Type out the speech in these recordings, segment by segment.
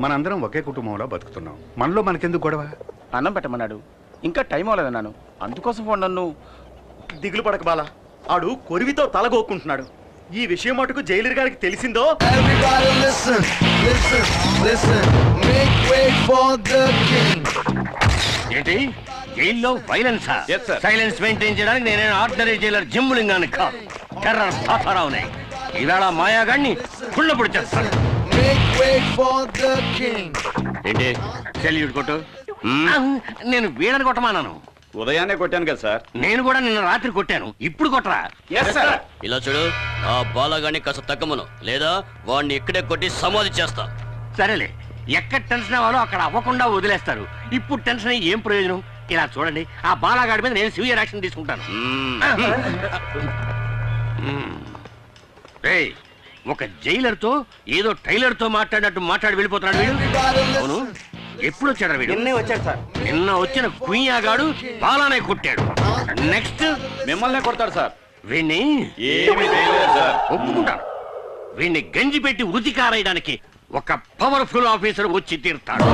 మనందరం ఒకే కుటుంబంలో బతుకుతున్నాం. మనలో మనకెందుకు గొడవ? అన్నం పెట్టమన్నాడు, ఇంకా టైం అవ్వలేదన్నాను, అందుకోసం ఫోన్. నన్ను దిగులు పడక బాలా, ఆడు కొరివితో తలగొక్కుంటున్నాడు. ఈ విషయం మటుకు జైలర్ గారికి తెలిసిందో ఏంటి జైల్లో వైలెన్సా? సైలెన్స్ మెయింటైన్ చేయడానికి నేనే ఆర్డినరీ జైలర్ జిమ్ములింగాన్ని కాదు, టెర్రర్ తాతారావునే. ఈవేళ మాయాగాడిని కుళ్ళపొడి చేస్తాను. ఏంటి సెల్యూట్ కొట్టు? నేను వీడని కొట్టమానాను. ఉదయాన్నే కొట్టాను కదా సార్. నేను కూడా నిన్న రాత్రి కొట్టాను, ఇప్పుడు కొట్టరా? ఇలా చూడు, ఆ బాలగాన్ని కాస్త తగ్గమను, లేదా వాడిని ఇక్కడే కొట్టి సమాధి చేస్తా. సరేలే, ఎక్కడ టెన్షన్ అవ్వాలో అక్కడ అవ్వకుండా వదిలేస్తారు. ఇప్పుడు టెన్షన్ అయ్యి ఏం ప్రయోజనం? ఇలా చూడండి, ఆ బాలగాడి మీద నేను సివియర్ యాక్షన్ తీసుకుంటాను. ఒక జైలర్ తో ఏదో టైలర్ తో మాట్లాడినట్టు మాట్లాడి వెళ్ళిపోతున్నాడు వీడు. అవును, ఎప్పుడు వచ్చాడు వీడు? నిన్నే వచ్చాడు సార్. నిన్న వచ్చిన కుయ్యాగాడు బాలానే కొట్టాడు. నెక్స్ట్ మిమ్మల్నే కొడతాడు సార్. వీణ్ణి ఒప్పుకుంటాడు. వీణ్ణి గంజి పెట్టి వృత్తి కారేయడానికి ఒక పవర్ఫుల్ ఆఫీసర్ వచ్చి తీరుతాడు.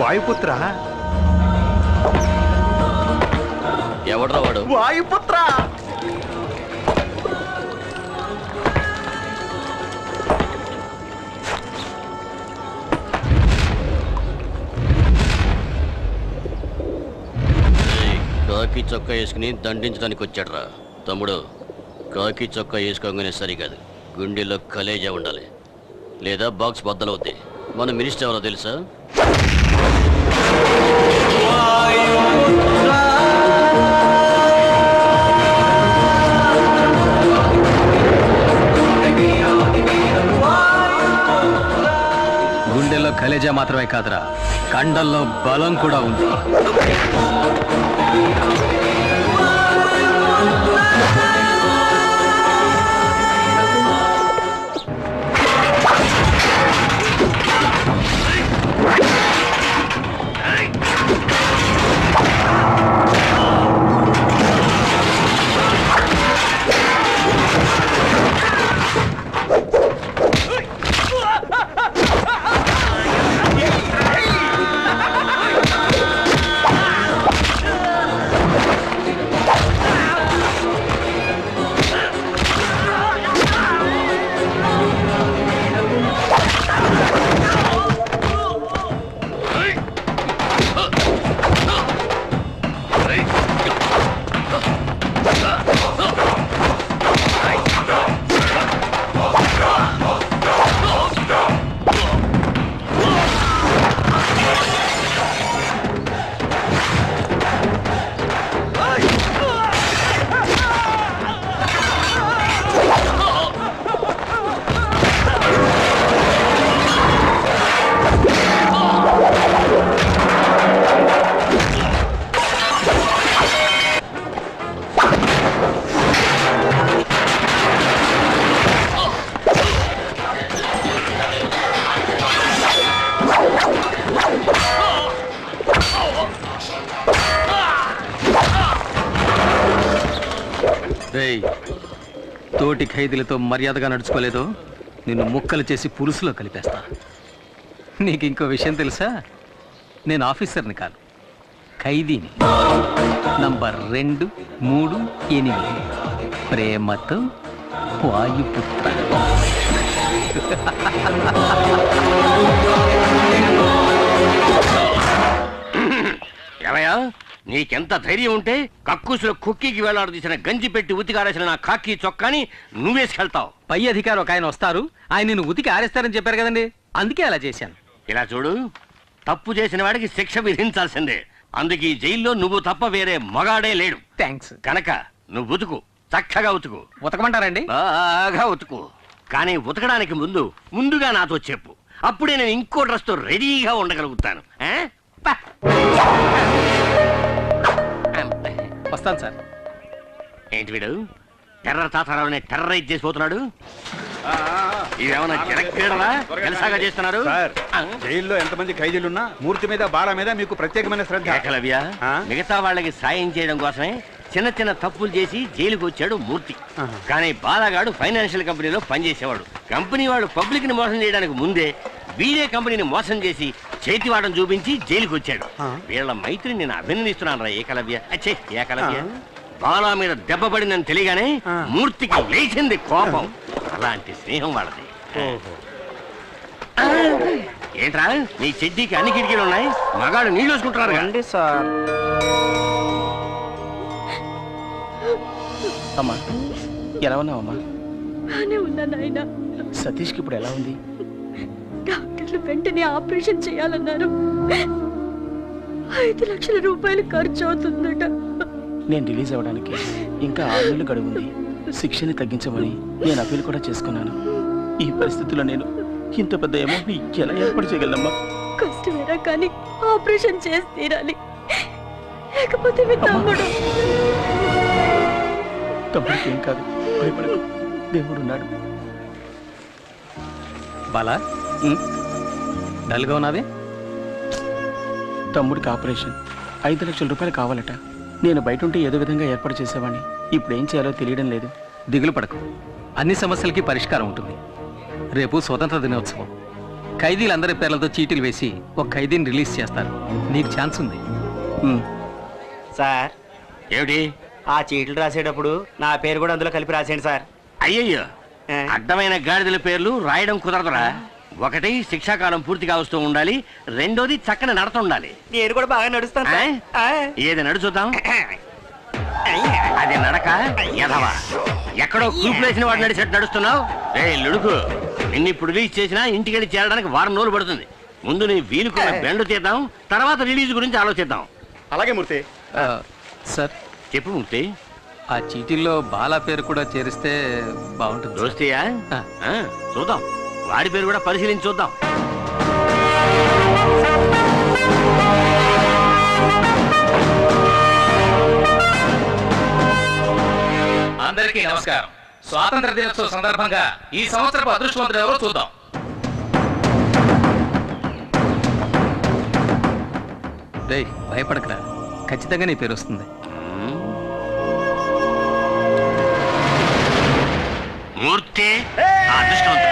వాయుపుత్ర? ఎవడ్రా వాడు? వాయుపుత్ర! కాకి చొక్కా వేసుకుని దండించడానికి వచ్చాడ్రా తమ్ముడు. కాకి చొక్కా వేసుకోగానే సరికాదు, గుండెలో కలేజా ఉండాలి, లేదా బాక్స్ బద్దలవుద్ది. మన మినిస్టర్ ఎవరో తెలుసా? గుండెల్లో కలేజా మాత్రమే కాదురా, కండల్లో బలం కూడా ఉంది. రేయ్, తోటి ఖైదీలతో మర్యాదగా నడుచుకోలేదో నిన్ను ముక్కలు చేసి పులుసులో కలిపేస్తా. నీకు ఇంకో విషయం తెలుసా? నేను ఆఫీసర్ని కాదు, ఖైదీని. నంబర్ 2, 3, 8. ప్రేమతో వాయుపుత్ర. ఏమయ్యా, నీకెంత ధైర్యం ఉంటే కక్కుసులో కుక్కీకి వేలాడదీసిన గంజి పెట్టి ఉతికారేసిన నా కాకి చొక్కాని నువ్వేసుకెళ్తావు? పై అధికారి ఒక ఆయన వస్తారు, ఆయన నిన్ను ఉతికి ఆరేస్తారని చెప్పారు కదండి, అందుకే అలా చేశాను. ఇలా చూడు, తప్పు చేసిన వాడికి శిక్ష విధించాల్సిందే. అందుకే ఈ జైల్లో నువ్వు తప్ప వేరే మగాడే లేడు. థ్యాంక్స్. కనుక నువ్వు ఉతుకు, చక్కగా ఉతుకు. ఉతకమంటారండి? బాగా ఉతుకు. కానీ ఉతకడానికి ముందుగా నాతో చెప్పు, అప్పుడే నేను ఇంకో డ్రెస్తో రెడీగా ఉండగలుగుతాను. ఆ? పా. వస్తాను సార్. ఏంటి వీడు టెర్రర్ తాతారావుని టెర్రరైజ్ చేసిపోతున్నాడు? ఇదేమన్నా జనక్రీడలా జలసాగా చేస్తున్నారు? సార్, జైల్లో ఎంతమంది ఖైదీలున్నా మూర్తి మీద బాల మీద మీకు ప్రత్యేకమైన శ్రద్ధ. ఏకలవ్య, ఆ? మిగతా వాళ్ళకి సాయం చేయడం కోసమే చిన్న చిన్న తప్పులు చేసి జైలుకు వచ్చాడు మూర్తి. కానీ బాలగాడు ఫైనాన్షియల్ కంపెనీలో పనిచేసేవాడు. కంపెనీ వాడు పబ్లిక్ ని మోసం చేయడానికి ముందే వీడే కంపెనీని మోసం చేసి చేతివాటం చూపించి జైలుకు వచ్చాడు. వీళ్ళ మైత్రిని నేను అభినందిస్తున్నాను రా ఏకలవ్య. అచ్చే ఏకలవ్య, బాలా మీద దెబ్బ పడిందని తెలియగానే మూర్తికి లేచింది కోపం. అలాంటి స్నేహం వాళ్ళది. ఏంట్రా నీ చెడ్డీకి అన్ని కిటికీలు ఉన్నాయి, మగాడు నీళ్ళు వేసుకుంటున్నారు రండి సార్. అమ్మా ఎలా ఉన్నావమ్మా? బానే ఉన్నా నాయనా. సతీష్కి ఇప్పుడు ఎలా ఉంది? డాక్టర్లు వెంటనే ఆపరేషన్ చేయాలన్నారు. 5 లక్షల రూపాయలు ఖర్చు అవుతుందట. నేను రిలీజ్ అవ్వడానికి ఇంకా 6 నెలలు గడువు ఉంది. శిక్షని తగ్గించమని నేను అప్పీల్ కూడా చేసుకున్నాను. ఈ పరిస్థితుల్లో నేను ఇంత పెద్ద అమౌంట్ని ఎలా ఏర్పాటు చేయగలనమ్మా? కష్టమేరా కానీ ఆపరేషన్ చేసి తీరాలి, లేకపోతే మీ తమ్ముడికి ఏం కాదు, భయపడకు, దేవుడున్నాడు. బాలా, డల్గా ఉన్నావే? తమ్ముడికి ఆపరేషన్ 5 లక్షల రూపాయలు కావాలట. నేను బయట ఉంటే ఏదో విధంగా ఏర్పాటు చేసేవాడిని. ఇప్పుడు ఏం చేయాలో తెలియడం లేదు. దిగులు పడకు, అన్ని సమస్యలకి పరిష్కారం ఉంటుంది. రేపు స్వతంత్ర దినోత్సవం. ఖైదీలందరి పేర్లతో చీటీలు వేసి ఒక ఖైదీని రిలీజ్ చేస్తారు. నీకు ఛాన్స్ ఉంది. సార్, ఏమిటి? ఆ చీట్లు రాసేటప్పుడు నా పేరు కూడా అందులో కలిపి రాసేయండి సార్. అయ్యయ్యో, అడ్డమైన గాడిదల పేర్లు రాయడం కుదరదురా. ఒకటి శిక్షాకాలం పూర్తిగా వస్తూ ఉండాలి, రెండోది చక్కని నడత ఉండాలి. నేను కూడా బాగా నడుస్తాను సార్. ఏది నడుచుద్దాం? అది నడక ఎదవా, ఎక్కడో కూపులేసిన వాడు నడిచేట్టు నడుస్తున్నావు. రే లుడుకు, నిన్ను ఇప్పుడు రిలీజ్ చేసినా ఇంటికి వెళ్ళి చేరడానికి 1 వారం రోజులు పడుతుంది. ముందు నీ వీలుకున్న బెండు తీద్దాం, తర్వాత రిలీజ్ గురించి ఆలోచిద్దాం. అలాగే మూర్తి. సార్ చెప్పు మూర్తి. ఆ చీటీల్లో బాలా పేరు కూడా చేరిస్తే బాగుంటుంది. దోస్తయ్యా? చూద్దాం, వాడి పేరు కూడా పరిశీలించి చూద్దాం. అందరికీ నమస్కారం. స్వాతంత్ర దినోత్సవ సందర్భంగా ఈ సంవత్సరపు అదృష్టవంతుడు ఎవరో చూద్దాం. రేయ్, భయపడకరా, ఖచ్చితంగా నీ పేరు వస్తుంది. మూర్తి అదృష్టవంతుడు.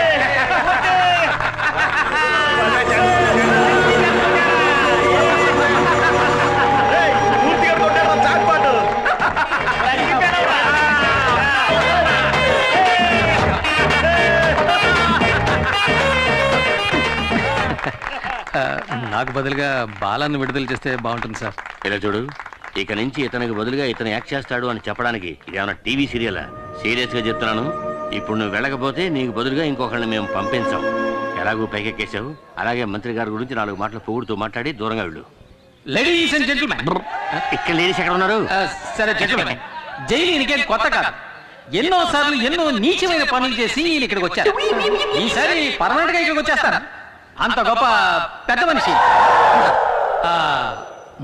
నాకు బదులుగా బాలాన్ని విడుదల చేస్తే బాగుంటుంది సార్. ఇలా చూడు, ఇక నుంచి ఇతనికి బదులుగా ఇతను యాక్ట్ చేస్తాడు అని చెప్పడానికి ఇదేమన్నా టీవీ సీరియలా? సీరియస్ గా చెప్తున్నాను. ఇప్పుడు నువ్వు వెళ్ళకపోతే నీకు బదులుగా ఇంకొకరిని మేము పంపించాం. ఎలాగూ పైకెక్కేశావు, అలాగే మంత్రి గారి గురించి 4 మాటలు పొగుడుతూ మాట్లాడి దూరంగా వెళ్ళు. లేడీస్ అండ్ జెంటిల్మెన్, ఇక్కడ లేడీస్ ఎక్కడ ఉన్నారు? సరే జెంటిల్మెన్, జైలు ఈయనకేం కొత్త కాదు. ఎన్నో సార్లు ఎన్నో నీచమైన పనులు చేసి ఈయన ఇక్కడికి వచ్చారు. ఈసారి పర్మనెంట్ గా ఇక్కడికి వచ్చేస్తారా? అంత గొప్ప పెద్ద మనిషి.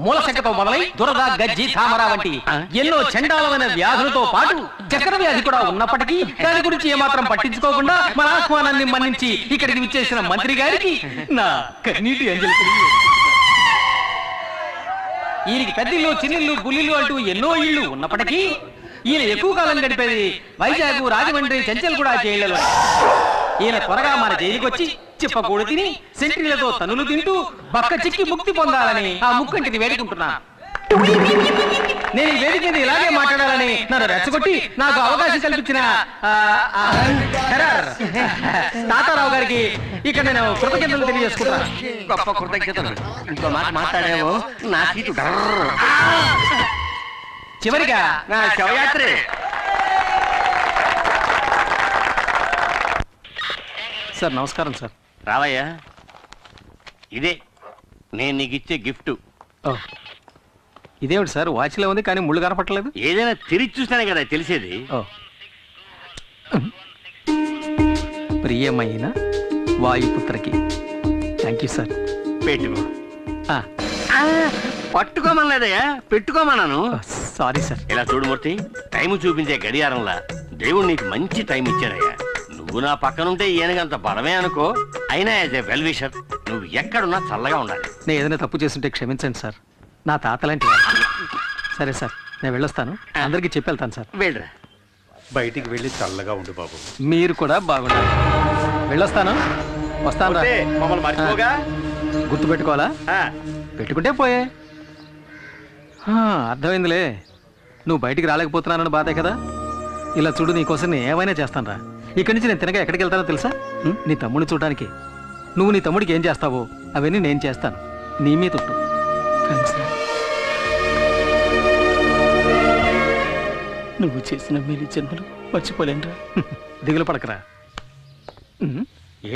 మూలశంకతో మొదలై దురద, గజ్జి, తామర వంటి ఎన్నో చండాలమైన వ్యాధులతో పాటు చక్కెర వ్యాధి కూడా ఉన్నప్పటికీ దాని గురించి ఏమాత్రం పట్టించుకోకుండా మన ఆహ్వానాన్ని మన్నించి ఇక్కడికి విచ్చేసిన మంత్రి గారికి నా కన్నీటి అంజలి. ఈయనకి పెద్దిల్లు, చిన్నిల్లు, గుల్లిల్లు అంటూ ఎన్నో ఇళ్ళు ఉన్నప్పటికీ ఈయన ఎక్కువ కాలం గడిపేది వైజాగ్, రాజమండ్రి, చెంచల్ కూడా జైళ్లలో. ఈయన త్వరగా మన జైలుకి వచ్చి చిప్పకూడు తిని సెంట్రీలతో తనులు తింటూ బక్క చిక్కి ముక్తి పొందాలని ఆ ముక్కంటిని వేడుకుంటున్నా. నేను ఈ వేదిక మీద ఇలాగే మాట్లాడాలని నన్ను రెచ్చగొట్టి నాకు అవకాశం కల్పించిన తాతారావు గారికి ఇక్కడ నేను కృతజ్ఞతలు తెలియజేసుకుంటాను. గొప్ప కృతజ్ఞతలు. ఇంకో మాట మాట్లాడాము నా సీటు చివరిగా నా శవయాత్రే. సార్ నమస్కారం సార్. రావయ్యా, ఇదే నేను నీకు ఇచ్చే గిఫ్ట్. ఇదేమిటి సార్, వాచ్లో ఉంది కానీ ముళ్ళు కనపట్టలేదు? ఏదైనా తిరిగి చూస్తేనే కదా తెలిసేది. ప్రియమైన వాయుపుత్రకి థ్యాంక్ యూ సార్. పెట్టుకో. పట్టుకోమనలేదయ్యా, పెట్టుకోమన్నాను. Sorry sir. ఇలా చూడు మూర్తి, టైం చూపించే గడియారంలా దేవుడు నీకు మంచి టైం ఇచ్చాడయ్యా. నువ్వు నా పక్కనుంటే ఈయనకంత బలమే అనుకో. అయినా యాజ్ ఏ వెల్ విషర్ నువ్వు ఎక్కడున్నా చల్లగా ఉండాలి. నేను ఏదైనా తప్పు చేస్తుంటే క్షమించండి సార్, నా తాతలాంటి వారు. సరే సార్, నేను వెళ్ళొస్తాను. అందరికీ చెప్పి వెళ్తాను సార్. వెళ్ళరా. బయటికి వెళ్ళి చల్లగా ఉండు బాబు. మీరు కూడా బాగుండాలి. వెళ్ళొస్తాను. వస్తాను. మమ్మల్ని మర్చిపోగా. గుర్తు పెట్టుకోవాలా? పెట్టుకుంటే పోయే. అర్థమైందిలే, నువ్వు బయటికి రాలేకపోతున్నానని బాధే కదా. ఇలా చూడు, నీకోసం నేను ఏమైనా చేస్తాను రా. ఇక్కడి నుంచి నేను తినగా ఎక్కడికి వెళ్తానో తెలుసా? నీ తమ్ముడిని చూడడానికి. నువ్వు నీ తమ్ముడికి ఏం చేస్తావో అవన్నీ నేను చేస్తాను. నీ మీద ఉంటు. నువ్వు చేసిన మేలు జన్మలు మర్చిపోలేంరా. దిగులు పడకరా.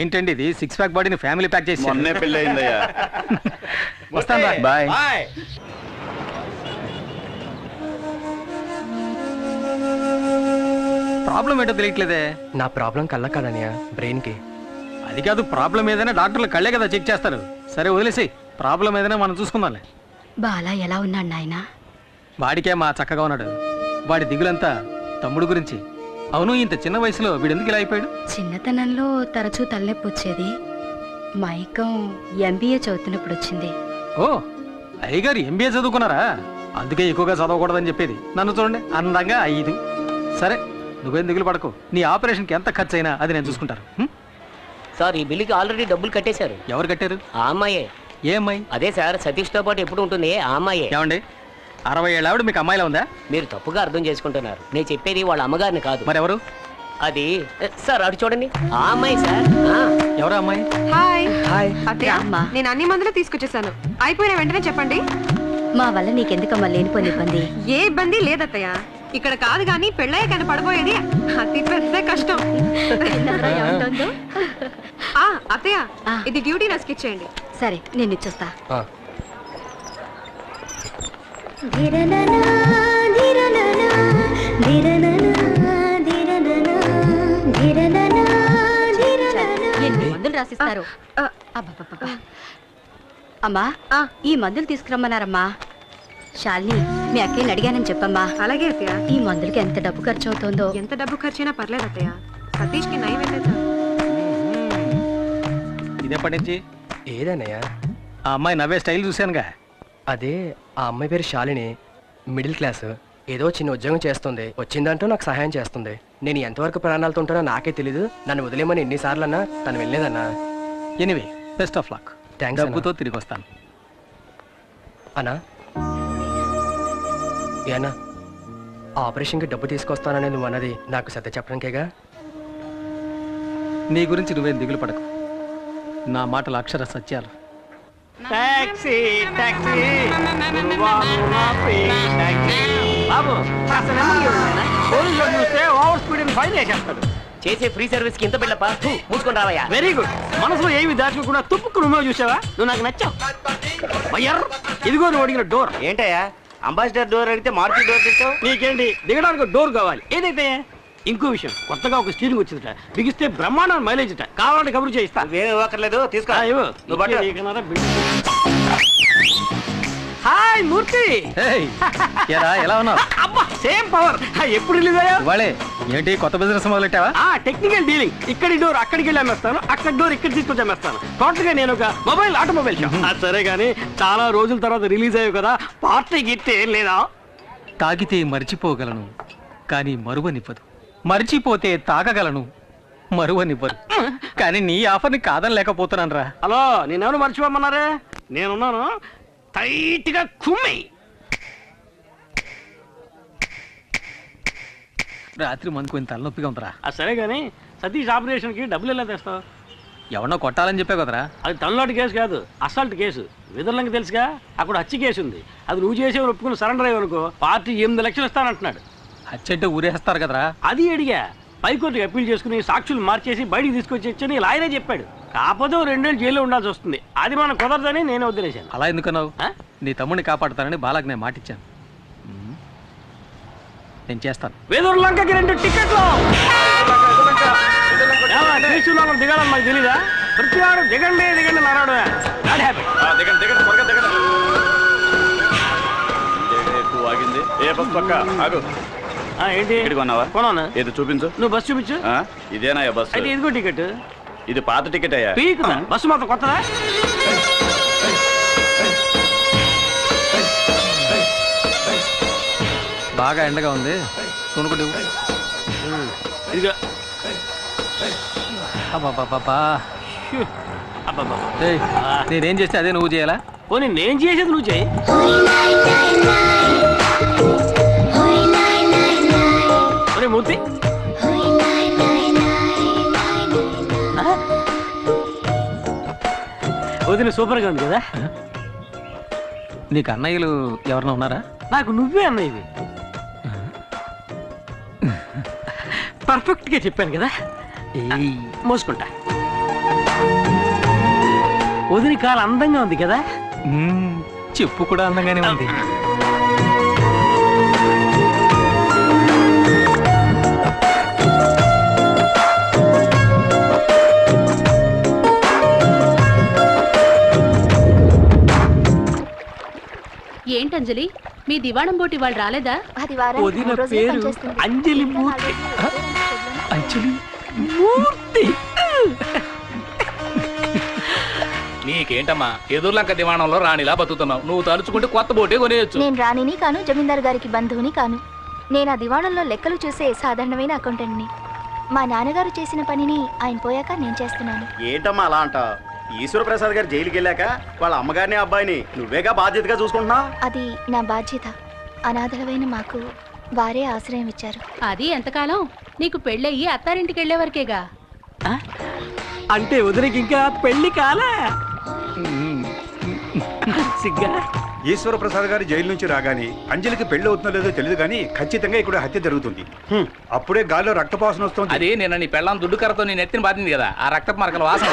ఏంటండి ఇది, 6 ప్యాక్ బాడీని ఫ్యామిలీ ప్యాక్ చేసి మొన్నే పెళ్ళి అయిందయ్యా. వస్తాను. బాయ్. ప్రాబ్లం ఏంటో తెలియట్లేదే. నా ప్రాబ్లం కళ్ళ కాదనియా, బ్రెయిన్ కి. అది కాదు, ప్రాబ్లం ఏదైనా డాక్టర్లు కళ్ళే కదా చెక్ చేస్తారు. సరే వదిలేసి, ప్రాబ్లం ఏదైనా మనం చూసుకుందాంలే. బాలా ఎలా ఉన్నాడు నాయనా? వాడికే మా చక్కగా ఉన్నాడు. వాడి దిగులంతా తమ్ముడు గురించి. అవును, ఇంత చిన్న వయసులో వీడెందుకు ఇలా అయిపోయాడు? చిన్నతనంలో తరచూ తలనొప్పి వచ్చేది. మైకం ఎంబీఏ చదువుతున్నప్పుడు వచ్చింది. ఓ, అయ్యగారు ఎంబీఏ చదువుకున్నారా? అందుకే ఎక్కువగా చదవకూడదని చెప్పేది. నన్ను చూడండి, అందంగా 5. సరే, నువ్వేం దిగులు పడకు. నీ ఆపరేషన్కి ఎంత ఖర్చు అయినా అది నేను చూసుకుంటాను. సార్, ఈ బిల్లుకి ఆల్రెడీ డబ్బులు కట్టేశారు. ఎవరు కట్టారు? ఆ అమ్మాయే. ఏ అమ్మాయి? అదే సార్, సతీష్తో పాటు ఎప్పుడు ఉంటుంది ఆ అమ్మాయే. ఏమండి, 60 ఏళ్ళ ఆవిడ మీకు అమ్మాయిలా ఉందా? మీరు తప్పుగా అర్థం చేసుకుంటున్నారు. నేను చెప్పేది వాళ్ళ అమ్మగారిని కాదు. మరెవరు? అది సార్, అటు చూడండి, ఆ అమ్మాయి సార్. ఎవరు అమ్మాయి? హాయ్. హాయ్. అత్తయ్య, నేను అన్ని మందులు తీసుకొచ్చేసాను. అయిపోయిన వెంటనే చెప్పండి. మా వల్ల నీకెందుకమ్మా లేనిపోని ఇబ్బంది? ఏ ఇబ్బంది లేదత్తయ్య. ఇక్కడ కాదు కానీ పెళ్ళయ్య కానీ పడిపోయేది అతి పెద్ద కష్టం. అత్తయ్య, ఇది డ్యూటీ నర్స్కి ఇచ్చేయండి. సరే, నేను ఇచ్చేస్తా. ఎన్ని మందులు రాసిస్తారు? అమ్మా, ఈ మందులు తీసుకురమ్మన్నారమ్మా. శాలిని, మీ అక్కయ్యని అడిగానని చెప్పమ్మా. అలాగే అత్తయ్య. ఈ మందులకి ఎంత డబ్బు ఖర్చు అవుతుందో? ఎంత డబ్బు ఖర్చైనా పర్లేదు అత్తయ్య. సతీష్కి నయం అయితే. ఇదేపటి నుంచి? ఏదన్నయ్యా? ఆ అమ్మాయి నవ్వే స్టైల్ చూశానుగా. అదే, ఆ అమ్మాయి పేరు శాలిని, మిడిల్ క్లాస్. ఏదో చిన్న ఉద్యోగం చేస్తుంది. వచ్చిందంటూ నాకు సహాయం చేస్తుంది. నేను ఎంతవరకు ప్రాణాలతో ఉంటానో నాకే తెలీదు. నన్ను వదిలేమని ఎన్నిసార్లు అన్నా తను వెళ్ళలేదన్నా. Anyway, best of luck. Thanks. డబ్బుతో తిరిగి వస్తాను. అన్నా, ఏనా ఆపరేషన్కి డబ్బు తీసుకొస్తానని నువ్వు అన్నది నాకు సత్య చెప్పడానికేగా? నీ గురించి నువ్వేం దిగులు పడకు. నా మాటలు అక్షర సత్యాలు. టాక్సీ టాక్సీ బాబు, పోలీసులు చూస్తే ఓవర్ స్పీడ్ ఫైన్ వేసేస్తాడు. చేసే ఫ్రీ సర్వీస్ కి ఇంత బిళ్ళప్ప, మూసుకొని రావయ్యా. Very good. మనసులో ఏమి దాచుకోకుండా తుప్పుకు నువ్వు చూసావా? నువ్వు నాకు నచ్చావు. ఇదిగో నువ్వు అడిగిన డోర్. ఏంటయ్యా, అంబాసిడర్ డోర్ అడిగితే మారుతి డోర్ తెచ్చావు? నీకేంటి, దిగడానికి డోర్ కావాలి. ఏదైతే ఇంకో విషయం, కొత్తగా ఒక స్టీరింగ్ వచ్చిందట. బిగిస్తే బ్రహ్మాండం మైలేజ్ అట. కావాలంటే కబురు చేయిస్తా. వేరే ఇవ్వక్కర్లేదు, తీసుకో. హాయ్ మూర్తి. ఎలా ఉన్నావు? అబ్బా, సేమ్ పవర్. ఎప్పుడు రిలీజ్ అయ్యా? వాళ్ళే ఏంటి కొత్త బిజినెస్ మొదలెట్టావా? Technical dealing. ఇక్కడి డోర్ అక్కడికి వెళ్ళి అమ్మేస్తాను, అక్కడ డోర్ ఇక్కడ తీసుకొచ్చి అమ్మేస్తాను. టోటల్ గా నేను ఒక ఆటోమొబైల్ షాప్. సరే గానీ, చాలా రోజుల తర్వాత రిలీజ్ అయ్యావు కదా, పార్టీ గిట్టే ఏం లేదా? తాగితే మర్చిపోగలను, కానీ మరువనివ్వదు. మర్చిపోతే తాకగలను, మరువనివ్వదు. కానీ నీ ఆఫర్ని కాదనలేకపోతున్నాను రా. హలో, నేనెవరు మర్చిపోమన్నారే? నేనున్నాను, టైట్ గా కుమ్మి. రాత్రి మందుకు కొంచెం తలనొప్పిగా ఉందిరా. సరే గానీ సతీష్ ఆపరేషన్ కి డబ్బులు ఎలా తెస్తావు? ఎవరినో కొట్టాలని చెప్పే కదరా. అది తనలాంటి కేసు కాదు, అసాల్ట్ కేసు. విధులంగా తెలుసుగా, అక్కడ హత్య కేసు ఉంది. అది నువ్వు చేసేవారు ఒప్పుకుని సరెండర్ అయ్యనుకో పార్టీ 8 లక్షలు ఇస్తానంటున్నాడు. హత్య అంటే ఊరేస్తారు కదరా. అది అడిగా. పైకోర్టుకి అప్పీల్ చేసుకుని సాక్షులు మార్చేసి బయటికి తీసుకొచ్చి లాయరే చెప్పాడు. కాకపోతే 2 ఏళ్ళు జైల్లో ఉండాల్సి వస్తుంది. అది మనం కుదరదని నేను వదిలేశాను. అలా ఎందుకన్నావు? నీ తమ్ముడిని కాపాడుతానని బాలాకి నేను మాటిచ్చాను. నేను చేస్తాను. వేదూరులంకకి 2 టికెట్లు. దిగాలని మాకు తెలీదా? ప్రతి వాడు దిగండి దిగండి నారాడు. ఏంటి కొన్నాను? ఏది చూపించు. నువ్వు బస్సు చూపించు. ఇదేనా బస్? అయితే ఇదిగో టికెట్. ఇది పాత టికెట్ అయ్యా. బస్సు మాత్రం కొత్తదా? బాగా ఎండగా ఉంది, కొనుక్కుంటు. ఇదిగో. నేనేం చేస్తే అదే నువ్వు చేయాలా? పోనీ నేను చేసేది నువ్వు చేయి. మూర్తి, వదిన సూపర్గా ఉంది కదా. నీకు అన్నయ్యలు ఎవరన్నా ఉన్నారా? నాకు నువ్వే అన్నయ్యవి. పర్ఫెక్ట్ గా చెప్పాను కదా. మోసుకుంటా. వదిన కాలు అందంగా ఉంది కదా. చెప్పు కూడా అందంగానే ఉంది. ఏంటంజలి, మీ దివాణం బోటి వాళ్ళు రాలేదా? వదిన పేరు అంజలి మూర్తి. అంజలి మూర్తి. నీకేంటమ్మా, ఎదుర్లంక దివాణంలో రాణిలా బతుకుతున్నావు. నువ్వు తలుచుకుంటే కొత్త బోటే కొనేయచ్చు. నేను రాణిని కాను, జమీందార్ గారికి బంధువుని కాను. నేను ఆ దివాణంలో లెక్కలు చూసే సాధారణమైన అకౌంటెంట్ని. మా నాన్నగారు చేసిన పనిని ఆయన పోయాక నేను చేస్తున్నాను. ఏంటమ్మా అలా అంటావు? ఈశ్వర ప్రసాద్ గారు జైలుకి వెళ్ళాక వాళ్ళ అమ్మగారిని అబ్బాయిని నువ్వేగా బాధ్యతగా చూసుకుంటున్నావు. అది నా బాధ్యత. అనాథలమైన మాకు వారే ఆశ్రయం ఇచ్చారు. అది ఎంతకాలం? నీకు పెళ్ళయ్యి అత్తారింటికి వెళ్లే వరకేగా. అంటే వదినకి ఇంకా పెళ్లి కాలే. సిగ్గా. ఈశ్వర ప్రసాద్ గారు జైలు నుంచి రాగానే అంజలికి పెళ్లి అవుతుందో లేదో తెలియదు కానీ ఖచ్చితంగా ఇక్కడ హత్య జరుగుతుంది. అప్పుడే గాల్లో రక్తపాసన వస్తుంది. అది నిన్న నీ పెళ్ళాం దుడ్డు కర్రతో నేను ఎత్తిన బాధింది కదా, ఆ రక్తపు మరకల వాసన.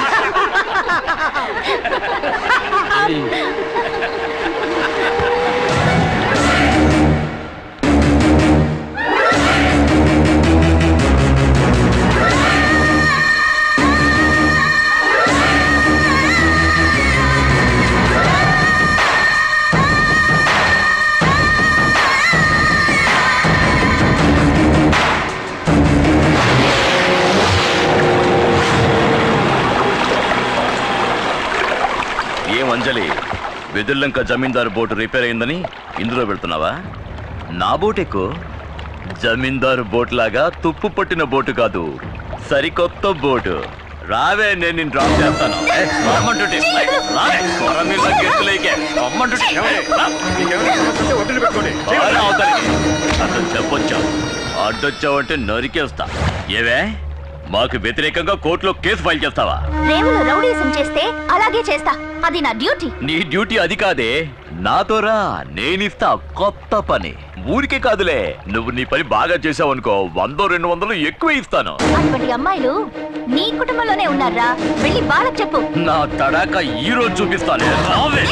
అంజలి, వెదుర్లంక జమీందారు బోటు రిపేర్ అయిందని ఇందులో వెళ్తున్నావా? నా బోట్ ఎక్కు. జమీందారు బోట్ లాగా తుప్పు పట్టిన బోటు కాదు, సరికొత్త బోటు. రావే, నేను నిన్ను డ్రాప్ చేస్తాను. అసలు చెప్పొచ్చా? అడ్డొచ్చావంటే నరికేస్తా. ఏవే, మాకు వ్యతిరేకంగా కోర్టులో కేసు ఫైల్ చేస్తావా? రేవులో రౌడీసం చేస్తే అలాగే చేస్తా. అది నా డ్యూటీ. నీ డ్యూటీ అది కాదే, నాతో రా, నేనిస్తా కొత్త పని. ఊరికే కాదులే, నువ్వు నీ పని బాగా చేసావనుకో 100-200 ఎక్కువ ఇస్తాను. అటువంటి అమ్మాయిలు నీ కుటుంబంలోనే ఉన్నారా? వెళ్ళి వాళ్ళకి చెప్పు. నా తడాక ఈ రోజు చూపిస్తానే. రావే,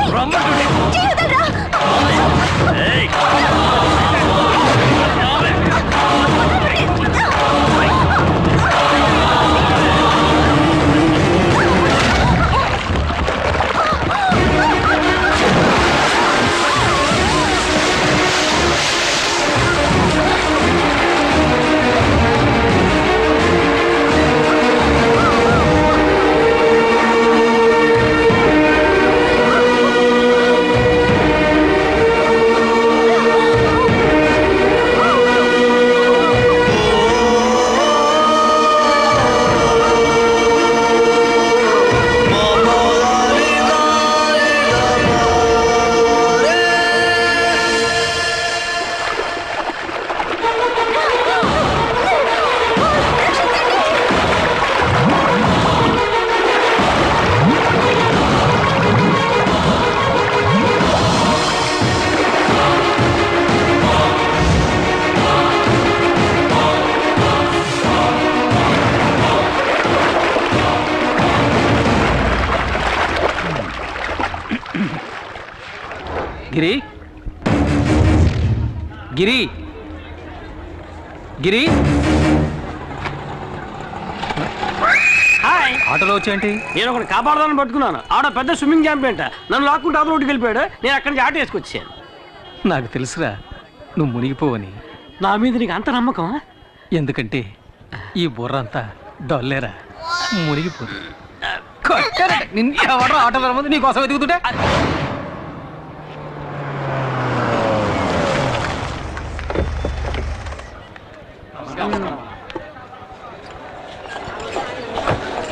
గిరి గిరి గిరి హాయ్, ఆటోలో వచ్చేంటి? నేను ఒకటి కాపాడదాన్ని పట్టుకున్నాను. ఆడ పెద్ద స్విమ్మింగ్ ఛాంపియన్ నన్ను లాక్కుంటే అతను ఒకటికి వెళ్ళిపోయాడు. నేను అక్కడి నుంచి ఆటో వేసుకొచ్చాను. నాకు తెలుసురా నువ్వు మునిగిపోవని. నా మీద నీకు అంత నమ్మకం? ఎందుకంటే ఈ బుర్ర అంతా డొల్లేరా, మునిగిపోదు. నిన్ను ఎవడో ఆటోలో ముందు నీకోసం వెతుకుతుంటే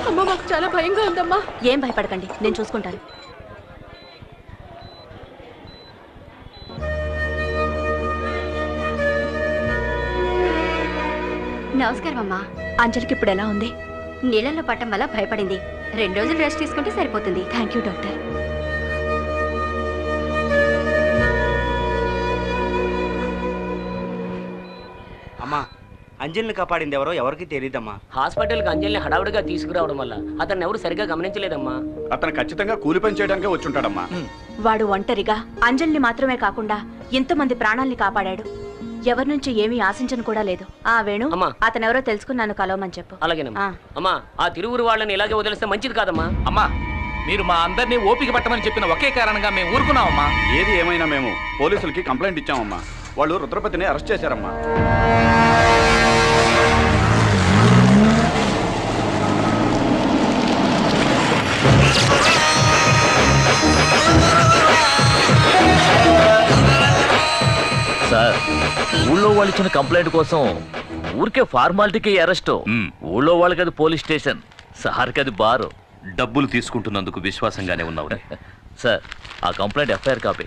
అమ్మా మాకు చాలా భయంగా ఉందమ్మా. ఏం భయపడకండి, నేను చూసుకుంటాను. నమస్కారం అమ్మా. అంజలికి ఇప్పుడు ఎలా ఉంది? నీళ్ళల్లో పట్టం వల్ల భయపడింది. 2 రోజులు రెస్ట్ తీసుకుంటే సరిపోతుంది. Thank you doctor. అమ్మా, అంజలిని కాపాడింది ఎవరో ఎవరికి తెలియదమ్మా. హాస్పిటల్కి అంజలిని హడావుడిగా తీసుకురావడం వల్ల అతన్ని ఎవరు సరిగా గమనించలేదమ్మా. అతను ఖచ్చితంగా కూలి పని చేయడానికే వచ్చుంటాడమ్మా. వాడు ఒంటరిగా అంజలిని మాత్రమే కాకుండా ఎంతమంది ప్రాణాల్ని కాపాడాడు. ఎవరి నుంచి ఏమీ ఆశించను కూడా లేదు. ఆ వేణు, అతనెవరో తెలుసుకుని నన్ను కలవమని చెప్పు. అలాగేనమ్మా. అమ్మా, ఆ తిరువురు వాళ్ళని ఇలాగే వదిలేస్తే మంచిది కాదమ్మా. అమ్మా, మీరు మా అందరినీ ఓపిక పట్టమని చెప్పిన ఒకే కారణంగా మేము ఊరుకున్నామమ్మా. ఏది ఏమైనా మేము పోలీసులకి కంప్లైంట్ ఇచ్చామమ్మా. వాళ్ళు రుద్రపతిని అరెస్ట్ చేశారమ్మా. సార్, ఊళ్ళో వాళ్ళు ఇచ్చిన కంప్లైంట్ కోసం ఊరికే ఫార్మాలిటీకి అరెస్ట్. ఊళ్ళో వాళ్ళకి అది పోలీస్ స్టేషన్, సార్కి అది బారు. డబ్బులు తీసుకుంటున్నందుకు విశ్వాసంగానే ఉన్నావు. సార్, ఆ కంప్లైంట్ ఎఫ్ఐఆర్ కాపీ.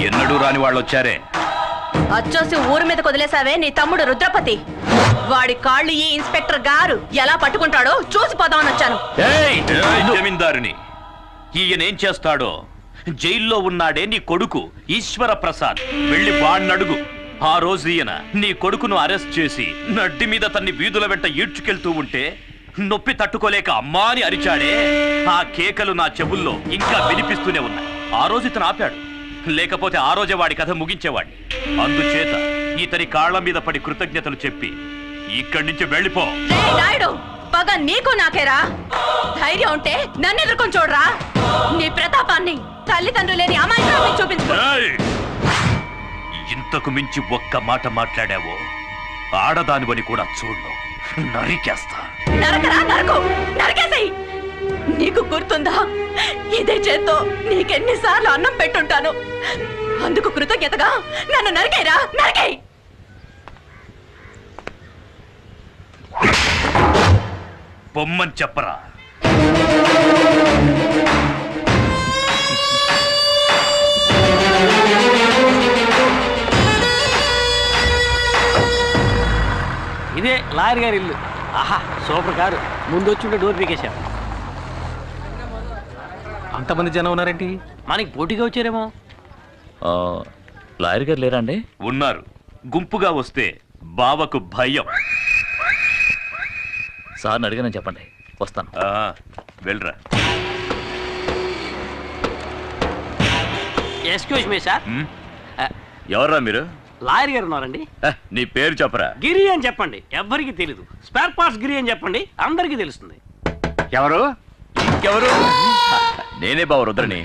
ఎన్నడూ రాని వాళ్ళు వచ్చారే. అచ్చోసి ఊరి మీద వదిలేసావే నీ తమ్ముడు రుద్రపతి. వాడి కాళ్ళు ఈ ఇన్స్పెక్టర్ గారు ఎలా పట్టుకుంటాడో చూసిపోదామని వచ్చాను. జమీందారుని ఈయనేం చేస్తాడో. జైల్లో ఉన్నాడే నీ కొడుకు ఈశ్వర ప్రసాద్, వెళ్ళి వాణ్ణడుగు. ఆ రోజు ఈయన నీ కొడుకును అరెస్ట్ చేసి నడ్డి మీద తన్ని వీధుల వెంట ఈడ్చుకెళ్తూ ఉంటే నొప్పి తట్టుకోలేక అమ్మా అని అరిచాడే. ఆ కేకలు నా చెవుల్లో ఇంకా వినిపిస్తూనే ఉన్నాయి. ఆ రోజు ఇతను ఆపాడు, లేకపోతే ఆ రోజే వాడి కథ ముగించేవాడిని. అందుచేత ఇతని కాళ్ల మీద పడి కృతజ్ఞతలు చెప్పి ఇక్కడి నుంచి వెళ్ళిపో. నాయుడు, పగ నీకు నాకేరా. ధైర్యం ఉంటే నన్ను ఎదుర్కొని చూడరా. నీ ప్రతాపాన్ని తల్లిదండ్రులు లేని అమాయకురాల్ని చూపించు. ఇంతకు మించి ఒక్క మాట మాట్లాడావో ఆడదానివని కూడా చూడు, నరికేస్తా. నరకరా, నరకు, నరకేసేయ్. నీకు గుర్తుందా, ఇదే చేత్తో నీకెన్నిసార్లు అన్నం పెట్టుంటాను. అందుకు కృతజ్ఞతగా నన్ను నరికేరా, నరికేయ్. బొమ్మని చెప్పరా. ఇదే లాయర్ గారి ఇల్లు. ఆహా, సూపర్ కారు. ముందు వచ్చి డోర్ పీకేశాం. అంతమంది జనం ఉన్నారేంటి? మనకి పోటీగా వచ్చారేమో. లాయర్ గారు లేరా అండి? ఉన్నారు. గుంపుగా వస్తే బావకు భయం. సార్ని అడిగానని చెప్పండి, వస్తాను. వెళ్ళరా. Excuse me sir. ఎవర్రా మీరు? లాయర్ గారు ఉన్నారండి. నీ పేరు చెప్పరా. గిరి అని చెప్పండి, ఎవ్వరికి తెలీదు. స్పేర్ పార్ట్స్ గిరి అని చెప్పండి, అందరికీ తెలుస్తుంది. ఎవరు? ఇంకెవరు? నేనే బావ రుద్రని.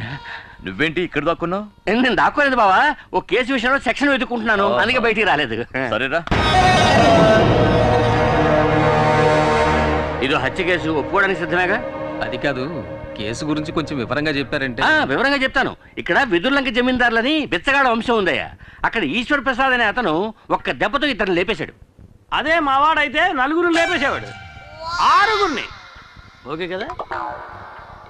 నువ్వేంటి ఇక్కడ దాక్కున్నావు? నేను దాక్కోలేదు బావా, ఓ కేసు విషయంలో సెక్షన్ వెతుక్కుంటున్నాను, అందుకే బయటికి రాలేదు. సరేరా. ఇది హత్య కేసు, ఒప్పుకోవడానికి సిద్ధమేగా? అది కాదు, కేసు గురించి కొంచెం వివరంగా చెప్పారంటే. వివరంగా చెప్తాను. ఇక్కడ విదుర్లంక జమీందారులని బిచ్చగాడ వంశం ఉందయ్యా. అక్కడ ఈశ్వర ప్రసాద్ అనే అతను ఒక్క దెబ్బతో ఇతను లేపేశాడు. అదే మావాడైతే 4 లేపేసేవాడు, 6. ఓకే కదా?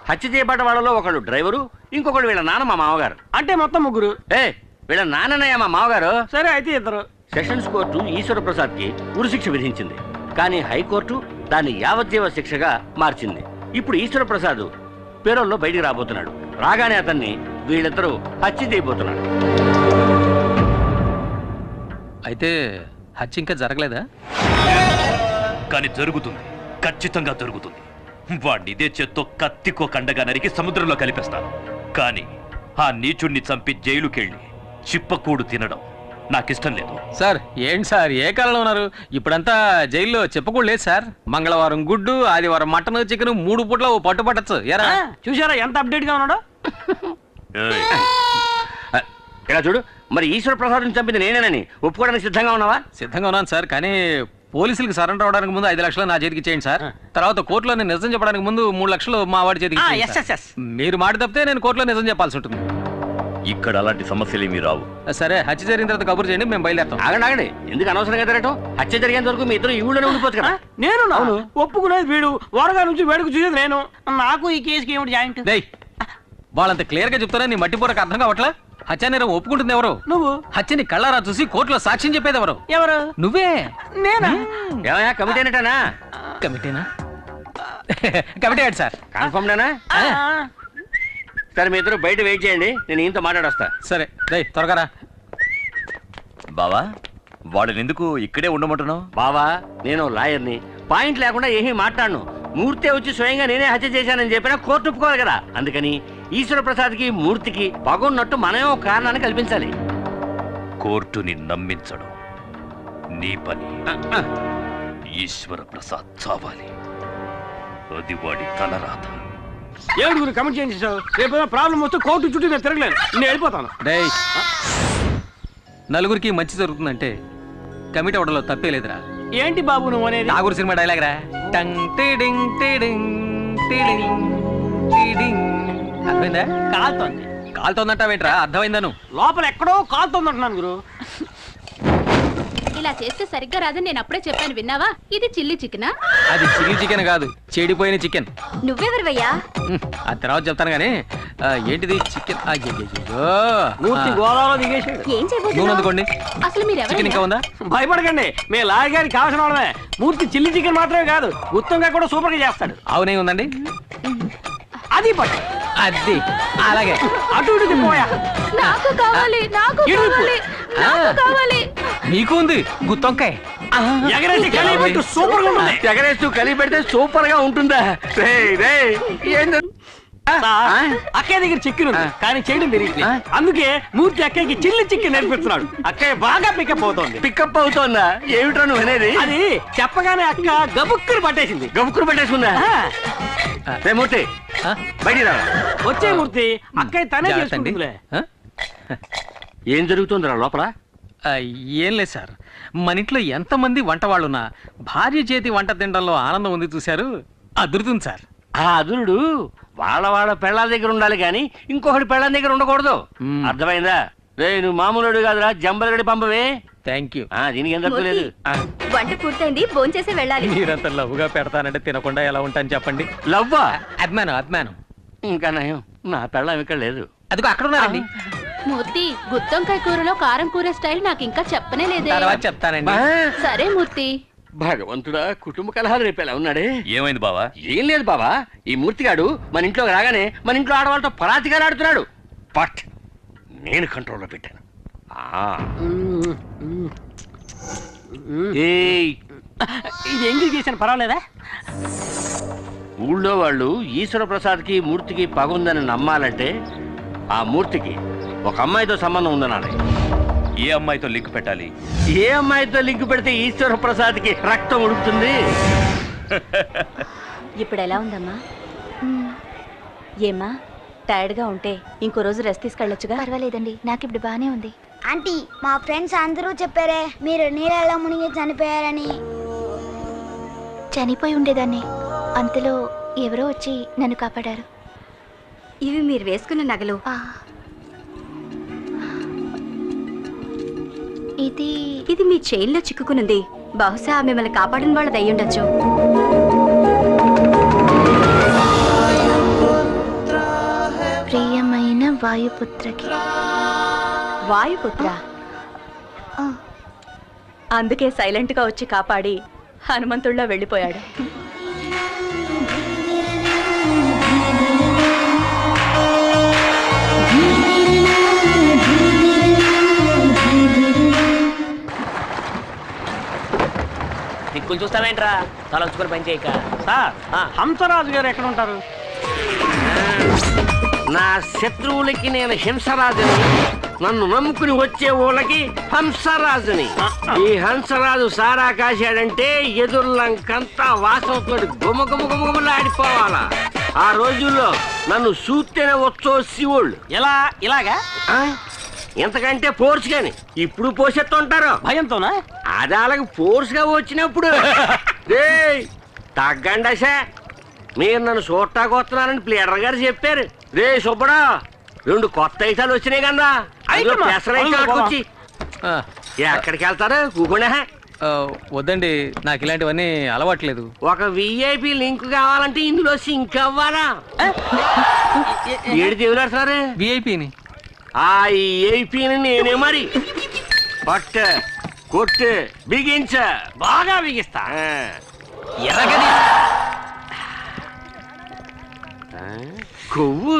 హత్య చేయబడ్డ వాళ్ళలో ఒకడు డ్రైవరు, ఇంకొకడు వీళ్ళ నాన్న మా మామగారు, అంటే మొత్తం 3. వీళ్ళ నాన్ననయ్య మా మామగారు. సరే అయితే 2. సెషన్స్ కోర్టు ఈశ్వర ప్రసాద్ కి ఉరిశిక్ష విధించింది, కానీ హైకోర్టు దాన్ని యావజ్జీవ శిక్షగా మార్చింది. ఇప్పుడు ఈశ్వర ప్రసాద్ పేరోల్లో బయటికి రాబోతున్నాడు. రాగానే అతన్ని వీళ్ళిద్దరూ హత్య చేయబోతున్నాడు. అయితే హత్య ఇంకా జరగలేదా? కానీ జరుగుతుంది, ఖచ్చితంగా జరుగుతుంది. వాడిని ఇదే చేత్తో కత్తికో కండగా నరికి సముద్రంలో కలిపేస్తాను. కానీ ఆ నీచుణ్ణి చంపి జైలుకెళ్ళి చిప్పకూడు తినడం నాకిష్టం లేదు. సార్ ఏంటి సార్ ఏ కాలంలో ఉన్నారు? ఇప్పుడంతా జైల్లో చెప్పకూడదు లేదు సార్. మంగళవారం గుడ్డు, ఆదివారం మటన్, చికెన్ 3 పూట్ల ఓ పట్టు పట్టచ్చు. ఎరా చూసారా ఎంత అప్డేట్ గా ఉన్నాడో? ఇలా చూడు, మరి ఈశ్వర ప్రసాద్ చంపింది నేనేనని ఒప్పుకోవడానికి సిద్ధంగా ఉన్నావా? సిద్ధంగా ఉన్నాను సార్, కానీ పోలీసులకు సరెండర్ అవడానికి ముందు 5 లక్షలు నా చేతికి ఇచ్చేయండి సార్. తర్వాత కోర్టులో నేను నిజం చెప్పడానికి ముందు 3 లక్షలు మా వాడి చేతికి ఇచ్చేయండి సార్. మీరు మాట తప్పితే నేను కోర్టులో నిజం చెప్పాల్సి ఉంటుంది. ఇక్కడ అలాంటి సమస్యలు ఏమీ రావు. సరే, హత్య జరిగిన తర్వాత కబురు చేయండి, మేము బయలుదేరుతాం. ఆగండి, ఎందుకు అనవసరంగా తిరగటం? హత్య జరిగేంత వరకు మీ ఇద్దరు ఈ ఊళ్ళోనే ఉండిపోతుంది కదా. నేను ఒప్పుకునేది వీడు, వరగా నుంచి వేడుకు చూసేది నేను. నాకు ఈ కేసుకి ఏమిటి జాయింట్? వాళ్ళంత క్లియర్ గా చెప్తారా? నీ మట్టి పూరకు అర్థం కావట్లా? హత్య నేరం ఒప్పుకుంటుంది ఎవరు? నువ్వు. హత్యని కళ్ళారా చూసి కోర్టులో సాక్ష్యం చెప్పేది ఎవరు? ఎవరు? నువ్వే. నేనా? కమిటీ అనేటానా? కమిటీనా? Committee sir. కన్ఫర్మ్డేనా? సరే, మీ ఇద్దరు బయట వెయిట్ చేయండి, నేను ఇంత మాట్లాడొస్తా. సరే త్వరగా రా. బావా, వాడిని ఎందుకు ఇక్కడే ఉండమంటున్నావు? బావా, నేను లాయర్ని, పాయింట్ లేకుండా ఏమీ మాట్లాడను. మూర్తి వచ్చి స్వయంగా నేనే హత్య చేశానని చెప్పినా కోర్టు ఒప్పుకోవాలి కదా. అందుకని ఈశ్వర ప్రసాద్కి మూర్తికి పగున్నట్టు మనమే ఒక కారణాన్ని కల్పించాలి. కోర్టుని నమ్మించడం నీ పని. ఈశ్వర ప్రసాద్ చావాలి, అది వాడి తలరాత. ఏడుగురు కమిట్ చేయించావు, రేపు ప్రాబ్లం వస్తే కోర్టు చుట్టూ నేను తిరగలేను, నేను వెళ్ళిపోతాను. నలుగురికి మంచి జరుగుతుందంటే కమిటీ అవడంలో తప్పే లేదురా. ఏంటి బాబు నువ్వు అనేది? నాగూరు సినిమా డైలాగ్ రా. టంగ్ టిడింగ్ టిడింగ్ టిడింగ్ టిడింగ్. అర్థమైందా? కాలుతోంది. కాలుతోందంటావేంట్రా? అర్థమైందా? నువ్వు లోపల ఎక్కడో కాలుతోంది అంటున్నాను గురు. ఇలా చేస్తే సరిగ్గా రాదని నేను అప్పుడే చెప్పాను, విన్నావా? ఇది చిల్లీ చికెనా? అది చిల్లీ చికెన్ కాదు, చెడిపోయిన చికెన్. నువ్వెవరివయ్యా? ఆ తర్వాత చెప్తాను గానీ ఏంటిది చికెన్? గోదావరిలో దిగేసాడు. ఏం నూనె అందుకోండి. అసలు మీరు చికెన్ ఇంకా ఉందా? భయపడకండి, మేము లాయర్ గారికి కావాల్సిన వాళ్ళమే. మూర్తి చిల్లీ చికెన్ మాత్రమే కాదు, గుత్తంగా కూడా సూపర్ గా చేస్తాడు. అవునే ఉందండి, అది పట్టు. అది అలాగే అటు ఇటు పోయా. నాకు కావాలి, నాకు కావాలి, నాకు కావాలి. నీకు ఉంది గుత్తొంకాయ. ఎగరేసి కలిపెట్టు, సూపర్ గా ఉంటుంది. ఎగరేస్తూ కలిపి పెడితే సూపర్ గా ఉంటుందా? అక్కయ్య దగ్గర చికెన్ ఉంది, కానీ చేయడం తెలియట్లేదు. అందుకే మూర్తి అక్కయ్యకి చిల్లి చికెన్ నేర్పిస్తున్నాడు. అక్కయ్య బాగా పికప్ అవుతోంది. పికప్ అవుతోందా? ఏమిట్రా నువ్వు అనేది? అది చెప్పగానే అక్క గబుక్కుని పట్టేసింది. గబుక్కుని పట్టేసుకుందా? మూర్తి బయటికి రా. వచ్చే మూర్తి, అక్కయ్య తనే చేసుకుంటుందిలే. ఏం జరుగుతుందిరా లోపల? ఏం లేదు సార్, మన ఇంట్లో ఎంతమంది వంట వాళ్ళున్నా భార్య చేతి వంట తినడంలో ఆనందం ఉంది చూశారు, అదురుతుంది సార్. ఆ అదురుడు వాళ్ళ పెళ్ళాల దగ్గర ఉండాలి కానీ ఇంకొకటి పెళ్ళాల దగ్గర ఉండకూడదు. అర్థమైందా? రే, నువ్వు మామూలుడు కాదురా, జంబలగడి పంపవే. Thank you. దీనికి ఏం తప్పలేదు. వంట పూర్తయింది, భోంచేసి వెళ్ళాలి. మీరంత లవ్వుగా పెడతానంటే తినకుండా ఎలా ఉంటాను చెప్పండి. లవ్వా? అభిమానం. ఇంకా నయం, నా పెళ్ళం ఇక్కడ లేదు. అదిగో అక్కడ ఉన్నారండి. మూర్తి, గుత్తొంకాయ కూరలో కారం కూర స్టైల్ నాకు ఇంకా చెప్పనే లేదే. తర్వాత చెప్తానండి. సరే మూర్తి. భగవంతుడా, కుటుంబ కలహాలు రేపేలా ఉన్నాడే. ఏమైంది బావా? ఏం లేదు బావా, ఈ మూర్తిగాడు మన ఇంట్లోకి రాగానే మన ఇంట్లో ఆడవాళ్ళతో పరాతిగా ఆడుతున్నాడు. బట్ నేను కంట్రోల్లో పెట్టాను. ఇది ఎంగిల్ చేశాను, పర్వాలేదా? ఊళ్ళో వాళ్ళు ఈశ్వర ప్రసాద్కి మూర్తికి పగుందని నమ్మాలంటే ఆ మూర్తికి ఒక అమ్మాయితో సంబంధం ఉందనాలి. ఏ అమ్మాయితో లింక్ పెట్టాలి? ఏ అమ్మాయితో లింక్ పెడితే ఈశ్వర ప్రసాద్కి రక్తం ఉడుకుతుంది? ఇప్పుడు ఎలా ఉందమ్మా? ఏమ్మా, టైర్డ్ గా ఉంటే ఇంకో రోజు రెస్ట్ తీసుకెళ్ళొచ్చుగా. పర్వాలేదండి, నాకు ఇప్పుడు బానే ఉంది. ఆంటీ, మా ఫ్రెండ్స్ అందరూ చెప్పారే మీరు నీళ్ళలో మునిగి చనిపోయారని. చనిపోయి ఉండేదాన్ని, అంతలో ఎవరో వచ్చి నన్ను కాపాడారు. ఇవి మీరు వేసుకున్న నగలు. ఇది మీ చైన్లో చిక్కుకునుంది. బహుశా మిమ్మల్ని కాపాడిన వాళ్ళది అయ్యుండొచ్చు. ప్రియమైన వాయుపుత్రకి. వాయుపుత్ర? అందుకే సైలెంట్ గా వచ్చి కాపాడి హనుమంతుడిలో వెళ్ళిపోయాడు. దిక్కులు చూస్తావేంట్రా తలంచుకొని పని చేయక. సార్ హంసరాజు గారు ఎక్కడ ఉంటారు? నా శత్రువులకి నేను హింసరాజుని, నన్ను నమ్ముకుని వచ్చే ఊళ్ళకి హంసరాజుని. ఈ హంసరాజు సారా కాశాడంటే ఎదుర్లంకంతా వాసనతో గుమగుమగుమలాడిపోవాలా. ఆ రోజుల్లో నన్ను చూస్తేనే వచ్చో శివుళ్ళు. ఎలా ఇలాగా? ఎంతకంటే ఫోర్స్ గాని ఇప్పుడు పోసేస్తుంటారు భయంతోనా? అది అలాగే ఫోర్స్ గా వచ్చినప్పుడు తగ్గండసా. మీరు నన్ను చూడటానికి వస్తున్నారని ప్లేడర్ గారు చెప్పారు. రే సుబ్బడా, 2 కొత్త ఐటాలు వచ్చినాయి కదా, వచ్చి ఎక్కడికి వెళ్తారు? కూకుండా వద్దండి, నాకు ఇలాంటివన్నీ అలవాట్లేదు. ఒక విఐపి లింక్ కావాలంటే ఇందులో సింక్ అవ్వాలా? ఏడు దేవులాడుతున్నారు విఐపిని. ఆ విఐపిని నేనే మరి పట్టు కొట్టు బిగించ బాగా బిగిస్తా. ఎరగది కొవ్వు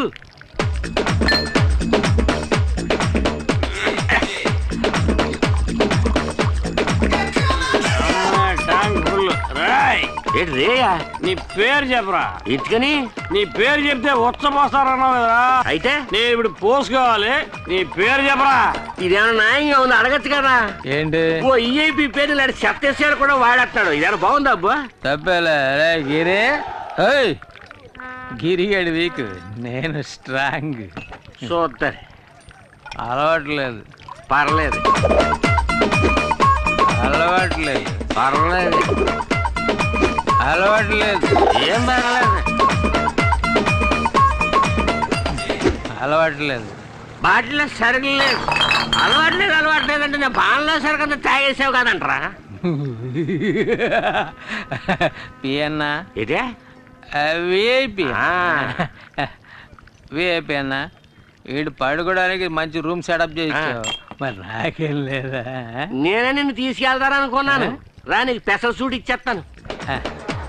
రేయా. నీ పేరు చెప్పరా? ఎందుకని? నీ పేరు చెప్తే ఉచ్చపోస్తారన్నావు కదరా. అయితే నేను ఇప్పుడు పోసుకోవాలి, నీ పేరు చెప్పరా? ఇదేమన్నా న్యాయంగా ఉంది? అడగచ్చు కదా. ఏంటి? ఓ ఈఐపి పేరు లాంటి చెత్తేసాడు కూడా వాడేస్తాడు. ఇదేమన్నా బాగుందా అబ్బా? తప్పేలే గిరి. గిరిగాడి వీక్, నేను స్ట్రాంగ్. చూద్దరు అలవాట్లేదు. పర్లేదు అలవాట్లేదు. పర్లేదు అలవాట్లేదు. ఏం పర్లేదు. అలవాట్లేదు. బాటిలో సరిగ్లేదు. అలవాట్లేదు అంటే నేను బాణలో సరిగ్గా తాగేసావు కదంటరా. పియన్నా ఇదే విఐపి. విఐపి అన్నా, వీడు పడుకోవడానికి మంచి రూమ్ సెటప్ చేయించావు, మరి నాకేం లేదా? నేనే నిన్ను తీసుకెళ్తారనుకున్నాను. రా, నీకు స్పెషల్ సూట్ ఇచ్చేస్తాను.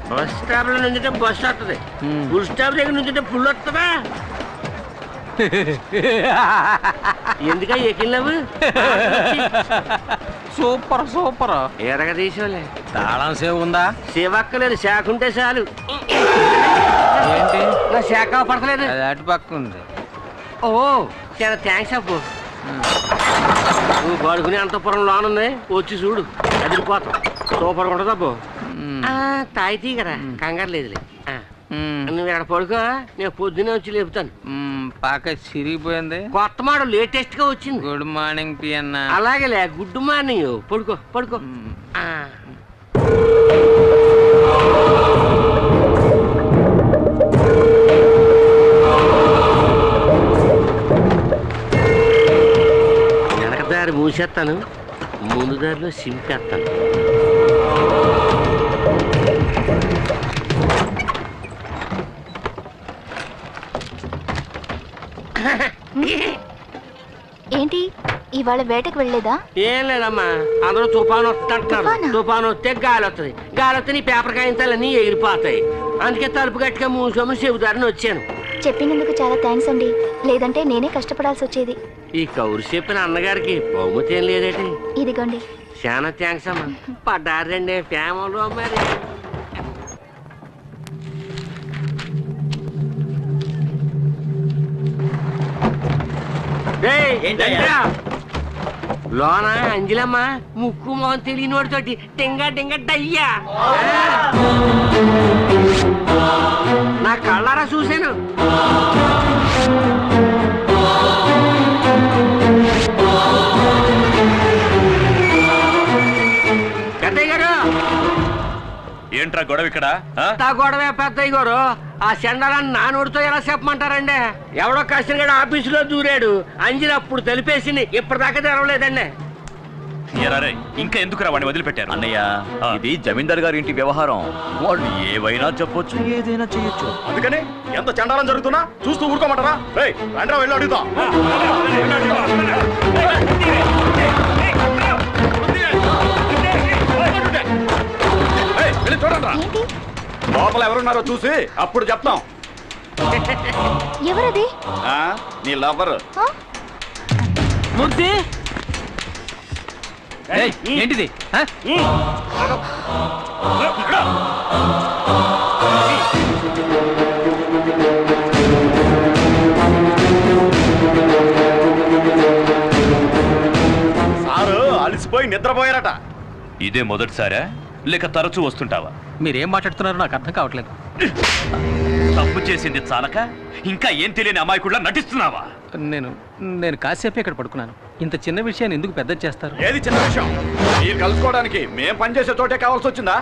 బస్ స్టాప్ లో నుంచుంటే బస్ వస్తుంది, ఫుల్ స్టాప్ దగ్గర నుంచుంటే ఫుల్ వస్తుందా? ఎందుక ఎక్కినవు? Super super. ఎరగ తీసుకోలే. తాళం సేవ ఉందా? సేవక్కలేదు, శాఖ ఉంటే చాలు. ఏంటి? నా శాఖ పడతలేదు. అది అటు పక్క ఉంది. ఓ చాలా థ్యాంక్స్ అబ్బు. నువ్వు పడుకునే అంతపురం లోనుంది, వచ్చి చూడు, అదిరిపోతాం. సూపర్ ఉంటుంది అబ్బు. తాయితీ కదా, కంగారు లేదులే. నువ్వు ఇక్కడ పడుకో, నేను పొద్దునే వచ్చి లేపుతాను. పాక చిరిగిపోయింది. కొత్త మోడల్ లేటెస్ట్ గా వచ్చింది. గుడ్ మార్నింగ్ పియన్నా. అలాగేలే, గుడ్ మార్నింగ్. పడుకో పడుకో. వెనక దారి మూసేస్తాను, ముందు దారిలో సింపేస్తాను. ఏంటి ఇవాళ వేటకు వెళ్ళలేదా? ఏం లేదమ్మా, అందరూ తుఫాను వస్తుంటారు. తుఫాను వస్తే గాలి వస్తుంది, గాలి వస్తే నీ పేపర్ కాయించాలన్నీ ఎగిరిపోతాయి. అందుకే తలుపు గట్టిగా మూసోమని చెబుతారని వచ్చాను. చెప్పినందుకు చాలా థ్యాంక్స్ అండి, లేదంటే నేనే కష్టపడాల్సి వచ్చేది. ఈ కౌరు చెప్పిన అన్నగారికి బహుమతి ఏం లేదేటి? ఇదిగోండి. చాలా థ్యాంక్స్ అమ్మా. పడ్డారండి ఫ్యామిలీలో మరి. లోన అంజలమ్మ ముక్కు మొహం తెలియని వాడితోటి టింగా టింగా డయ్యా. నా కళ్ళారా చూశాను. పెద్దయ్య గారు, ఏంట్రా గొడవ ఇక్కడ? గొడవే పెద్దయ్య గారు. ఆ చెండాలని నా నోటితో ఎలా చెప్పమంటారండి? ఎవడో కష్టంగా ఆఫీసులో దూరాడు, అంజలి అప్పుడు తెలిపేసింది, ఇప్పటిదాకా తెరవలేదండి. ఎరారే, ఇంకా ఎందుకురా వాడిని వదిలిపెట్టారు? అన్నయ్య, ఇది జమీందార్ గారి ఇంటి వ్యవహారం. వాళ్ళు ఏవైనా చెప్పొచ్చు, ఏదైనా చేయొచ్చు. అందుకని ఎంత చండాలం జరుగుతున్నా చూస్తూ ఊరుకోమంటారా? రండ్రా, వెళ్ళి అడుగుతాం. చూడండి, లోపల ఎవరున్నారో చూసి అప్పుడు చెప్తాం. ఎవరది? నీ లవర్. ముద్ది ఏంటిది సారు అలసిపోయి నిద్రపోయారట. ఇదే మొదటిసారా లేక తరచూ వస్తుంటావా? మీరేం మాట్లాడుతున్నారో నాకు అర్థం కావట్లేదు. తప్పు చేసింది చాలక ఇంకా ఏం తెలియని అమాయకుడిలా నటిస్తున్నావా? నేను కాసేపే ఇక్కడ పడుకున్నాను. ఇంత చిన్న విషయాన్ని ఎందుకు పెద్ద చేస్తారు? ఏది చిన్న విషయం? మీరు కలుసుకోవడానికి మేం పనిచేసే చోటే కావాల్సి వచ్చిందా?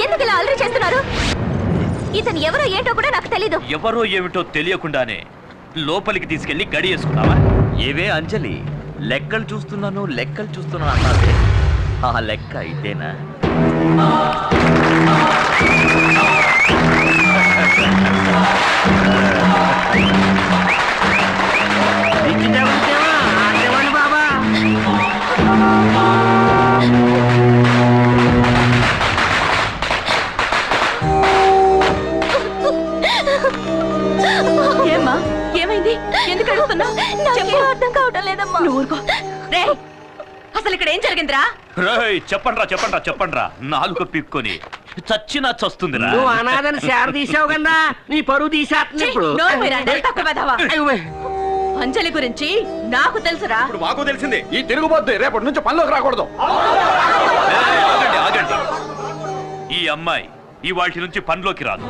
ఎందుకు ఇలా అల్లరి చేస్తున్నారు? ఇతను ఎవరో ఏంటో కూడా నాకు తెలీదు. ఎవరో ఏమిటో తెలియకుండానే లోపలికి తీసుకెళ్లి గడి వేసుకున్నావా? ఏవే అంజలి, లెక్కలు చూస్తున్నాను అన్నావే, ఆ లెక్క ఇదేనా? ఏమ్మా ఏమైంది? ఎందుకు అడుగుతున్నావు? నాకేం అర్థం కావటం లేదమ్మా. నువ్వు ఊరుకో. రేయ్, అసలు ఇక్కడ ఏం జరిగిందిరా? చెప్పండ్రా నాలుగు పిక్కొని చచ్చినా చస్తుందిరా. నువ్వు అనాథని శార తీసావు కదా, నీ పరువు తీసేస్తుంది ఇప్పుడు. అంజలి గురించి నాకు తెలుసురా. ఇప్పుడు మాకు తెలిసింది. ఈ తిరుగుబోద్దు రేపటి నుంచి పనిలోకి రాకూడదు. ఆగండి. ఈ అమ్మాయి ఈ వాటి నుంచి పనిలోకి రాదు.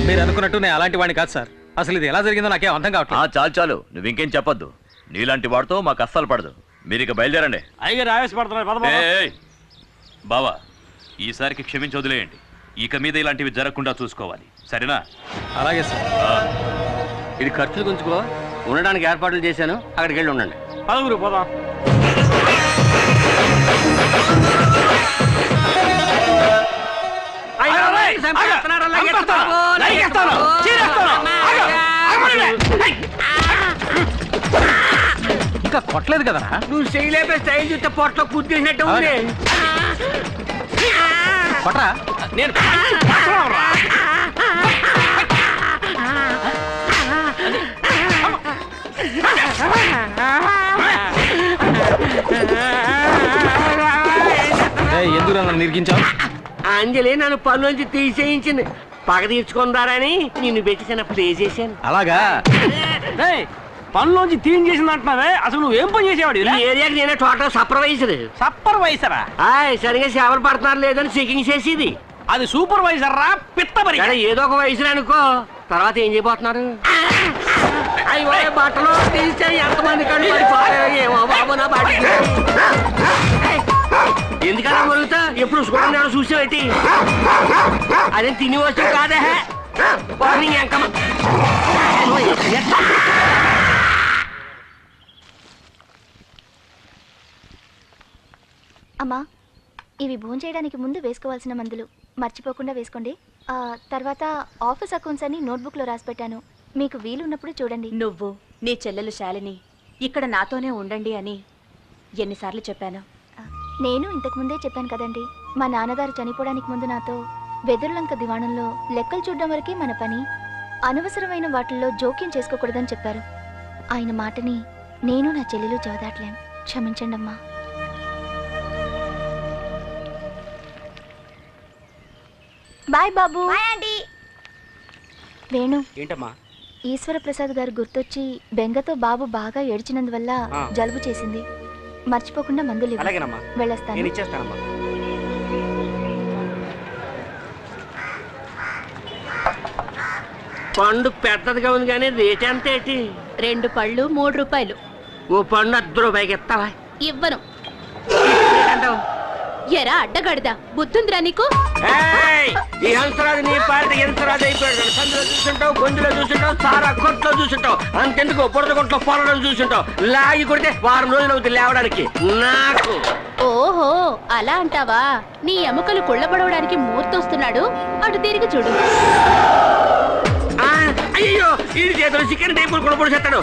మీరు అనుకున్నట్టు నేను అలాంటి వాడిని కాదు సార్. అసలు ఇది ఎలా జరిగిందో నాకేం అర్థం కావట్లేదు. చాలు నువ్వు ఇంకేం చెప్పొద్దు. నీలాంటి వాడితో మాకు అస్సలు పడదు. మీరు ఇక బయలుదేరండి. అయ్యగారు ఆవేశపడుతున్నారు. బావా, ఈసారికి క్షమించి వదిలేయండి. ఇక మీద ఇలాంటివి జరగకుండా చూసుకోవాలి, సరేనా? అలాగే సార్. ఇది ఖర్చులు గుంచుకో, ఉండడానికి ఏర్పాట్లు చేశాను, అక్కడికి వెళ్ళి ఉండండి. పదవురు పోదాం. ఇంకా కొట్టలేదు కదా. నువ్వు చేయలేపే స్టైల్ చూస్తే పొట్టలో కుద్దేసినట్టు ఉంది. కొట్రా. నేను ఎందుకు నన్ను నిరికించావు? అంజలి నన్ను పనులోంచి తీసేయించింది. పగ తీర్చుకుందారని నిన్ను పెట్టి చిన్న ప్లే చేశాను. అలాగా? పనులోంచి తీన్ చేసింది అంటున్నావే, అసలు నువ్వేం పని చేసేవాడు? ఈ ఏరియాకి నేనే టోటల్ సూపర్వైజర్. సూపర్వైజరా? సరిగా సేవలు పడుతున్నారు లేదని చెకింగ్ చేసేది. అది సూపర్వైజర్ రా పిత్తమరి. ఏదో ఒక వయసు అనుకో, తర్వాత ఏం చేయబోతున్నారు? అయ్యో బట్టలు తీస్తే ఎంతమంది కళ్ళు పడిపోయాయేమో బాబు నా బాడీకి. ఎందుకన్నా మొరుగుతా? ఎప్పుడు చూడండి చూసేటి అదే తిని వస్తువు కాదే. ఎంకమ్మ అమ్మా, ఇవి భోజనం చేయడానికి ముందు వేసుకోవాల్సిన మందులు మర్చిపోకుండా వేసుకోండి. తర్వాత ఆఫీస్ అకౌంట్స్ అని నోట్బుక్లో రాసి పెట్టాను, మీకు వీలున్నప్పుడు చూడండి. నువ్వు నీ చెల్లెలు శాలిని ఇక్కడ నాతోనే ఉండండి అని ఎన్నిసార్లు చెప్పాను? నేను ఇంతకుముందే చెప్పాను కదండి, మా నాన్నగారు చనిపోవడానికి ముందు నాతో వెదురులంక దివాణంలో లెక్కలు చూడడం వరకే మన పని, అనవసరమైన వాటిల్లో జోక్యం చేసుకోకూడదని చెప్పారు. ఆయన మాటని నేను నా చెల్లెలు జవదాట్లేం. క్షమించండి అమ్మా. బాయ్ బాబు. వేణు, ఏంటమ్మా? ఈశ్వర ప్రసాద్ గారు గుర్తొచ్చి బెంగతో బాబు బాగా ఏడ్చినందువల్ల జలుబు చేసింది. మర్చిపోకుండా మందులు వెళ్ళొస్తాను. పండు పెద్దదిగా ఉంది కానీ రేట్ ఎంత ఏంటి? 2 పళ్ళు 3 రూపాయలు. ఓ పండు 10 రూపాయకి ఇస్తావా? ఇవ్వను. ఎరా అడ్డగడదా బుద్ధుందిరా నీకు? ఈ హంసరాజు నీ పార్టీ హంసరాజు అయిపోయాడు. సందులో చూసుంటావు, గొంతులో చూసుంటావు, సారా కొట్లో చూసుంటావు, అంతెందుకు పొరద కొట్లో పొరడం చూసుంటావు. లాగి కొడితే వారం రోజులు అవుతుంది లేవడానికి. నాకు ఓహో అలా అంటావా? నీ ఎముకలు కుళ్ళబడవడానికి మూర్తొస్తున్నాడు, అటు తిరిగి చూడు. అయ్యో ఈ చేతులు చికెన్ టైపులు కూడా పొడిచేస్తాడు.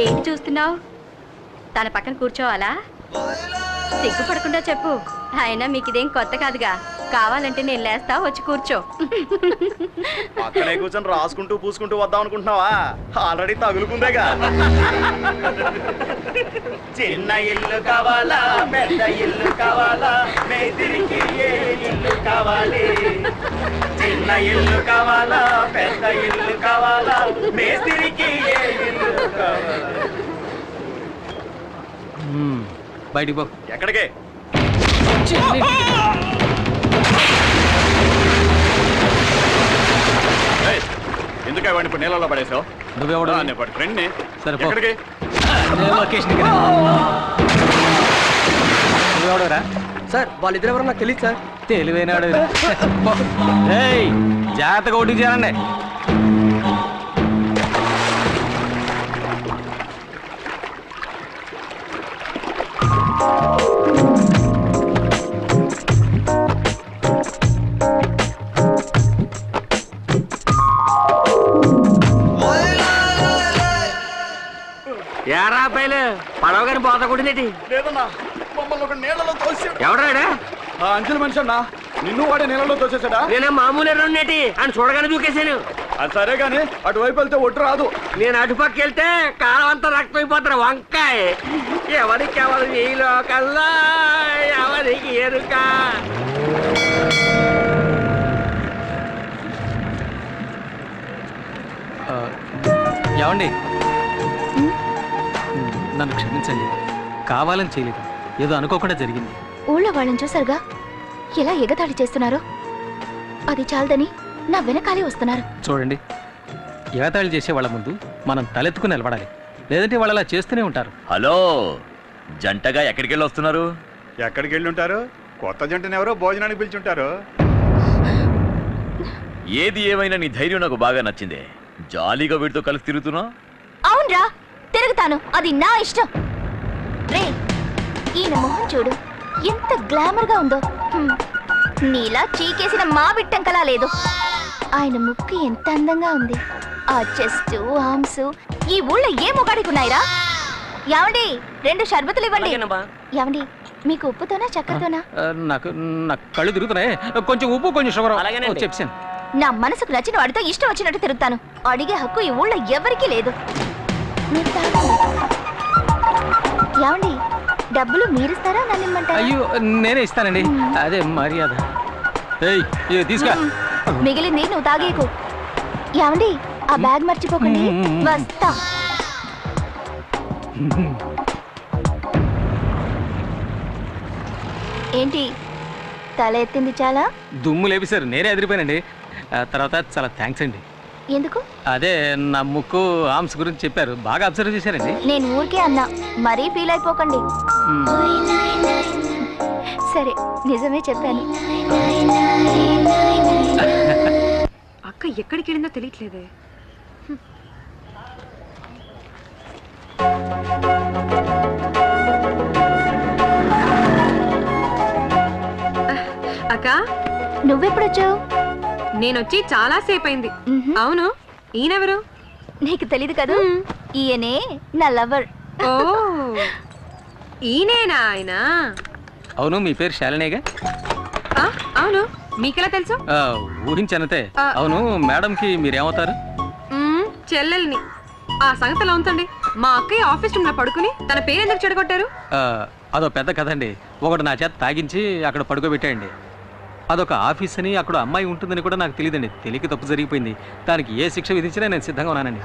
ఏంటి చూస్తున్నావు? తన పక్కన కూర్చోవాలా? సిగ్గుపడకుండా చెప్పు. అయినా మీకు ఇదేం కొత్త కాదుగా. కావాలంటే నేను లేస్తా, వచ్చి కూర్చో. అక్కడే కూర్చొని రాసుకుంటూ పూసుకుంటూ వద్దాం అనుకుంటున్నావా? ఆల్రెడీ తగులుకుందేగా. చిన్న ఇల్లు కావాలా, పెద్ద ఇల్లు కావాలా, మేస్త్రికి ఏ ఇల్లు కావాలి? చిన్న ఇల్లు కావాలా, పెద్ద ఇల్లు కావాలా, మేస్త్రికి ఏ ఇల్లు కావాలి? బయటికి పో. ఎక్కడికే? ఎందుకే వాడిని ఇప్పుడు నీళ్ళలో పడేసావు? నువ్వెవడు? ఫ్రెండ్ని. సరే ఎక్కడికి? నువ్వెవడరా? సార్ వాళ్ళిద్దరు ఎవరో నాకు తెలియదు సార్. తెలివైనాడు. జాగ్రత్తగా ఓటింగ్ చేయాలండి. ఏరా పైలు పడవ గారి పోత కొట్టిందేటి? లేదన్నా, మమ్మల్ని ఒక నీళ్ళలో తోసాడు. ఎవడాడా? అంచెల మనిషి అన్నా, నిన్ను వాడే నీళ్ళలో తోసేసాడా? నేనే మామూలు ఎర్రనేటి అని చూడగానే దూకేశాను. అది సరే గాని అటువైపు వెళ్తే ఒట్టు రాదు. నేను అటుపక్క వెళ్తే కాలం అంతా రక్తం అయిపోతారు. వంకాయ ఎవరికి ఎవరు ఈ లోకల్లా ఎవరికి ఎరుక? ఏమండి, నన్ను క్షమించండి. కావాలని చేయలేదు, ఏదో అనుకోకుండా జరిగింది. ఊళ్ళో వాళ్ళని చూసారుగా ఎలా ఎగతాళి చేస్తున్నారో. అది చాలదని నా వెనకాలే వస్తున్నారు. చూడండి, ఎగతాళి చేసే వాళ్ళ ముందు మనం తలెత్తుకుని నిలబడాలి, లేదంటే వాళ్ళు అలా చేస్తూనే ఉంటారు. హలో, జంటగా ఎక్కడికి వెళ్ళి వస్తున్నారు? ఎక్కడికి వెళ్ళి ఉంటారు? కొత్త జంటను ఎవరో భోజనానికి పిలిచుంటారు. ఏది ఏమైనా నీ ధైర్యం నాకు బాగా నచ్చిందే. జాలీగా వీడితో కలిసి తిరుగుతున్నా? అవునరా, తిరుగుతాను, అది నా ఇష్టం. రే, ఈయన మొహం చూడు, ఎంత గ్లామర్ గా ఉందో. నీలా చీకేసిన మా బిట్టంకలా లేదు. ఆయన ముక్కు ఎంత అందంగా ఉంది. ఆ చెస్ట్, ఆర్మ్స్ ఈ ఊళ్ళో ఏ మొగాడికి ఉన్నాయిరా? యావండి, 2 షర్బతులు ఇవ్వండి. యావండి, మీకు ఉప్పుతోనా చక్కెరతోనా? నాకు కళ్ళు తిరుగుతున్నాయి. కొంచెం ఉప్పు, కొంచెం షుగర్ చెప్పాను. నా మనసుకు నచ్చిన వాడితో ఇష్టం వచ్చినట్టు తిరుగుతాను. అడిగే హక్కు ఈ ఊళ్ళో ఎవరికీ లేదు. యావండి, డబ్బులు మీరిస్తారా నన్ను ఇమ్మంటారా? అయ్యో, నేనే ఇస్తానండి, అదే మర్యాద. తీసుకా. మిగిలింది నువ్వు తాగేకు. యావండి, ఆ బ్యాగ్ మర్చిపోకండి. వస్తా. ఏంటి తల ఎత్తింది చాలా? దుమ్ము లేపిసారు, నేనే ఎదిరిపోయానండి. తర్వాత చాలా థ్యాంక్స్ అండి. ఎందుకు? అదే నా ముక్కు ఆర్మ్స్ గురించి చెప్పారు, బాగా అబ్జర్వ్ చేశారండి. నేను ఊరికే అన్నా, మరీ ఫీల్ అయిపోకండి. సరే, నిజమే చెప్పాను. అక్క ఎక్కడికి వెళ్ళిందో తెలియట్లేదే. అక్క, నువ్వెప్పుడొచ్చావు? నేనొచ్చి చాలా సేపు అయింది. అవును, ఈయనెవరు? నీకు తెలీదు కదా, ఈయనే నా లవర్. ఓ, ఈయనేనా ఆయన? అవును, మీ పేరు శాలినేగా? అవును, మీకెలా తెలుసు? ఊహించనతే. అవును, మేడంకి మీరేమవుతారు? చెల్లెల్ని. ఆ సంగతిలో ఉంచండి. మా అక్కయ్య ఆఫీస్ రూమ్ లో పడుకుని తన పేరు ఎందుకు చెడగొట్టారు? అదో పెద్ద కథ అండి. ఒకటి నా చేత తాగించి అక్కడ పడుకోబెట్టాయండి. అదొక ఆఫీస్ అని అక్కడ అమ్మాయి ఉంటుందని కూడా నాకు తెలియదండి. తెలియక తప్పు జరిగిపోయింది. దానికి ఏ శిక్ష విధించినా నేను సిద్ధంగా ఉన్నానండి.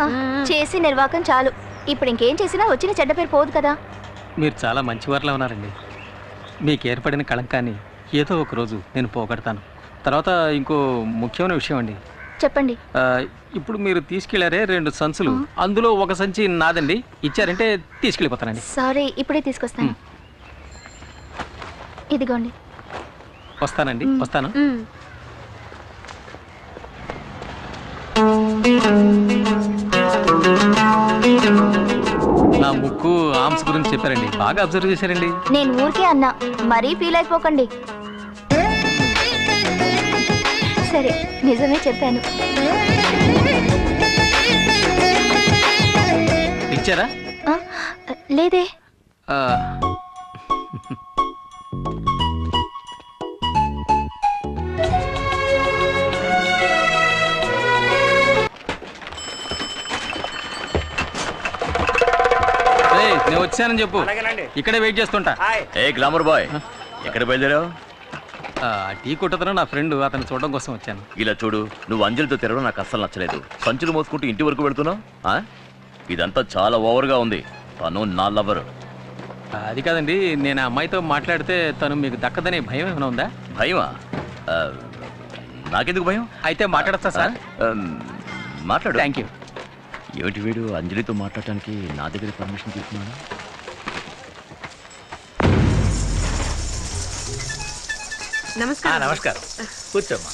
చేసి నిర్వాకం చాలు. ఇప్పుడు ఇంకేం చేసినా వచ్చిన చెడ్డ పేరు పోదు కదా. మీరు చాలా మంచివారిలా ఉన్నారండి. మీకు ఏర్పడిన కళంకాన్ని ఏదో ఒక రోజు నేను పోగొడతాను. తర్వాత ఇంకో ముఖ్యమైన విషయం అండి. చెప్పండి. ఇప్పుడు మీరు తీసుకెళ్లారే 2 సంచులు, అందులో ఒక సంచి నాదండి. ఇచ్చారంటే తీసుకెళ్ళిపోతానండి. సారీ, ఇప్పుడే తీసుకొస్తాను. ఇదిగోండి. వస్తానండి, వస్తాను. నా ముక్కు ఆర్మ్స్ గురించి చెప్పారండి. బాగా అబ్జర్వ్ చేశారండి. నేను ఊరికే అన్నా, మరీ ఫీల్ అయిపోకండి. సరే, నిజమే చెప్పాను. ఇచ్చారా? లేదే. నేను వచ్చానని చెప్పు. ఇక్కడే వెయిట్ చేస్తుంటా. ఏ గ్లామర్ బాయ్, ఎక్కడ బయలుదేరావు? టీ కొట్టతను నా ఫ్రెండ్, అతను చూడడం కోసం వచ్చాను. ఇలా చూడు, నువ్వు అంజలితో తిరగడం నాకు అస్సలు నచ్చలేదు. సంచులు మోసుకుంటూ ఇంటి వరకు వెళుతున్నావు. ఇదంతా చాలా ఓవర్గా ఉంది. తను నా లవర్. అది కాదండి, నేను ఆ అమ్మాయితో మాట్లాడితే తను మీకు దక్కదనే భయం ఏమైనా ఉందా? భయమా? నాకెందుకు భయం? అయితే మాట్లాడతా సార్. మాట్లాడు. Thank you. ఏమిటి వీడు అంజలితో మాట్లాడటానికి నా దగ్గర పర్మిషన్ తీసుకున్నాను? నమస్కారం. నమస్కారం. కూర్చోమ్మా.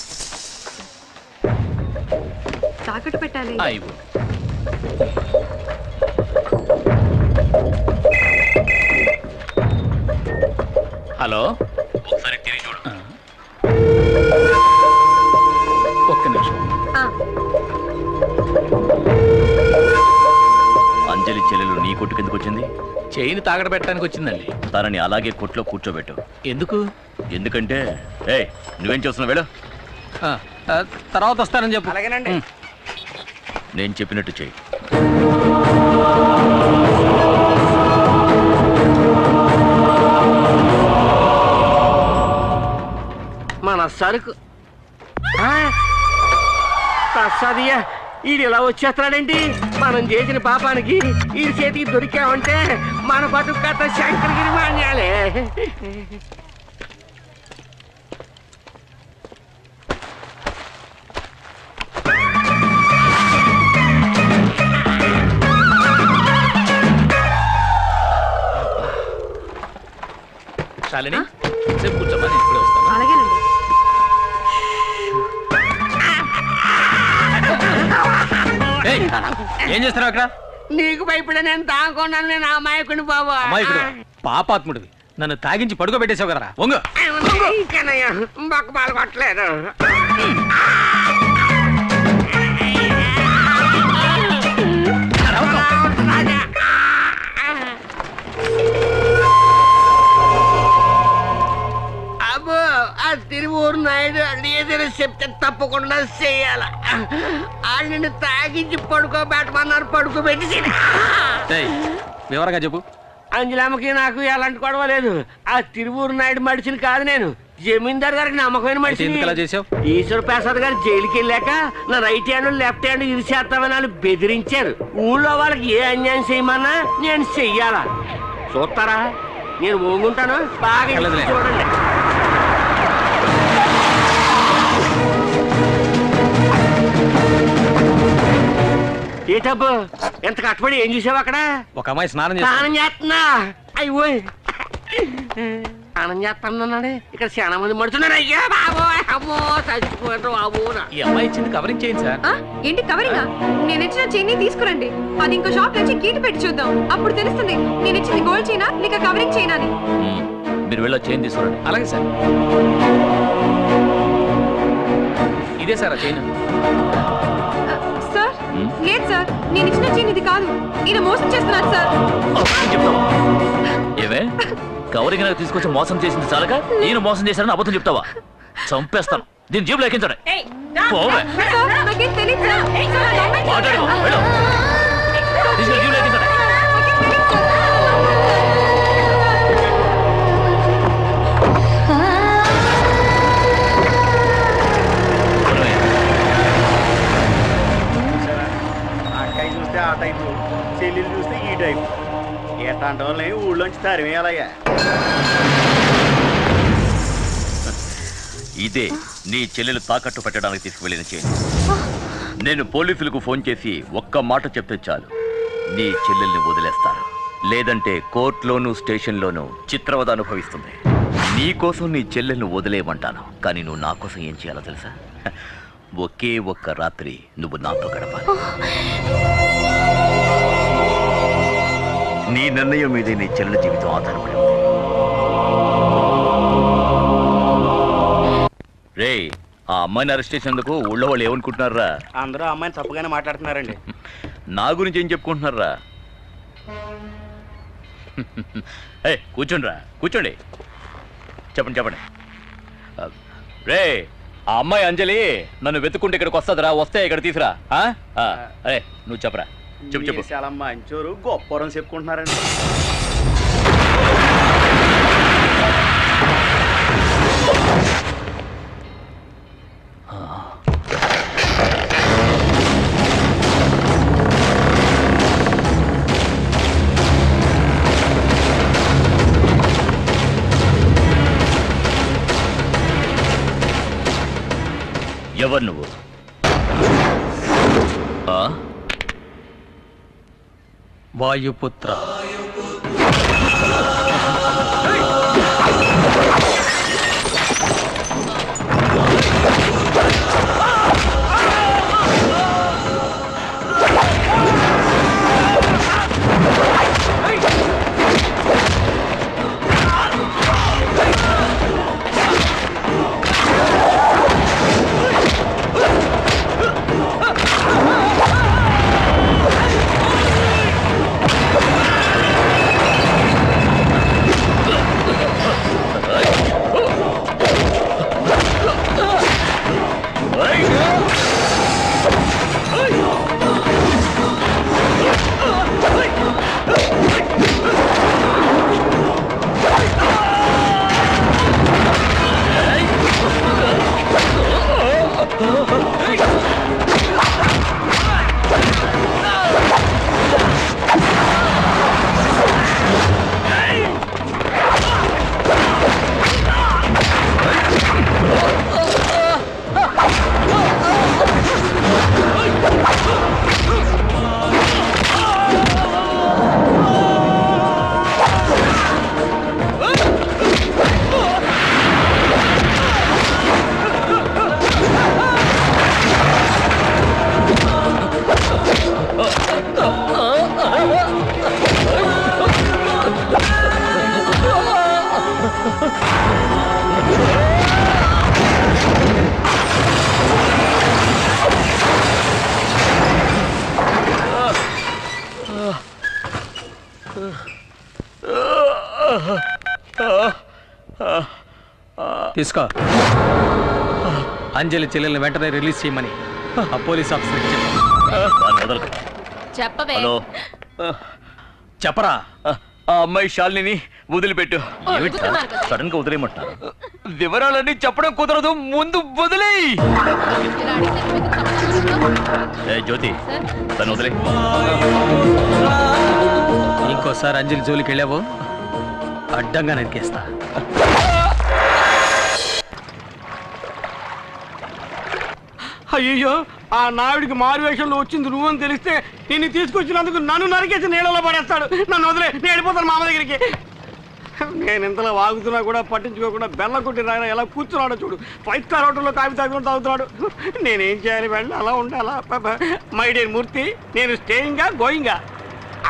తాకట్టు పెట్టాలి. హలో, ఒకసారి తిరిగి చూడు. ఒక్క నిమిషం. అంజలి చెల్లెలు నీ కొట్టు కిందకు వచ్చింది? చైన్ తాగడ పెట్టడానికి వచ్చిందండి. తనని అలాగే కొట్లో కూర్చోబెట్టు. ఎందుకు? ఎందుకంటే నువ్వేం చేస్తున్నావు? వెళ్ళు. తర్వాత వస్తానని చెప్పు. అలాగేనండి. నేను చెప్పినట్టు చెయ్యి. మన సరుకు సదియా ఈడు ఇలా వచ్చేస్తున్నాడేంటి? మనం చేసిన పాపానికి ఈ చేతికి దొరికామంటే మన బతుకు కథ శంకరగిరి మాన్యాలే. శాలిని, సేపు కూర్చోమ్మా, నేను ఇప్పుడే వస్తాను. అలాగేనండి. ఏం చేస్తున్నావు అక్కడ? నీకు భయపడే నేను తాగుకున్నాను. నేను అమాయకుని బాబు. అమాయకుడు, పాపాత్ముడివి. నన్ను తాగించి పడుకోబెట్టేసావు కదరా. వంగు. బొక్క పాలు కొట్టలేదు. అబ్బో, ఆ తిరువూరు నాయుడు ఏదైనా చెప్తే తప్పకుండా చెయ్యాల. వాళ్ళు నిన్ను తాగించి పడుకోబెట్టమన్నారు, పడుకోబెట్టి. వివరంగా చెప్పు. అంజలమ్మకి నాకు ఎలాంటి గొడవ లేదు. ఆ తిరువూరు నాయుడు మడిచిని కాదు నేను, జమీందార్ గారికి నమ్మకమైన మనిషి. ఈశ్వర ప్రసాద్ గారు జైలుకి వెళ్ళాక నా రైట్ హ్యాండ్ లెఫ్ట్ హ్యాండ్ ఇరిచేస్తామని వాళ్ళు బెదిరించారు. ఊళ్ళో వాళ్ళకి ఏ అన్యాయం చేయమన్నా నేను చెయ్యాలా. చూస్తారా? నేను ఓంగుంటాను, బాగా చూడండి. ఏటబ్బు, ఎంత కష్టపడి ఏం చూసావు అక్కడ? ఒక అమ్మాయి స్నానం చేస్తున్నా. అయ్యో, స్నానం చేస్తానన్నాడే. ఇక్కడ చాలా మంది మడుతున్నారు. అయ్యా బాబో, అమ్మో చచ్చిపోయారు బాబు. ఈ అమ్మాయి ఇచ్చింది కవరింగ్ చేయండి సార్. ఏంటి కవరింగా? నేను ఇచ్చిన చైన్ తీసుకురండి. అది ఇంకో షాప్ నుంచి గీటు పెట్టి చూద్దాం. అప్పుడు తెలుస్తుంది నేను ఇచ్చింది గోల్డ్ చైనా లేక కవరింగ్ చైనా అని. మీరు వెళ్ళి చైన్ తీసుకురండి. అలాగే సార్. ఇదే సార్ ఆ చైన్. సార్ లేదు సార్, నేను ఇచ్చిన చైన్ ఇది కాదు. ఈయన మోసం చేస్తున్నాను సార్. ఏమే, కవరింగ్ నాకు తీసుకొచ్చి మోసం చేసింది చాలక నేను మోసం చేశానని అబద్ధం చెప్తావా? చంపేస్తాను. దీని జీబులో ఎక్కించండి. నాకేం తెలీదు సార్. మాట్లాడు, వెళ్ళు. తీసుకెళ్ళి జీబులో ఎక్కించండి. ఆ టైపు, చెల్లెలు చూస్తే ఈ టైపు. ఎట్లాంటి వాళ్ళని ఊళ్ళోంచి తరిమేయాలయ్యా. ఇదే నీ చెల్లెలు తాకట్టు పెట్టడానికి తీసుకువెళ్ళిన చేయండి. నేను పోలీసులకు ఫోన్ చేసి ఒక్క మాట చెప్తే చాలు, నీ చెల్లెల్ని వదిలేస్తారు. లేదంటే కోర్టులోనూ స్టేషన్లోనూ చిత్రవద అనుభవిస్తుంది. నీ కోసం నీ చెల్లెల్ని వదిలేయమంటాను, కానీ నువ్వు నా కోసం ఏం చేయాలో తెలుసా? ఒకే ఒక్క రాత్రి నువ్వు నాతో గడపాలి. నీ నిర్ణయం మీదే నీ చెల్లెల జీవితం ఆధారపడి ఉంది. రే, ఆ అమ్మాయిని అరెస్ట్ చేసేందుకు ఊళ్ళో వాళ్ళు ఏమనుకుంటున్నారా? అందరూ అమ్మాయిని తప్పుగానే మాట్లాడుతున్నారండి. నా గురించి ఏం చెప్పుకుంటున్నారా? కూర్చోండిరా, కూర్చోండి. చెప్పండి చెప్పండి. రే, ఆ అమ్మాయి అంజలి నన్ను వెతుక్కుంటే ఇక్కడికి వస్తుందిరా, వస్తే ఇక్కడ తీసురా. అరే నువ్వు చెప్పరా, చెప్పు చెప్పు. చాలా మంచోరు, గొప్పరం చెప్పుకుంటున్నారండి. ఎవరు నువ్వు? వాయుపుత్ర. తీసుకో. అంజలి చెల్లెల్ని వెంటనే రిలీజ్ చేయమని ఆ పోలీస్ ఆఫీసర్కి చెప్పవే. హలో, చెప్పరా. ఆ అమ్మాయి శాలిని వదిలిపెట్టు. సడన్ గా వదిలేయమంటున్నారు. వివరాలన్నీ చెప్పడం కుదరదు, ముందు వదిలేయ్. జ్యోతి, తను వదిలే. ఇంకోసారి అంజలి జోలికి వెళ్ళావు అడ్డంగా నరికేస్తా. అయ్యో, ఆ నాయుడికి మారు వేషంలో వచ్చింది నువ్వని తెలిస్తే నిన్ను తీసుకొచ్చినందుకు నన్ను నరికేసి నీళ్ళలో పడేస్తాడు. నన్ను వదిలే, నేను వెళ్ళిపోతాను మామ దగ్గరికి. నేను ఇంతలో వాగుతున్నా కూడా పట్టించుకోకుండా బెల్ల కొట్టి రాయన ఎలా కూర్చున్నాడో చూడు. 5 స్టార్ హోటల్లో కాఫీ తాగుతున్నాడు. నేనేం చేయాలి? వెళ్ళి అలా ఉండాలా? మై డియర్ మూర్తి, నేను స్టేయింగా గోయింగా?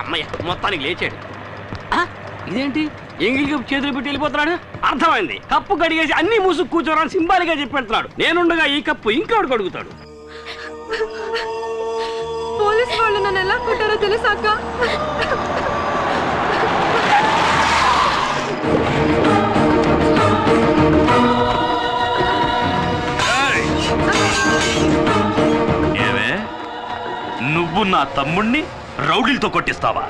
అమ్మయ్య, మొత్తానికి లేచాడు. ఇదేంటి ఎంగిలి కప్పు చేతులు పెట్టి వెళ్ళిపోతున్నాడు? అర్థమైంది, కప్పు కడిగేసి అన్ని మూసుకు కూర్చోరని సింబాలిగా చెప్పి పెడుతున్నాడు. నేనుండగా ఈ కప్పు ఇంకోటి కడుగుతాడు. పోలీస్ వాళ్ళు నన్ను ఎలా కొట్టారో తెలుసాక? ఏమే, నువ్వు నా తమ్ముణ్ణి రౌడీలతో కొట్టిస్తావా?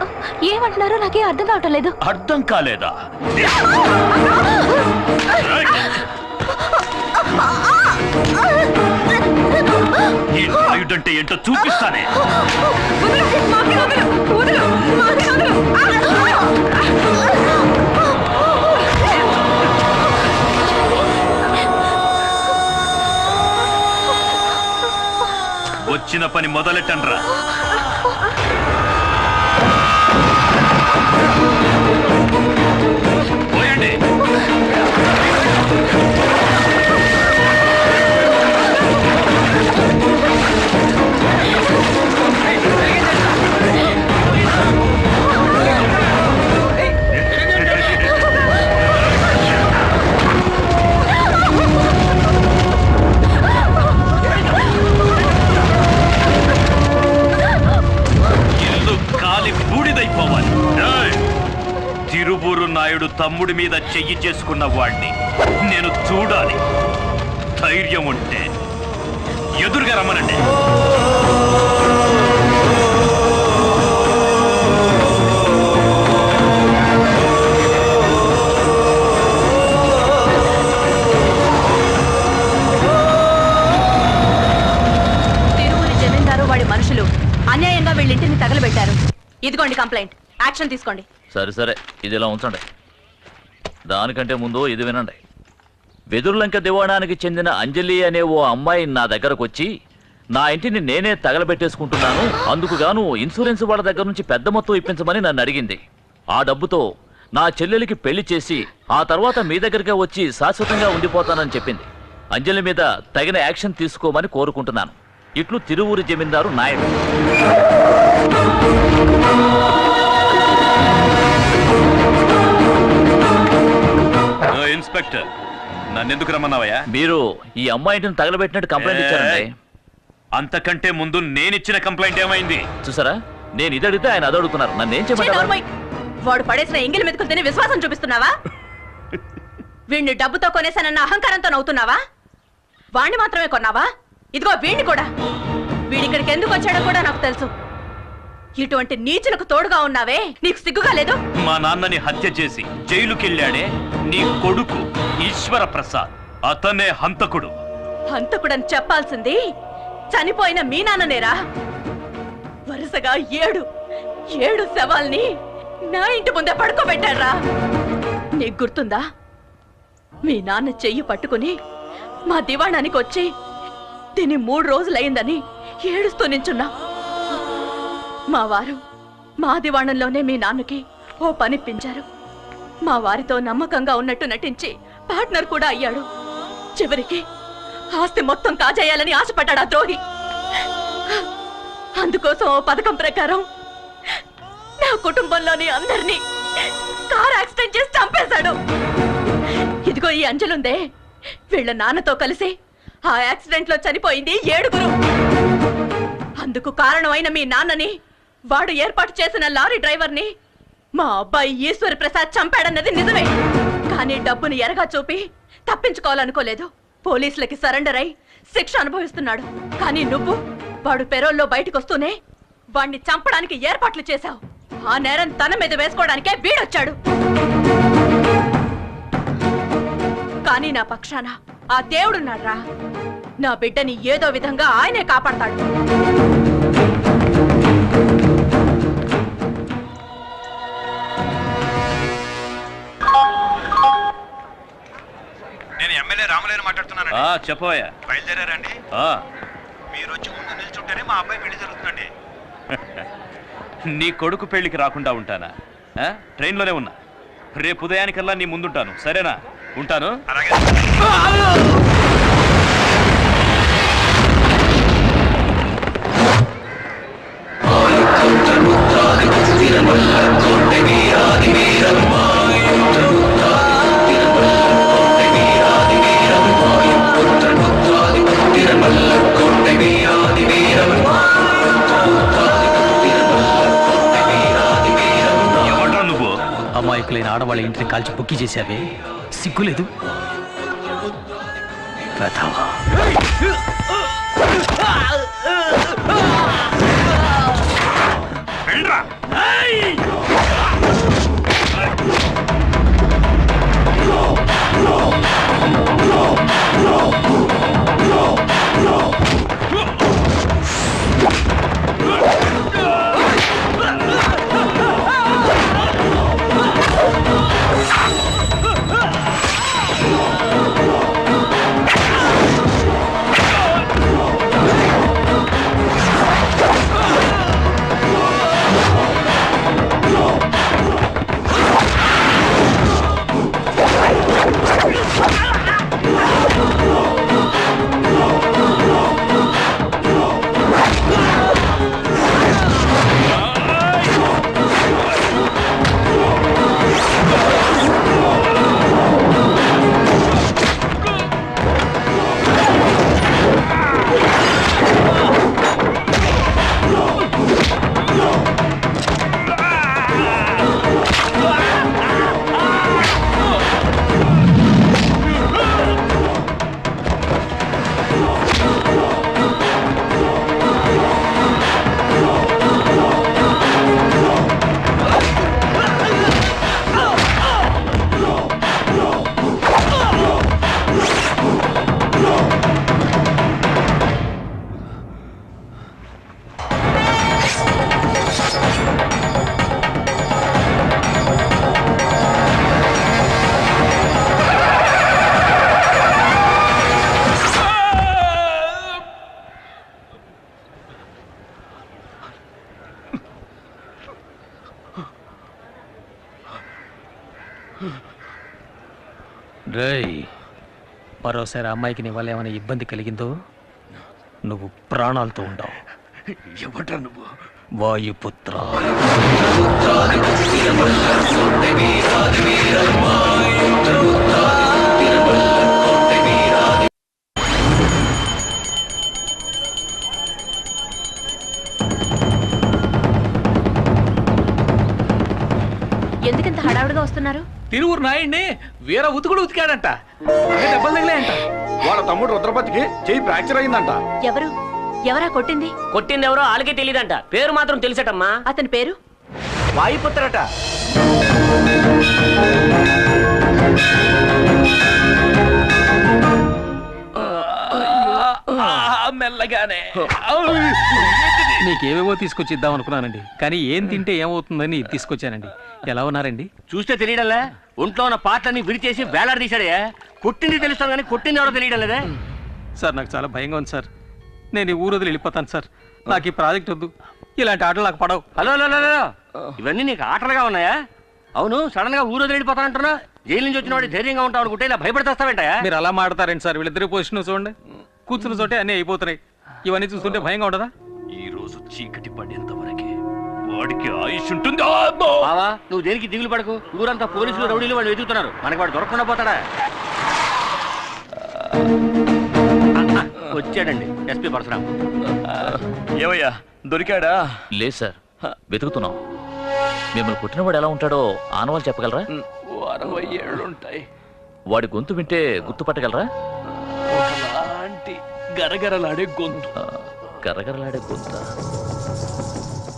ఏమంటున్నారో నాకే అర్థం కావటం లేదు. అర్థం కాలేదా? ఈ నాయుడంటే ఏంటో చూపిస్తానే. వచ్చిన పని మొదలెట్టండ్రా. పోయండి. తిరువూరు నాయుడు తమ్ముడి మీద చెయ్యి చేసుకున్న వాణ్ణి నేను చూడాలి. ధైర్యం ఉంటే ఎదురుగా రమ్మనండి. తిరువూరి జమీందారు వాడి మనుషులు అన్యాయంగా వీళ్ళింటిని తగలబెట్టారు. ఇదిగోండి కంప్లైంట్, యాక్షన్ తీసుకోండి. సరే సరే, ఇది ఇలా ఉంచండి. దానికంటే ముందు ఇది వినండి. వెదురులంక దివాణానికి చెందిన అంజలి అనే ఓ అమ్మాయి నా దగ్గరకు వచ్చి నా ఇంటిని నేనే తగలబెట్టేసుకుంటున్నాను, అందుకు గాను ఇన్సూరెన్స్ వాళ్ళ దగ్గర నుంచి పెద్ద మొత్తం ఇప్పించమని నన్ను అడిగింది. ఆ డబ్బుతో నా చెల్లెలికి పెళ్లి చేసి ఆ తర్వాత మీ దగ్గరకే వచ్చి శాశ్వతంగా ఉండిపోతానని చెప్పింది. అంజలి మీద తగిన యాక్షన్ తీసుకోమని కోరుకుంటున్నాను. ఇట్లు తిరువూరి జమీందారు నాయుడు. ఇన్స్పెక్టర్, నన్నెందుకు రమ్మన్నావయ్యా? మీరు ఈ అమ్మాయిని తగలబెట్టినట్టు కంప్లైంట్ ఇచ్చారండి. అంతకంటే ముందు నేనిచ్చిన కంప్లైంట్ ఏమైంది చూసారా? నేను ఇది అడిగితే ఆయన అది అడుగుతున్నారు. నన్ను ఏం చేయమంటారు? వాడు పడేసిన ఎంగిలి మెతుకులు తిని విశ్వాసం చూపిస్తున్నావా? వీడిని డబ్బుతో కొనేసానన్న అహంకారంతో నవ్వుతున్నావా? వాణ్ణి మాత్రమే కొన్నావా? ఇదిగో వీణ్ణి కూడా. వీడిక్కడికి ఎందుకు వచ్చాడో కూడా నాకు తెలుసు. ఇటువంటి నీచులకు తోడుగా ఉన్నావే, నీకు సిగ్గుగా లేదు? మా నాన్నని హత్య చేసి జైలుకెళ్ళాడే నీ కొడుకు ఈశ్వర ప్రసాద్, అతనే హంతకుడు. హంతకుడని చెప్పాల్సింది చనిపోయిన మీ నాన్ననేరా. వరుసగా ఏడు శవాల్ని నా ఇంటి ముందే పడుకోబెట్టారా. నీకు గుర్తుందా? మీ నాన్న చెయ్యి పట్టుకుని మా దివాణానికి వచ్చి దీని 3 రోజులయ్యిందని ఏడుస్తూ నించున్నా. మా వారు మా దివాణంలోనే మీ నాన్నకి ఓ పనిప్పించారు. మా వారితో నమ్మకంగా ఉన్నట్టు నటించి పార్ట్నర్ కూడా అయ్యాడు. చివరికి ఆస్తి మొత్తం కాజేయాలని ఆశపడ్డాడు ఆ ద్రోహి. అందుకోసం ఓ పథకం ప్రకారం నా కుటుంబంలోని అందరినీ కార్ యాక్సిడెంట్ చేసి చంపేశాడు. ఇదిగో ఈ అంజలుందే, వీళ్ళ నాన్నతో కలిసి ఆ యాక్సిడెంట్ లో చనిపోయింది 7గురు. అందుకు కారణమైన మీ నాన్నని, వాడు ఏర్పాటు చేసిన లారీ డ్రైవర్ని మా అబ్బాయి ఈశ్వర్ ప్రసాద్ చంపాడన్నది నిజమే. కానీ డబ్బుని ఎరగా చూపి తప్పించుకోవాలనుకోలేదు. పోలీసులకి సరెండర్ అయి శిక్ష అనుభవిస్తున్నాడు. కానీ నువ్వు వాడు పెరోల్లో బయటకు వస్తూనే వాణ్ణి చంపడానికి ఏర్పాట్లు చేశావు. ఆ నేరం తన మీద వేసుకోవడానికే వీడొచ్చాడు. కానీ నా పక్షాన ఆ దేవుడున్నాడ్రా. నా బిడ్డని ఏదో విధంగా ఆయనే కాపాడతాడు. నేను ఎమ్మెల్యే రామలేని మాట్లాడుతున్నాను. చెప్పవయ్యా. బయలుదేరారండి? మీరు వచ్చి ముందు నిల్చుంటేనే మా అబ్బాయి పెళ్లి జరుగుతుందండి. నీ కొడుకు పెళ్లికి రాకుండా ఉంటానా? ట్రైన్లోనే ఉన్నా. రేపు ఉదయానికల్లా నీ ముందుంటాను, సరేనా? ఉంటాను. అమాయకులైన ఆడవాళ్ళ ఇంటిని కాల్చి బుక్కి చేశావే, సిగ్గులేదు? రేయ్, మరోసారి అమ్మాయికి నీ వల్ల ఏమైనా ఇబ్బంది కలిగిందో నువ్వు ప్రాణాలతో ఉండవు. ఎవట నువ్వు? వాయుపుత్ర. ఎందుకంత హడావుడిగా వస్తున్నారు? తిరువురు నాయుడిని వీర ఉతుకుడు ఉతికాడంట. దెబ్బలు తగిలాయంట. వాళ్ళ తమ్ముడు రుద్రపతికి చెయ్యి ఫ్రాక్చర్ అయిందంట. ఎవరా కొట్టింది? కొట్టింది ఎవరో వాళ్ళకే తెలియదంట. పేరు మాత్రం తెలిసటమ్మా. అతని పేరు వాయుపుత్రట. మెల్లగానే నీకేవేవో తీసుకొచ్చి ఇద్దాం అనుకున్నానండి, కానీ ఏం తింటే ఏమవుతుందని తీసుకొచ్చానండి. ఎలా ఉన్నారండి? చూస్తే తెలియడంలే. ఒంట్లో ఉన్న పాటలన్నీ విరిచేసి వేలాడదీశాడే. కొట్టింది తెలుస్తాను కానీ కొట్టింది ఎవరో తెలియడం లేదే. సార్ నాకు చాలా భయంగా ఉంది సార్. నేను ఈ ఊరు వదిలి వెళ్ళిపోతాను సార్. నాకు ఈ ప్రాజెక్ట్ వద్దు. ఇలాంటి ఆటలు నాకు పడవు. హలో హలో హలో, ఇవన్నీ నీకు ఆటలుగా ఉన్నాయా? అవును, సడన్ గా ఊరు వదిలి వెళ్ళిపోతానంటున్నా. జైలు నుంచి వచ్చిన వాడు ధైర్యంగా ఉంటావు అనుకుంటే ఇలా భయపడతాస్తావేంటయా? మీరు అలా మాడతారండి సార్. వీళ్ళిద్దరి పొజిషన్ చూడండి, కూర్చున్న చోటే అన్నీ అయిపోతున్నాయి. ఇవన్నీ చూస్తుంటే భయంగా ఉండదా? ఈ రోజు చీకటి పడేంత వరకే వాడికి ఆయుష్ ఉంటుంది. బావా, నువ్వు దేనికి దిగులు పడకు. ఊరంతా పోలీసులు రౌడీలు వాళ్ళు వెతుకుతున్నారు. మనకి వాడు దొరకకుండా పోతాడా? వచ్చాడండి ఎస్పీ పరశురామ్. ఏమయ్యా దొరికాడా? లేదు సార్, వెతుకుతున్నాం. మిమ్మల్ని పుట్టినవాడు ఎలా ఉంటాడో ఆనవాళ్ళు చెప్పగలరా? 60 ఏళ్ళుంటాయి. వాడి గొంతు వింటే గుర్తుపట్టగలరా? ఒకలాంటి గరగరలాడే గొంతు. గరగరలాడే గొంత.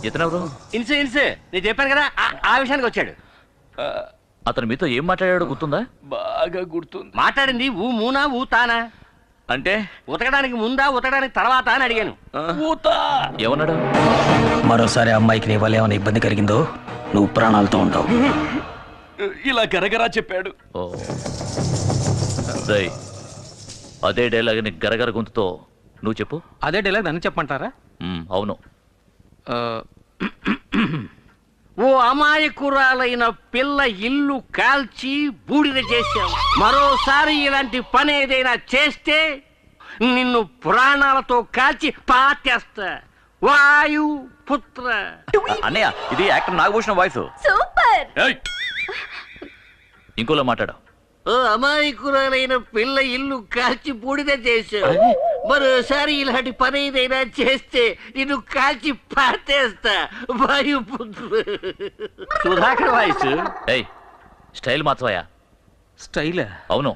ఇతనెవరు? ఇన్సే ఇన్సే, నేను చెప్పాను కదా, ఆ విషయానికి వచ్చాడు. అతను మీతో ఏం మాట్లాడాడో గుర్తుందా? బాగా గుర్తుంది. మాట్లాడింది ఊ మూనా ఊ తానా అంటే ఉతకడానికి ముందా ఉతకడానికి తర్వాత అని అడిగాను. ఏమన్నాడు? మరోసారి అమ్మాయికి నీ వల్ల ఏమైనా ఇబ్బంది కలిగిందో నువ్వు ప్రాణాలతో ఉండవు. ఇలా గరగరా చెప్పాడు. అదే డైలాగ్ ని గరగర గొంతుతో నువ్వు చెప్పు. అదే డైలాగ్ నన్ను చెప్పమంటారా? అవును. ఓ అమాయకురాలైన పిల్ల ఇల్లు కాల్చి బూడిద చేశావు. మరోసారి ఇలాంటి పని ఏదైనా చేస్తే నిన్ను ప్రాణాలతో కాల్చి పాతేస్తా. వాయు పుత్ర. అన్నయ్య, ఇది యాక్టర్ నాగభూషణ వాయిస్. సూపర్. ఇంకోలా మాట్లాడు. ఓ అమాయకురాలైన పిల్ల ఇల్లు కాల్చి బూడిద చేశావు. మరోసారి ఇలాంటి పని ఏదైనా చేస్తే నిన్ను కాల్చి పాతేస్తా. వాయుపుత్ర. సుధాకర్ వాయిస్. ఏయ్, స్టైల్ మార్చవయ్యా. స్టైల్? అవును.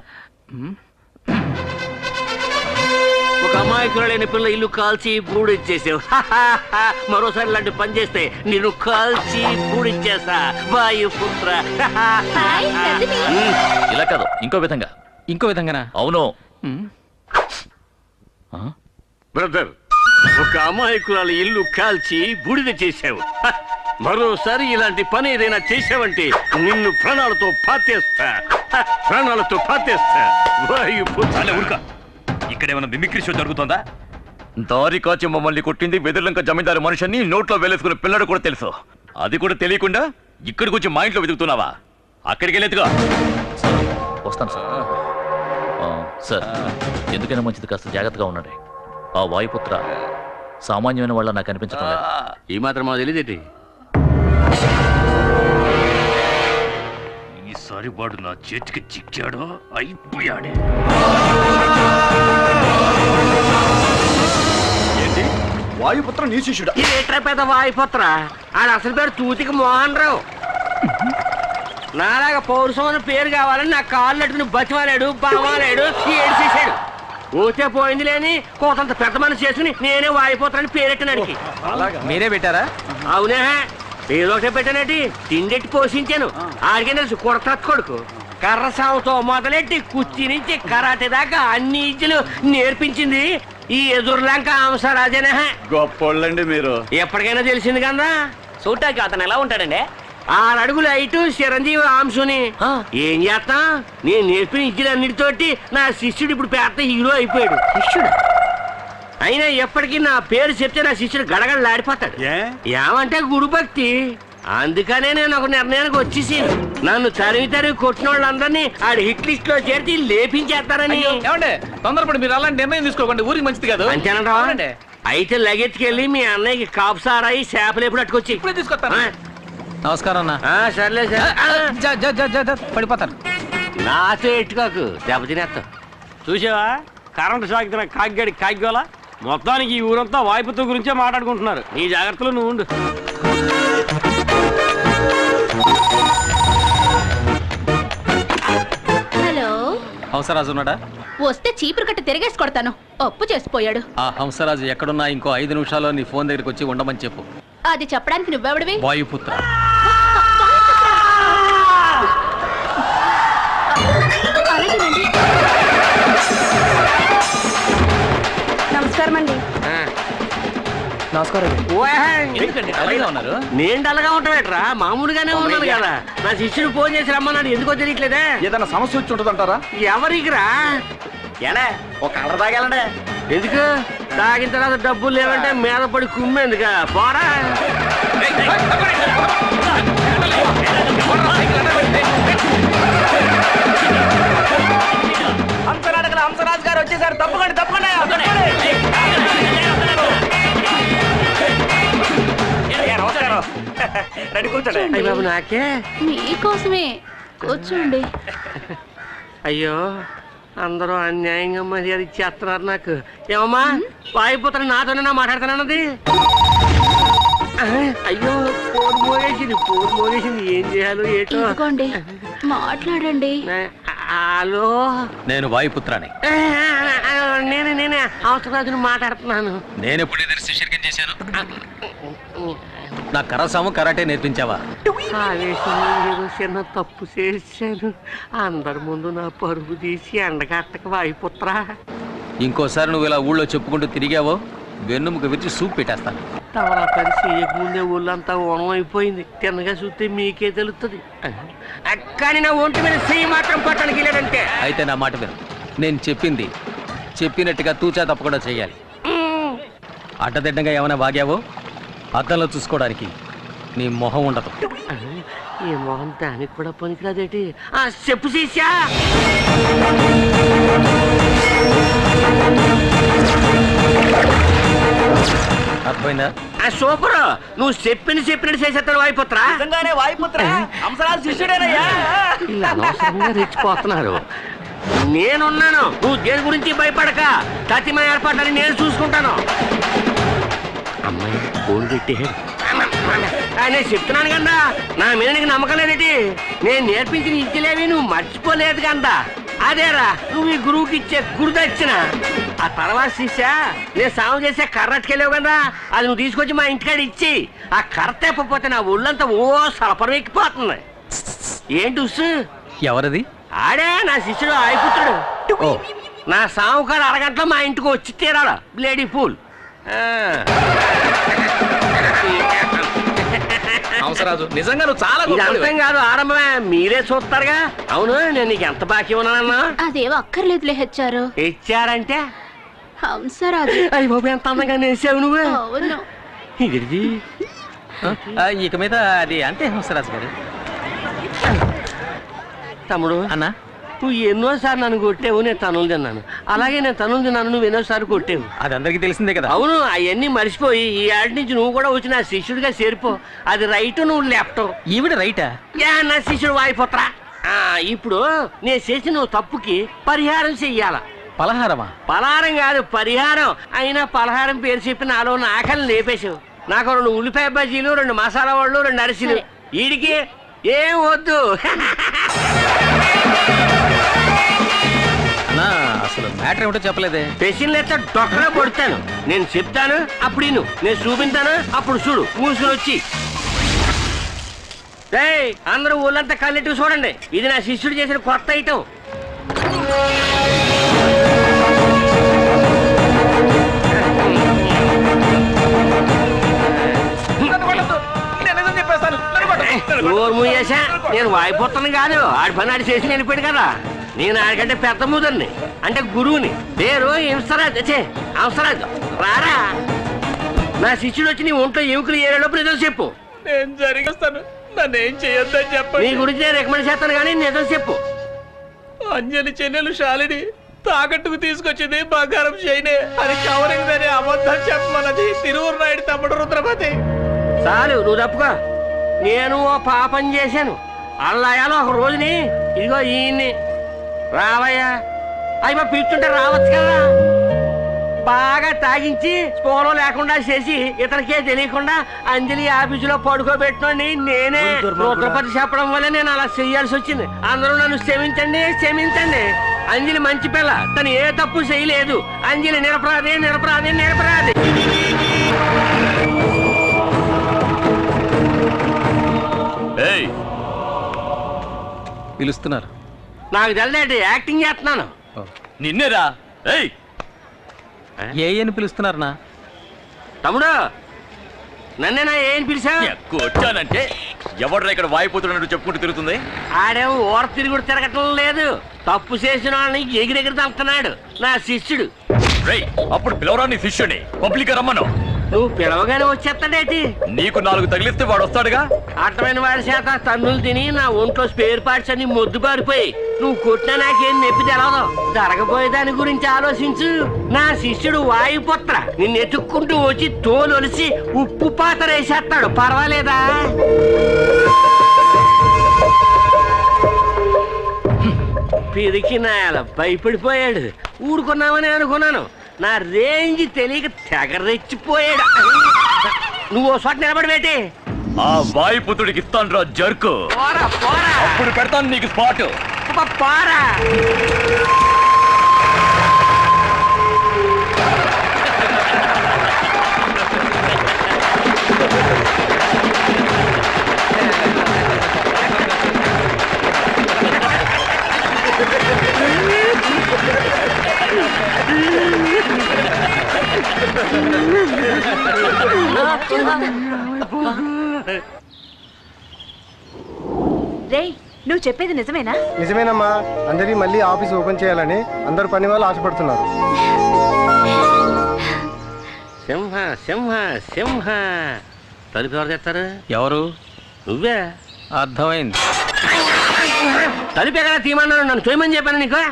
ఒక అమాయకురాలైన పిల్ల ఇల్లు కాల్చి బూడిచ్చేసావు. మరోసారి ఇలాంటి పని చేస్తే నిన్ను కాల్చి బూడిచ్చేస్తా. వాయుపుత్ర. ఇలా కాదు, ఇంకో విధంగా. ఇంకో విధంగానా? అవును. బ్రదర్, ఒక అమాయకురాలు ఇల్లు కాల్చి బూడిద చేశావు. మరోసారి ఇలాంటి పని ఏదైనా చేశావంటే నిన్ను ప్రాణాలతో పాతేస్తా. ప్రాణాలతో పాతేస్తా. ఊరుక. ఇక్కడేమైనా మిమిక్రీ షో జరుగుతుందా? దారి కాచి మమ్మల్ని కొట్టింది వెదుర్లంక జమీందారు మనుషుని నోట్లో వేలేసుకున్న పిల్లడు కూడా తెలుసు. అది కూడా తెలియకుండా ఇక్కడికి వచ్చి మా ఇంట్లో వెతుకుతున్నావా? అక్కడికి వెళ్ళేదిగా. వస్తాను సార్. సార్, ఎందుకైనా మంచిది కాస్త జాగ్రత్తగా ఉండండి. ఆ వాయుపుత్ర సామాన్యమైన వాళ్ళ నాకు అనిపించడం లేదు. ఈ మాత్రం మాకు తెలియదేంటి? ఈసారి వాడు నా చేతికి చిక్కాడో అయిపోయాడే. ఏంటి వాయుపుత్ర నీ శిష్యుడా? ఏట్రా పెద్ద వాయుపుత్ర? ఆడ అసలు పేరు తూతికి మోహన్ రావు. నాలాగా పౌరుషం అనే పేరు కావాలని నా కాళ్ళు నట్టుకుని బతిమాలాడు, బామాలాడు, ఏడ్చేసాడు. పోతే పోయింది లేని కోతంత పెద్ద మనసు చేసుకుని నేనే వాయిపోతానని పేరెట్టినాడికి. మీరే పెట్టారా? అవునే, ఏదో ఒకటే పెట్టానటి. తిండెట్టి పోషించాను. ఆడికే తెలుసు కొడత కొడుకు. కర్ర సాగుతో మొదలెట్టి కుర్చీ నుంచి కరాటే దాకా అన్ని ఇజ్జలు నేర్పించింది ఈ ఎదురులంక అంశరాజనే. గొప్పోళ్ళండి మీరు. ఎప్పటికైనా తెలిసింది కదా. చూడటానికి అతను ఎలా ఉంటాడండి? 6 అడుగులు హైటు, చిరంజీవి అంశుని. ఏం చేస్తా, నేను నేర్పిన ఇజ్జలన్నిటితోటి నా శిష్యుడు ఇప్పుడు పెద్ద హీరో అయిపోయాడు. శిష్యుడు అయినా ఎప్పటికీ నా పేరు చెప్తే నా శిష్యుడు గడగడలాడిపోతాడు. ఏమంటే గురు భక్తి. అందుకనే నేను ఒక నిర్ణయానికి వచ్చేసి నన్ను తరిమి కొట్టిన వాళ్ళందరినీ ఆడి హిట్ లిస్ట్ లో చేర్చి లేపించేస్తారని. ఏమండి తొందరపడి మీరు అలాంటి నిర్ణయం తీసుకోకండి, ఊరికి మంచిది కాదు. అంతేనంటావా? అయితే లగెత్తుకెళ్ళి మీ అన్నయ్యకి కాపు సారాయి చేపలు ఎప్పుడు అట్టుకొచ్చి ఇప్పుడే తీసుకొస్తాను. నమస్కారం అన్న. సర్లే సార్. పడిపోతాను. నాతో ఎట్టుకోకు, దెబ్బతినేస్తా. చూసావా కరెంటు సాగుతున్న కాకిగడి కాకిగోలా? మొత్తానికి ఈ ఊరంతా వాయిపుతో గురించే మాట్లాడుకుంటున్నారు. నీ జాగ్రత్తలో నువ్వు ఉండు. హలో, హంసరాజు ఉన్నాడా? వస్తే చీపురు కట్ట తిరగేసి కొడతాను. అప్పు చేసిపోయాడు. ఆ హంసరాజు ఎక్కడున్నా ఇంకో 5 నిమిషాల్లో నీ ఫోన్ దగ్గరికి వచ్చి ఉండమని చెప్పు. అది చెప్పడానికి నువ్వెవడివి? వాయుపుత్ర. నమస్కారం అండి. నమస్కారం. నేను డల్గా ఉంటావేట్రా? మామూలుగానే ఉన్నాను కదా. నా శిష్యుడు ఫోన్ చేసి రమ్మన్నాడు, ఎందుకో తెలియట్లేదే. ఏదైనా సమస్య వచ్చి ఉంటుందంటారా? ఎవరికిరా? ఎడా ఒక కలర్ తాగాలడే. ఎందుకు? తాగిన తర్వాత డబ్బులు లేవంటే మీద పడి కుమ్మేందుక? పోరా. హంసరాజు గారు వచ్చేసారు. తప్పకండి తప్పకండి. అయ్య బాబు, నాకే మీకోసమే. కూర్చోండి. అయ్యో, అందరూ అన్యాయంగా మర్యాద ఇచ్చేస్తున్నారు నాకు. ఏమమ్మా, వాయిపోతాను నాతోనే మాట్లాడుతానన్నది. అయ్యో, ఫోన్ మోగేసింది. ఏం చేయాలో ఏటో. మాట్లాడండి. హలో, నేను వాయుపుత్రాన్ని. నేనే అవసరాజును మాట్లాడుతున్నాను. నేను ఎప్పుడు ఎదురు శిష్యర్గం చేశాను? నా కరసాము కరాటే నేర్పించావా? ఆవేశంలో ఏదో చిన్న తప్పు చేశాను. అందరి ముందు నా పరుగు తీసి ఎండగట్టక వాయుపుత్రా. ఇంకోసారి నువ్వు ఇలా ఊళ్ళో చెప్పుకుంటూ తిరిగావో వెన్నుముక విరిచి సూప్ పెట్టేస్తాను. తవరా పని చేయకముందే ఊళ్ళంతా ఓనం అయిపోయింది. తిన్నగా చూస్తే మీకే తెలుస్తుంది. కానీ నా ఒంటి మీద చెయ్యి మాత్రం పట్టడానికి లేదంటే. అయితే నా మాట విను. నేను చెప్పినట్టుగా తూచా తప్పకుండా చెయ్యాలి. అడ్డదిడ్డంగా ఏమైనా వాగావో అద్దంలో చూసుకోవడానికి నీ మొహం ఉండదు. ఈ మొహం దానికి కూడా పనికిరాదేటి? చెప్పు శిష్యా. అర్థమైందా? సూపర్. నువ్వు చెప్పినట్టు చేసేస్తాడు వాయుపుత్ర. వాయుపుత్ర హంసరాజు శిష్యుడేనయ్యా. ఇలా అనవసరంగా రెచ్చిపోతున్నారు. నేనున్నాను, నువ్వు దేని గురించి భయపడక. తతిమ ఏర్పాట్లని నేను చూసుకుంటాను. అమ్మాయి ఫోన్ పెట్టాడు. నేను చెప్తున్నాను కదా, నా మీద నీకు నమ్మకం లేదేటి? నేను నేర్పించిన ఇచ్చలేవి నువ్వు మర్చిపోలేదు కదా. అదేరా నువ్వు ఈ గురువుకి ఇచ్చే గురుదక్షిణ. ఆ తర్వాత శిష్యా, నేను సాగు చేసే కర్ర అట్టుకెళ్ళావు కదా, అది నువ్వు తీసుకొచ్చి మా ఇంటికాడ ఇచ్చి ఆ కర్ర తెప్పపోతే నా ఒళ్ళంతా సలపరం ఎక్కిపోతుంది. ఏంటి ఉస్సు? ఎవరది? ఆడే నా శిష్యుడు ఆయిపుత్రుడు. నా సావుకారు అరగంటలో మా ఇంటికి వచ్చి తీరాడు. బ్లేడీ ఫూల్. హంసరాజు నిజంగా నువ్వు చాలా అర్థం కాదు, ఆరంభమే. మీరే చూస్తారుగా. అవును, నేను నీకు ఎంత బాకీ ఉన్నానన్నా? అదేవో అక్కర్లేదులే హెచ్చారు. ఇచ్చారంటే హంసరాజు. అయ్యి బాబు, ఎంత అందంగా నేసావు నువ్వు. అవును. ఇది ఇక మీద అది అంతే హంసరాజు గారు. తమ్ముడు అన్నా, నువ్వు ఎన్నోసార్లు నన్ను కొట్టేవు, నేను తనులు తిన్నాను. అలాగే నేను తనులు తిన్నాను, నువ్వు ఎన్నోసార్లు కొట్టేవు. అది అందరికీ తెలిసిందే కదా. అవును, అవన్నీ మర్చిపోయి ఈ ఆడి నుంచి నువ్వు కూడా వచ్చి నా శిష్యుడిగా చేరిపో. అది రైట్, నువ్వు లెఫ్ట్. ఈవిడ రైటా? నా శిష్యుడు వాయిపోతరా. ఇప్పుడు నేను చేసిన తప్పుకి పరిహారం చెయ్యాల. పలహారమా? పలహారం కాదు, పరిహారం. అయినా పలహారం పేరు చెప్పి నాలో ఉన్న ఆకలిని లేపేశావు. నాకు 2 ఉల్లిపాయ బజ్జీలు, 2 మసాలా వాళ్ళు, 2 అరిసెలు. వీడికి ఏం వద్దు. అసలు మ్యాటర్ ఏమిటో చెప్పలేదే. పెసిన్ లెక్క డొక్కలో పడతాను. నేను చెప్తాను అప్పుడు నేను చూపించాను అప్పుడు చూడు. మూసుకుని వచ్చి అందరూ ఊళ్ళంతా కళ్ళెట్టు చూడండి. ఇది నా శిష్యుడు చేసిన కొత్త ఐటమ్. నేను వాయిపోతాను కాదు, ఆడి పని ఆడి చేసి వెళ్ళిపోయాడు కదా. నేను ఆడికంటే పెద్ద ముదర్ని, అంటే గురువుని. పేరు హంసరాజు. రారా, నా శిష్యుడు వచ్చి నీ ఒంట్లో ఎముకలు ఏరేటప్పుడు ఏదో చెప్పు. నేను జరిగిస్తాను, నన్ను ఏం చేయొద్దని నీ చెప్పండి. గురించి నేను రికమెండ్ చేస్తాను కానీ నిజం చెప్పు. అంజలి చెల్లెలు శాలిని తాకట్టుకు తీసుకొచ్చింది బంగారం చేయనే అది కవరింగ్ అని అబద్ధం చెప్పమన్నది తిరువురు నాయుడు తమ్ముడు రుద్రపతి. చాలు నువ్వు తప్పుకో. నేను ఓ పాపం చేశాను. అల్లాయాలో ఒక రోజుని ఇదిగో ఈయన్ని రావయ్యా అయ్యా పిలుస్తుంటే రావచ్చు కదా. బాగా తాగించి స్పోలో లేకుండా చేసి ఇతనికే తెలియకుండా అంజలి ఆఫీసులో పడుకోబెట్టినోని నేనే. రుద్రపతి చెప్పడం వల్ల నేను అలా చెయ్యాల్సి వచ్చింది. అందరూ నన్ను క్షమించండి క్షమించండి. అంజలి మంచి పిల్ల, తను ఏ తప్పు చేయలేదు. అంజలి నిరపరాధి నిరపరాధి నిరపరాధి. పిలుస్తున్నారు. నాకు తెలియదు, యాక్టింగ్ చేస్తున్నాను. నిన్నేరా? ఏయ్ ఏ అని పిలుస్తున్నారనా? తమ్ముడు నన్నేనా ఏం పిలిచా? వచ్చానంటే ఎవడ్రా ఇక్కడ వాయిపోతున్నట్టు చెప్పుకుంటూ తిరుగుతుంది? ఆడేమో ఓర తిరుగుడు తిరగటం లేదు. తప్పు చేసిన వాళ్ళని ఎగిరెగిరి తలుపుతున్నాడు నా శిష్యుడు. అప్పుడు పిలవరా నీ శిష్యుని? పబ్లిక్ రమ్మను. నువ్వు పిలవగానే వచ్చేస్తాడేటి? నీకు 4 తగిలిస్తే వాడు వస్తాడుగా. అర్థమైన వాడి చేత తన్నులు తిని నా ఒంట్లో స్పేర్ పార్ట్స్ అన్ని మొద్దు పారిపోయి నువ్వు కొట్టినా నాకేం నొప్పి తెలవదు. జరగబోయే దాని గురించి ఆలోచించు. నా శిష్యుడు వాయుపుత్ర నిన్ను ఎత్తుక్కుంటూ వచ్చి తోలొలిసి ఉప్పు పాత్ర వేసేస్తాడు. పర్వాలేదా? పిరికి నాయాల భయపడిపోయాడు. ఊరుకున్నామని అనుకున్నాను. నా రేంజ్ తెలియక తెగ రెచ్చిపోయాడు. నువ్వు చోట నిలబడి పెట్టి ఆ వాయుపుత్రుడికి ఇస్తాను జర్కు. అప్పుడు పెడతాను నీకు స్పాట్. పారా రే, నువ్వు చెప్పేది నిజమేనా? నిజమేనమ్మా. అందరి మళ్ళీ ఆఫీస్ ఓపెన్ చేయాలని అందరు పని వాళ్ళు ఆశపడుతున్నారు. సింహ సింహ సింహ. తలుపు ఎవరు తెస్తారు? ఎవరు? నువ్వే. అర్థమైంది. తలుపు ఎక్కడ తీయమన్నాను? నన్ను చేయమని చెప్పాను నీకు.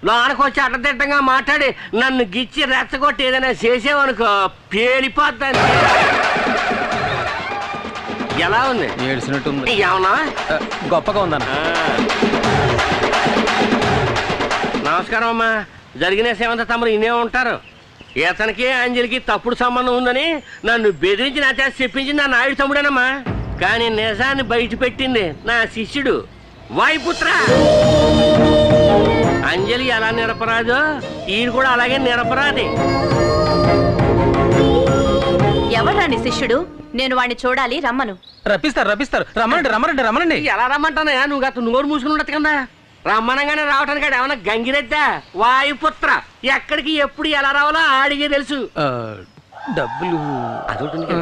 లోనకొచ్చి అడ్డదిడ్డంగా మాట్లాడి నన్ను గిచ్చి రెచ్చగొట్టి ఏదైనా చేసేవనుకో పేలిపోద్దాన్ని. ఎలా ఉంది? ఏడ్చినట్టుంది. ఏమన్నా గొప్పగా ఉందన్న. నమస్కారం అమ్మా. జరిగిన సేవంత తమరు ఇనే ఉంటారు. ఇతనికి అంజలికి తప్పుడు సంబంధం ఉందని నన్ను బెదిరించి నా చేత చెప్పించింది నా నాయుడు తమ్ముడేనమ్మా. కానీ నిజాన్ని బయట పెట్టింది నా శిష్యుడు వాయుపుత్ర. అంజలి ఎలా నిరపరాదో ఈయన కూడా అలాగే నిరపరాది. ఎవరా నీ శిష్యుడు? నేను వాడిని చూడాలి, రమ్మను. రప్పిస్తారు రప్పిస్తారు. రమ్మనండి రమ్మనండి రమ్మనండి. ఎలా రమ్మంటానయా? నువ్వు గత నోరు మూసుకుని ఉండదు కదా. రమ్మనంగానే రావటానికి ఏమన్నా గంగిరెద్దా? వాయుపుత్ర ఎక్కడికి ఎప్పుడు ఎలా రావాలో ఆడిగే తెలుసు. డబ్బులు అదొకటి.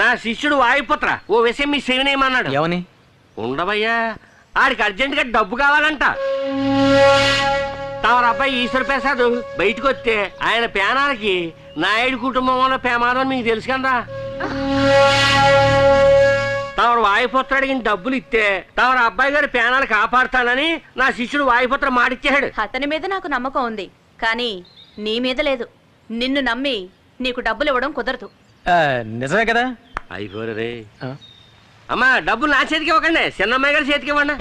నా శిష్యుడు వాయుపుత్ర ఓ విషయం మీ సేవనేమన్నాడు. ఏమని? ఉండవయ్యా, ఆడికి అర్జెంట్ గా డబ్బు కావాలంట. తమరు అబ్బాయి ఈశ్వర ప్రసాద్ బయటకు వస్తే ఆయన పేనాలకి నాయుడు కుటుంబంలో ప్రమాదం మీకు తెలుసు కదా. తమరు వాయుపుత్రుడికి డబ్బులు ఇస్తే తమరు అబ్బాయి గారి పేనాలు కాపాడుతానని నా శిష్యుడు వాయుపుత్ర మాటిచ్చాడు. అతని మీద నాకు నమ్మకం ఉంది, కానీ నీ మీద లేదు. నిన్ను నమ్మి నీకు డబ్బులు ఇవ్వడం కుదరదు. నిజమే కదా? అయిపోరే అమ్మా. డబ్బులు నా చేతికి ఇవ్వకండి, చిన్నమ్మాయి గారి చేతికి ఇవ్వండి.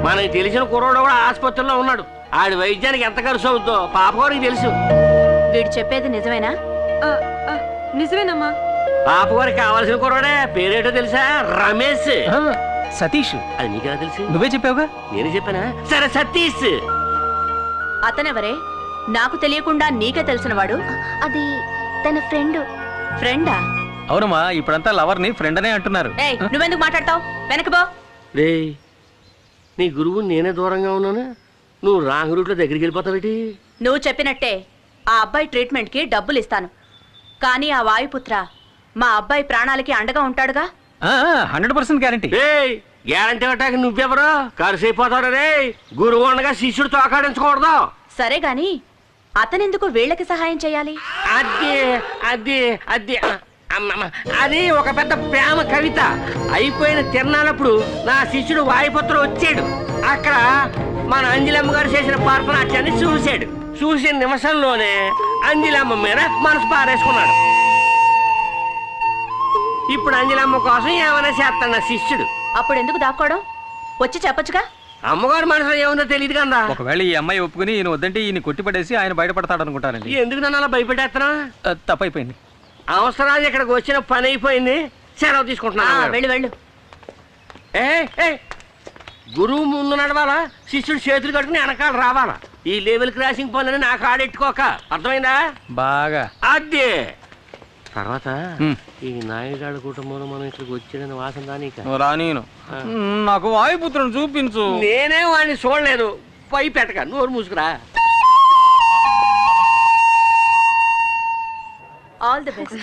మనకి తెలిసిన కుర్రోడు కూడా ఆసుపత్రిలో ఉన్నాడు. ఆడి వైద్యానికి ఎంత ఖర్చు అవుతుందో పాపగారికి తెలుసు. వీడు చెప్పేది నిజమేనా? నిజమేనమ్మా. పాపగారికి కావాల్సిన కుర్రోడే. పేరేటో తెలుసా? రమేష్. సతీష్. అది నీకెలా తెలుసు? నువ్వే చెప్పావుగా. నేనే చెప్పానా? సరే సతీష్. అతనెవరే? నాకు తెలియకుండా నీకే తెలిసినవాడు? అది తన ఫ్రెండ్. ఫ్రెండా? అవునమ్మా, ఇప్పుడంతా లవర్ ని ఫ్రెండ్ అనే అంటున్నారు. నువ్వెందుకు మాట్లాడతావు? వెనకబో. రే, నీ గురువు నేనే దూరంగా ఉన్నాను, నువ్వు రాంగ్ రూట్ లో దగ్గరికి వెళ్ళిపోతావేటి? నువ్వు చెప్పినట్టే ఆ అబ్బాయి ట్రీట్మెంట్ కి డబ్బులు ఇస్తాను, కానీ ఆ వాయుపుత్ర మా అబ్బాయి ప్రాణాలకి అండగా ఉంటాడుగా. 100% గ్యారంటీ. గ్యారంటీ ఇవ్వటానికి నువ్వెవరో? ఖర్చు అయిపోతాడు రే. గురువు ఉండగా శిష్యుడు తోకాడించకూడదు. సరే గాని అతనెందుకు వీళ్ళకి సహాయం చేయాలి? అది అది అది అది ఒక పెద్ద ప్రేమ కవిత. అయిపోయిన తిరణాలప్పుడు నా శిష్యుడు వాయుపుత్రుడు వచ్చాడు. అక్కడ మన అంజలమ్మ గారు చేసిన పార్పనాట్యాన్ని చూశాడు. చూసిన నిమిషంలోనే అంజలమ్మ మీద మనసు పారేసుకున్నాడు. ఇప్పుడు అంజలమ్మ కోసం ఏమైనా చేస్తాడు నా శిష్యుడు. అప్పుడు ఎందుకు దాక్కోవడం? వచ్చి చెప్పొచ్చుగా. అమ్మగారు మనసులో ఏముందో తెలియదు కదా. ఒకవేళ ఈ అమ్మాయి ఒప్పుకుని ఈయన వద్దంటే ఈయన కొట్టిపడేసి ఆయన బయటపడతాడు అనుకుంటానండి. ఎందుకు నన్ను అలా భయపెట్టేస్తున్నా? తప్పైపోయింది. అవసరాలు ఇక్కడికి వచ్చిన పని అయిపోయింది. సెలవు తీసుకుంటున్నా. వెళ్ళు వెళ్ళు. గురువు ముందు నడవాలా, శిష్యుడు చేతులు కట్టుకుని వెనకాల రావాలా. ఈ లెవెల్ క్రాసింగ్ పనులని నాకు ఆడెట్టుకోక. అర్థమైందా? బాగా. అదే తర్వాత ఈ నాయుడు కుటుంబంలో మనం ఇక్కడికి వచ్చాడని వాసన రానీను. నాకు వాయుపుత్రుని చూపించు. నేనే వాడిని చూడలేదు. పై పెట్టక నోరు మూసుకురా. All the best.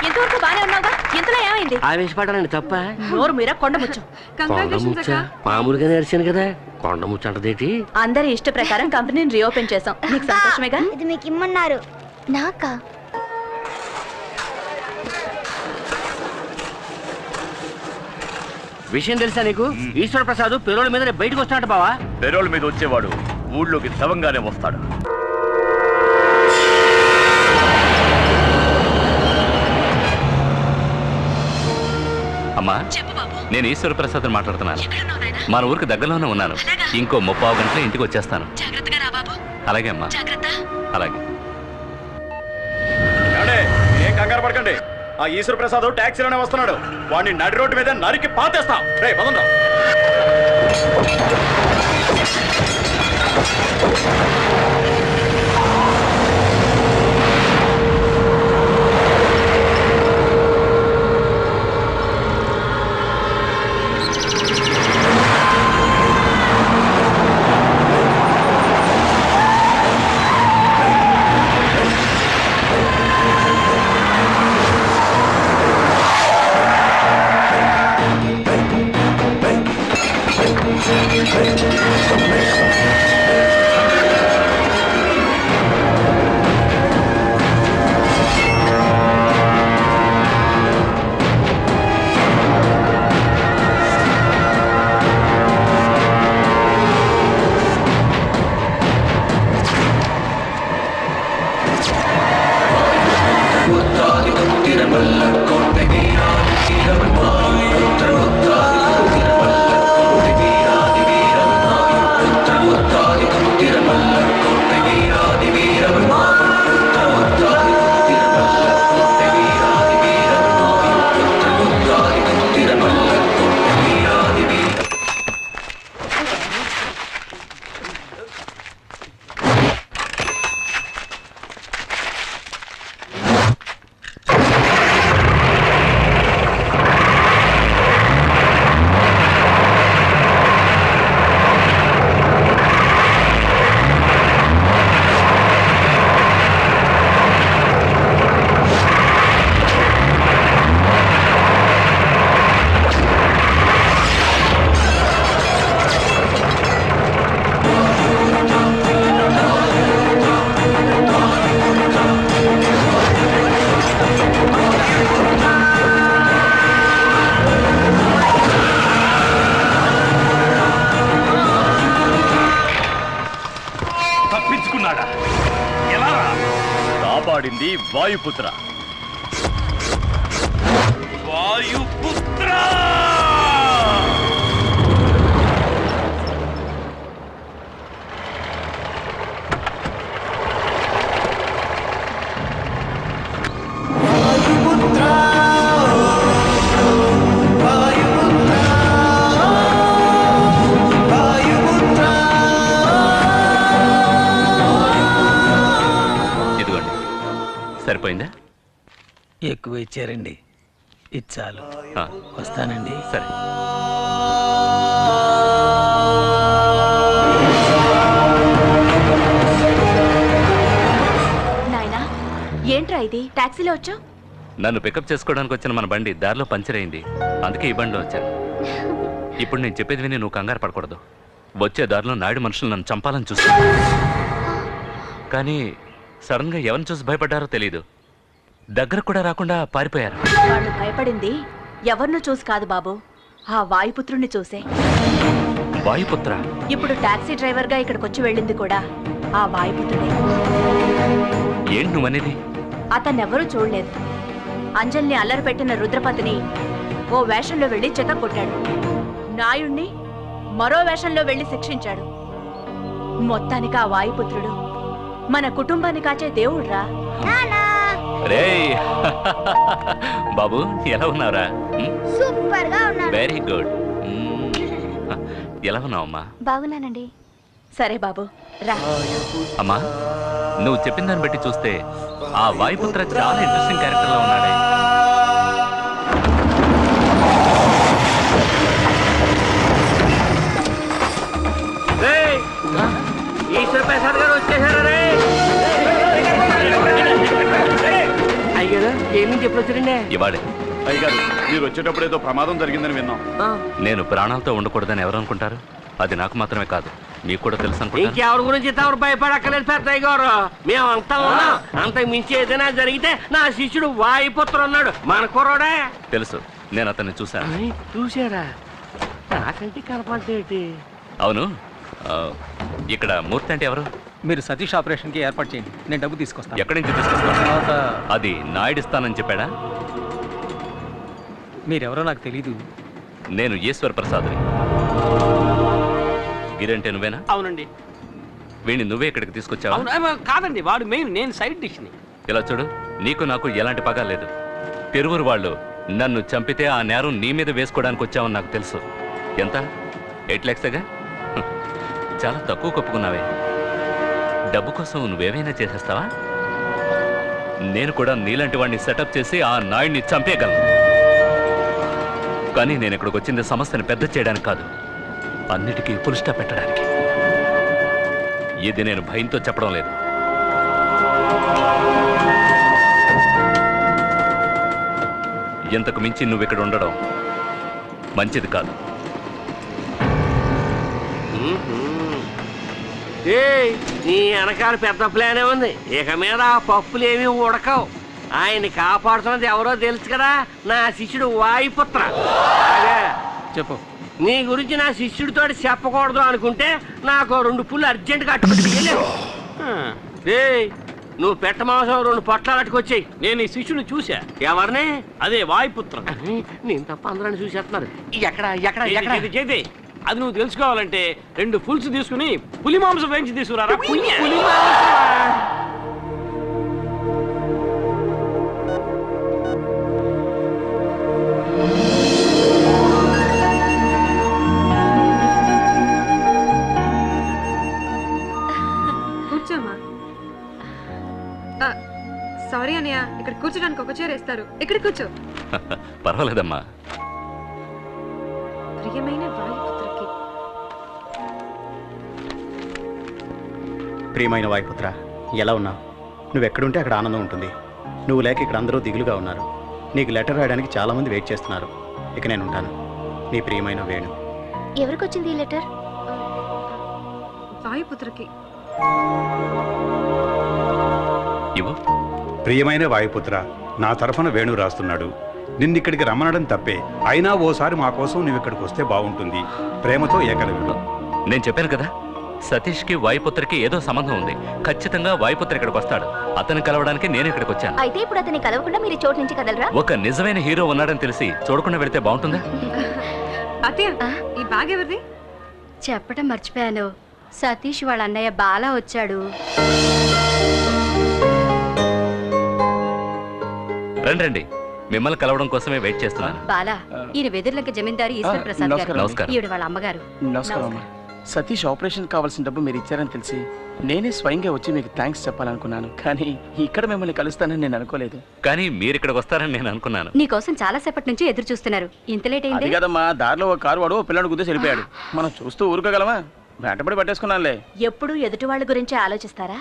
ఎంతవరకు బానే ఉన్నావుగా, ఇంతలో ఏమైంది? ఆవేశపడ్డానండి తప్ప. నోరు మీరా కొండముచ్చు. మామూలుగా నేర్చాను కదా, కొండముచ్చు అంటదేటి. అందరి ఇష్ట ప్రకారం కంపెనీని రీఓపెన్ చేసాం. నీకు సంతోషమేగా? ఇది మీకు ఇమ్మన్నారు. నాకా? విషయం తెలుసా నీకు? ఈశ్వర ప్రసాద్ పెరోల్ మీద బయటకు వస్తాడు బావా. పెరోల్ మీద వచ్చేవాడు ఊళ్ళోకి శవంగానే వస్తాడు. అమ్మా, నేను ఈశ్వర ప్రసాద్ మాట్లాడుతున్నాను. మన ఊరికి దగ్గరలోనే ఉన్నాను. ఇంకో 30 గంటల ఇంటికి వచ్చేస్తాను. అలాగే అమ్మా, అలాగే. ఏం కంగారు పడకండి. ఆ ఈశ్వర ప్రసాద్ ట్యాక్సీలోనే వస్తున్నాడు. వాడిని నడి రోడ్డు మీద నరికి పాతేస్తాం. రే పదండి. కాపాడింది వాయుపుత్ర. వాయుపుత్ర! సరిపోయిందా? ఎక్కువ ఇచ్చారండి. ఇది చాలు. వస్తానండి. సరే. నాయనా, ఏంట్రా ఇది? టాక్సీలో వచ్చావు? నన్ను పికప్ చేసుకోవడానికి వచ్చిన మన బండి దారిలో పంచర్ అయింది. అందుకే ఈ బండిలో వచ్చాను. ఇప్పుడు నేను చెప్పేది విని నువ్వు కంగారు పడకూడదు. వచ్చే దారిలో నాయుడు మనుషులు నన్ను చంపాలని చూస్తున్నారు. కానీ సడన్గా ఎవరిని చూసి భయపడ్డారో తెలీదు. దగ్గర కూడా రాకుండా పారిపోయారు. వాళ్ళు భయపడింది ఎవరినో చూసి కాదు బాబు, ఆ వాయుపుత్రుణ్ణి చూసే. వాయుపుత్ర? ఇప్పుడు టాక్సీ డ్రైవర్ గా ఇక్కడికి వచ్చి వెళ్ళింది కూడా ఆ వాయుపుత్రుడే. ఏంటి నువ్వనేది? అతన్నెవరూ చూడలేదు. అంజల్ని అల్లరి పెట్టిన రుద్రపతిని ఓ వేషంలో వెళ్లి చెత్త కొట్టాడు. నాయుణ్ణి మరో వేషంలో వెళ్లి శిక్షించాడు. మొత్తానికి ఆ వాయుపుత్రుడు మన కుటుంబాన్ని కాచే దేవుడ్రా. రే బాబు, ఎలా ఉన్నావురా? సూపర్ గా ఉన్నాను. Very good. ఎలా ఉన్నావమ్మా? బాగున్నానండి. సరే బాబు రా. అమ్మా, నువ్వు చెప్పిన దాన్ని బట్టి చూస్తే ఆ వాయుపుత్ర చాలా ఇంట్రెస్టింగ్ క్యారెక్టర్ లో ఉన్నాడే. ఈశ్వర ప్రసాద్ గారు వచ్చేసారా? అయ్యారు ఏం నుంచి ఎప్పుడు వచ్చారండి? ఇవాడే. అయ్యగారు, మీరు వచ్చేటప్పుడు ఏదో ప్రమాదం జరిగిందని విన్నాం. నేను ప్రాణాలతో ఉండకూడదని ఎవరు అనుకుంటారు? అది నాకు మాత్రమే కాదు, మీకు కూడా తెలుసు అనుకుంటా. ఇంకెవరి గురించి తమరు భయపడక్కలేదు పెద్దయ్య గారు. మేము అంతా ఉన్నాం. అంతకు మించి ఏదైనా జరిగితే నా శిష్యుడు వాయుపుత్ర ఉన్నాడు, మన కుర్రోడే. తెలుసు, నేను అతన్ని చూశాను. చూసారా? నాకంటే కనపడేటి. అవును, ఇక్కడ మూర్తి అంటే ఎవరు? మీరు సతీష్ ఆపరేషన్ కి ఏర్పాటు చేయండి, నేను డబ్బు తీసుకొస్తాను. ఎక్కడి నుంచి తీసుకొస్తాను? అది నాయుడిస్తానని చెప్పాడా? మీరెవరో నాకు తెలీదు. నేను ఈశ్వర్ ప్రసాద్ని. గిరంటే నువ్వేనా? అవునండి. వీడిని నువ్వే ఇక్కడికి తీసుకొచ్చావా? కాదండి, వాడు మెయిన్, నేను సైడ్ డిష్ ని. ఇలా చూడు, నీకు నాకు ఎలాంటి పగా లేదు. తిరువురు వాళ్ళు నన్ను చంపితే ఆ నేరం నీ మీద వేసుకోవడానికి వచ్చావని నాకు తెలుసు. ఎంత? 8 lakhsగా? చాలా తక్కువ కప్పుకున్నావే. డబ్బు కోసం నువ్వేమైనా చేసేస్తావా? నేను కూడా నీలాంటి వాడిని సెటప్ చేసి ఆ నాయుడిని చంపేయగలను. కానీ నేను ఇక్కడికి వచ్చింది సమస్యను పెద్ద చేయడానికి కాదు, అన్నిటికీ ఫుల్ స్టాప్ పెట్టడానికి. ఇది నేను భయంతో చెప్పడం లేదు. ఇంతకు మించి నువ్వు ఇక్కడ ఉండడం మంచిది కాదు. నీ వెనకాల పెద్ద ప్లానే ఉంది. ఇక మీద ఆ పప్పులు ఏమీ ఉడకవు. ఆయన్ని కాపాడుతున్నది ఎవరో తెలుసు కదా, నా శిష్యుడు వాయుపుత్ర. చెప్పు. నీ గురించి నా శిష్యుడితో చెప్పకూడదు అనుకుంటే నాకు 2 పుల్లు అర్జెంటుగా అట్టుకుని తీయలేవు. నువ్వు పెట్ట మాంసం 2 పొట్లాలు అట్టుకొచ్చాయి. నేను ఈ శిష్యుని చూసా. ఎవరిని? అదే వాయుపుత్ర. నేను తప్ప అందరాన్ని చూసేస్తున్నారు. ఎక్కడ ఎక్కడ ఎక్కడ చేతి? అది నువ్వు తెలుసుకోవాలంటే 2 ఫుల్స్ తీసుకుని పులి మాంసం వేయించి తీసుకురారా. కూర్చోమ్మా. సారీ అన్నయ్య, ఇక్కడ కూర్చోడానికి ఒక చైర్ వేస్తారు. ఇక్కడ కూర్చో. పర్వాలేదమ్మా. ప్రియమైన వాయుపుత్రకి. ప్రియమైన వాయుపుత్ర, ఎలా ఉన్నావు? నువ్వెక్కడుంటే అక్కడ ఆనందం ఉంటుంది. నువ్వు లేక ఇక్కడ అందరూ దిగులుగా ఉన్నారు. నీకు లెటర్ రాయడానికి చాలా మంది వెయిట్ చేస్తున్నారు. ఇక నేను ఉంటాను. నీ ప్రియమైన వేణు. ఎవరికొచ్చింది ఈ లెటర్? వాయుపుత్రకి. ప్రియమైన వాయుపుత్ర, నా తరఫున వేణు రాస్తున్నాడు. నిన్నిక్కడికి రమ్మనడం తప్పే, అయినా ఓసారి మా కోసం నువ్వు ఇక్కడికి వస్తే బాగుంటుంది. ప్రేమతో ఏకలవ్యుడు. నేను చెప్పాను కదా, సతీష్కి వాయుపుత్రకి ఏదో సంబంధం ఉంది. ఖచ్చితంగా వాయుపుత్ర ఇక్కడికి వస్తాడు. అతను కలవడానికి నేను ఇక్కడికి వచ్చాను. అయితే ఇప్పుడు అతన్ని కలవకుండా మీరు చోటు నుంచి కదలరా? ఒక నిజమైన హీరో ఉన్నాడని తెలిసి చూడకుండా వెళితే బాగుంటుందా? అత్తయ్య, ఈ బ్యాగ్ ఎవరిది? చెప్పడం మర్చిపోయాను. సతీష్ వాళ్ళ అన్నయ్య బాలా వచ్చాడు. రండి, మిమ్మల్ని కలవడం కోసమే వెయిట్ చేస్తున్నాను. బాలా, ఈయన వెదుర్లంక జమీందారు ఈశ్వర్ ప్రసాద్ గారు. నమస్కారం. ఈవిడ వాళ్ళ అమ్మగారు. నమస్కారం అమ్మా. సతీష్ ఆపరేషన్ కావాల్సిన డబ్బు మీరు ఇచ్చారని తెలిసి నేనే స్వయంగా వచ్చి మీకు థ్యాంక్స్ చెప్పాలనుకున్నాను. కానీ ఇక్కడ మిమ్మల్ని కలుస్తానని నేను అనుకోలేదు. కానీ మీరు ఇక్కడికి వస్తారని నేను అనుకున్నాను. నీకోసం చాలా సేపటి నుంచి ఎదురు చూస్తున్నారు. ఇంత లేట్ అయింది. అది కదమ్మా, దారిలో ఒక కారు వాడు పిల్లడు గుద్దేసి వెళ్ళిపోయాడు. మనం చూస్తూ ఊరుకోగలమా? వెంటబడి పట్టేసుకున్నానులే. ఎప్పుడు ఎదుటి వాళ్ళ గురించి ఆలోచిస్తారా?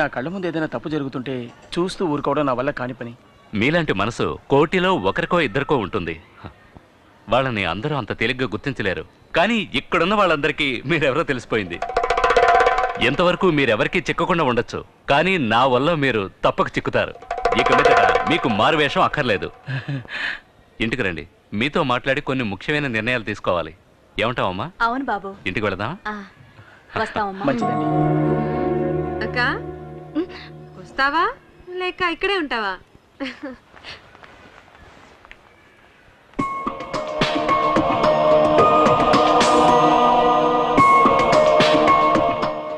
నా కళ్ళ ముందు ఏదైనా తప్పు జరుగుతుంటే చూస్తూ ఊరుకోవడం నా వల్ల కాని పని. మీలాంటి మనసు కోటిలో ఒకరికో ఇద్దరికో ఉంటుంది. వాళ్ళని అందరూ అంత తేలిగ్గా గుర్తించలేరు. కానీ ఇక్కడున్న వాళ్ళందరికీ మీరెవరో తెలిసిపోయింది. ఎంతవరకు మీరెవరికీ చిక్కకుండా ఉండొచ్చు, కానీ నా వల్ల మీరు తప్పక చిక్కుతారు. ఇక మీదట మీకు మారువేషం అక్కర్లేదు. ఇంటికి రండి, మీతో మాట్లాడి కొన్ని ముఖ్యమైన నిర్ణయాలు తీసుకోవాలి. ఏమంటావమ్మా? అవును బాబు. ఇంటికి వెళదాం. వస్తామమ్మా. మంచిదండి. అక్క వస్తావా లేక ఇక్కడే ఉంటావా?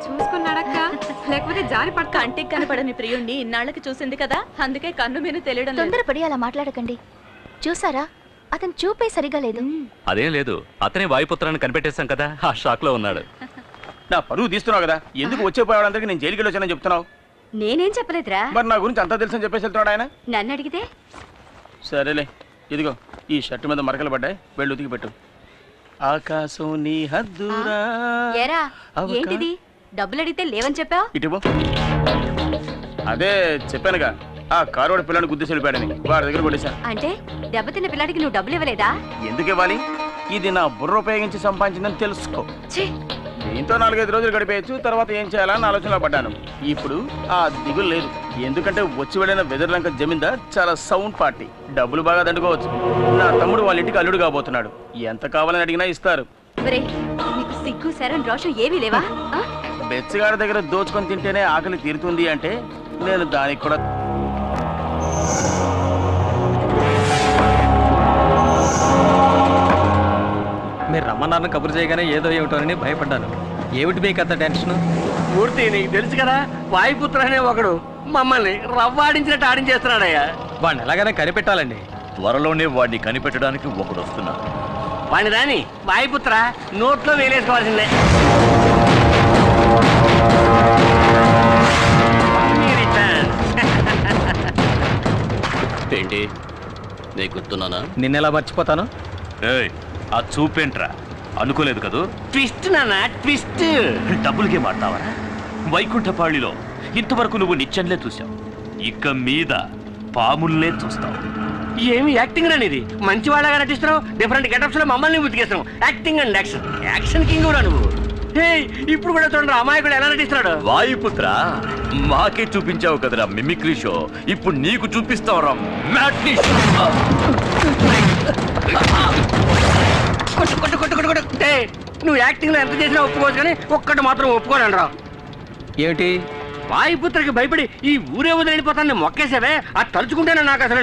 చూసుకున్నాడక్క లేకపోతే జారి పడతా. కంటికి కనపడని ప్రియుణ్ణి ఇన్నాళ్ళకి చూసింది కదా, అందుకే కన్ను మీద తెలియడం లేదు. తొందరపడి అలా మాట్లాడకండి. చూసారా, అతను చూపే సరిగా లేదు. అదేం లేదు, అతనే వాయుపుత్రాన్ని కనిపెట్టేశాం కదా, ఆ షాక్ లో ఉన్నాడు. నా పరువు తీస్తున్నావు కదా, ఎందుకు వచ్చే పోయేవాళ్ళందరికీ నేను జైలుకి వచ్చానని చెప్తున్నావు? నేనేం చెప్పలేదురా. మరి నా గురించి అంతా తెలుసని చెప్పేసి వెళ్తున్నాడు ఆయన. నన్ను అడిగితే సరేలే, ఇదిగో ఈ షర్టు మీద మరకలు పడ్డాయి, వెళ్ళి ఉతికి పెట్టు. ఆకాశం నీ హద్దురా. ఏరా ఏంటిది? డబ్బులు అడిగితే లేవని చెప్పావు. ఇటువో. అదే చెప్పానుగా, ఆ కారువాడి పిల్లని గుద్దేసి వెళ్ళిపోయాడని వాడి దగ్గర కొట్టేశాను. అంటే దెబ్బతిన్న పిల్లాడికి నువ్వు డబ్బులు ఇవ్వలేదా? ఎందుకు ఇవ్వాలి? ఇది నా బుర్ర ఉపయోగించి సంపాదించిందని తెలుసుకో. దీంతో 4-5 రోజులు గడిపేయచ్చు, తర్వాత ఏం చేయాలని ఆలోచనలో పడ్డాను. ఇప్పుడు ఆ దిగులు లేదు, ఎందుకంటే వచ్చి వెళ్ళిన వెదర్లంక జమీందార్ చాలా సౌండ్ పార్టీ, డబ్బులు బాగా దండుకోవచ్చు. నా తమ్ముడు వాళ్ళ ఇంటికి అల్లుడు కాబోతున్నాడు, ఎంత కావాలని అడిగినా ఇస్తారు. నీకు సిగ్గు శరం రోషం ఏమీ లేవా? బెచ్చగాడి దగ్గర దోచుకొని తింటేనే ఆకలి తీరుతుంది అంటే నేను దానికి కూడా. మీరు రమ్మన్నారని కబురు చేయగానే ఏదో ఏమిటోనని భయపడ్డాను. ఏమిటి మీకు అంత టెన్షన్? మూర్తి, నీకు తెలుసు కదా, వాయుపుత్ర అనే ఒకడు మమ్మల్ని రవ్వాడించినట్టు ఆడించేస్తున్నాడయ్యా. వాడిని ఎలాగైనా కనిపెట్టాలండి. త్వరలోనే వాడిని కనిపెట్టడానికి ఒకడు వస్తున్నాడు. వాడిని రాని వాయుపుత్ర నోట్లో వేలేసుకోవాల్సిందే. ఏంటి నీకు గుర్తున్నానా? నిన్నెలా మర్చిపోతాను? ఆ చూపేంట్రా, అనుకోలేదు కదూ. ట్విస్ట్ నాన్న, ట్విస్ట్. డబుల్ గేమ్ ఆడతావరా? వైకుంఠపాళిలో ఇంతవరకు నువ్వు నిత్యంలే చూసావు, ఇక మీద పాముల్లే చూస్తావు. ఏమి యాక్టింగ్ రానిది? మంచి వాళ్ళగా నటిస్తున్నావు, డిఫరెంట్ గెటప్స్ లో మమ్మల్ని ఉతికేస్తున్నావు. Acting and action, action king కూడా నువ్వు. ఇప్పుడు కూడా చూడండి అమాయకుడు ఎలా నటిస్తున్నాడు. వాయుపుత్ర, మాకే చూపించావు కదరా మిమిక్రీ షో, ఇప్పుడు నీకు చూపిస్తావురా మ్యాట్నీ షో. నువ్వు యాక్టింగ్ లో ఎంత చేసినా ఒప్పుకోవచ్చు, కానీ ఒక్కటి మాత్రం ఒప్పుకోనండి రా. ఏమిటి? వాయుపుత్రకి భయపడి ఈ ఊరే వదిలిపోతాను మొక్కేసావే, అది తలుచుకుంటేనే నాకు అసలు.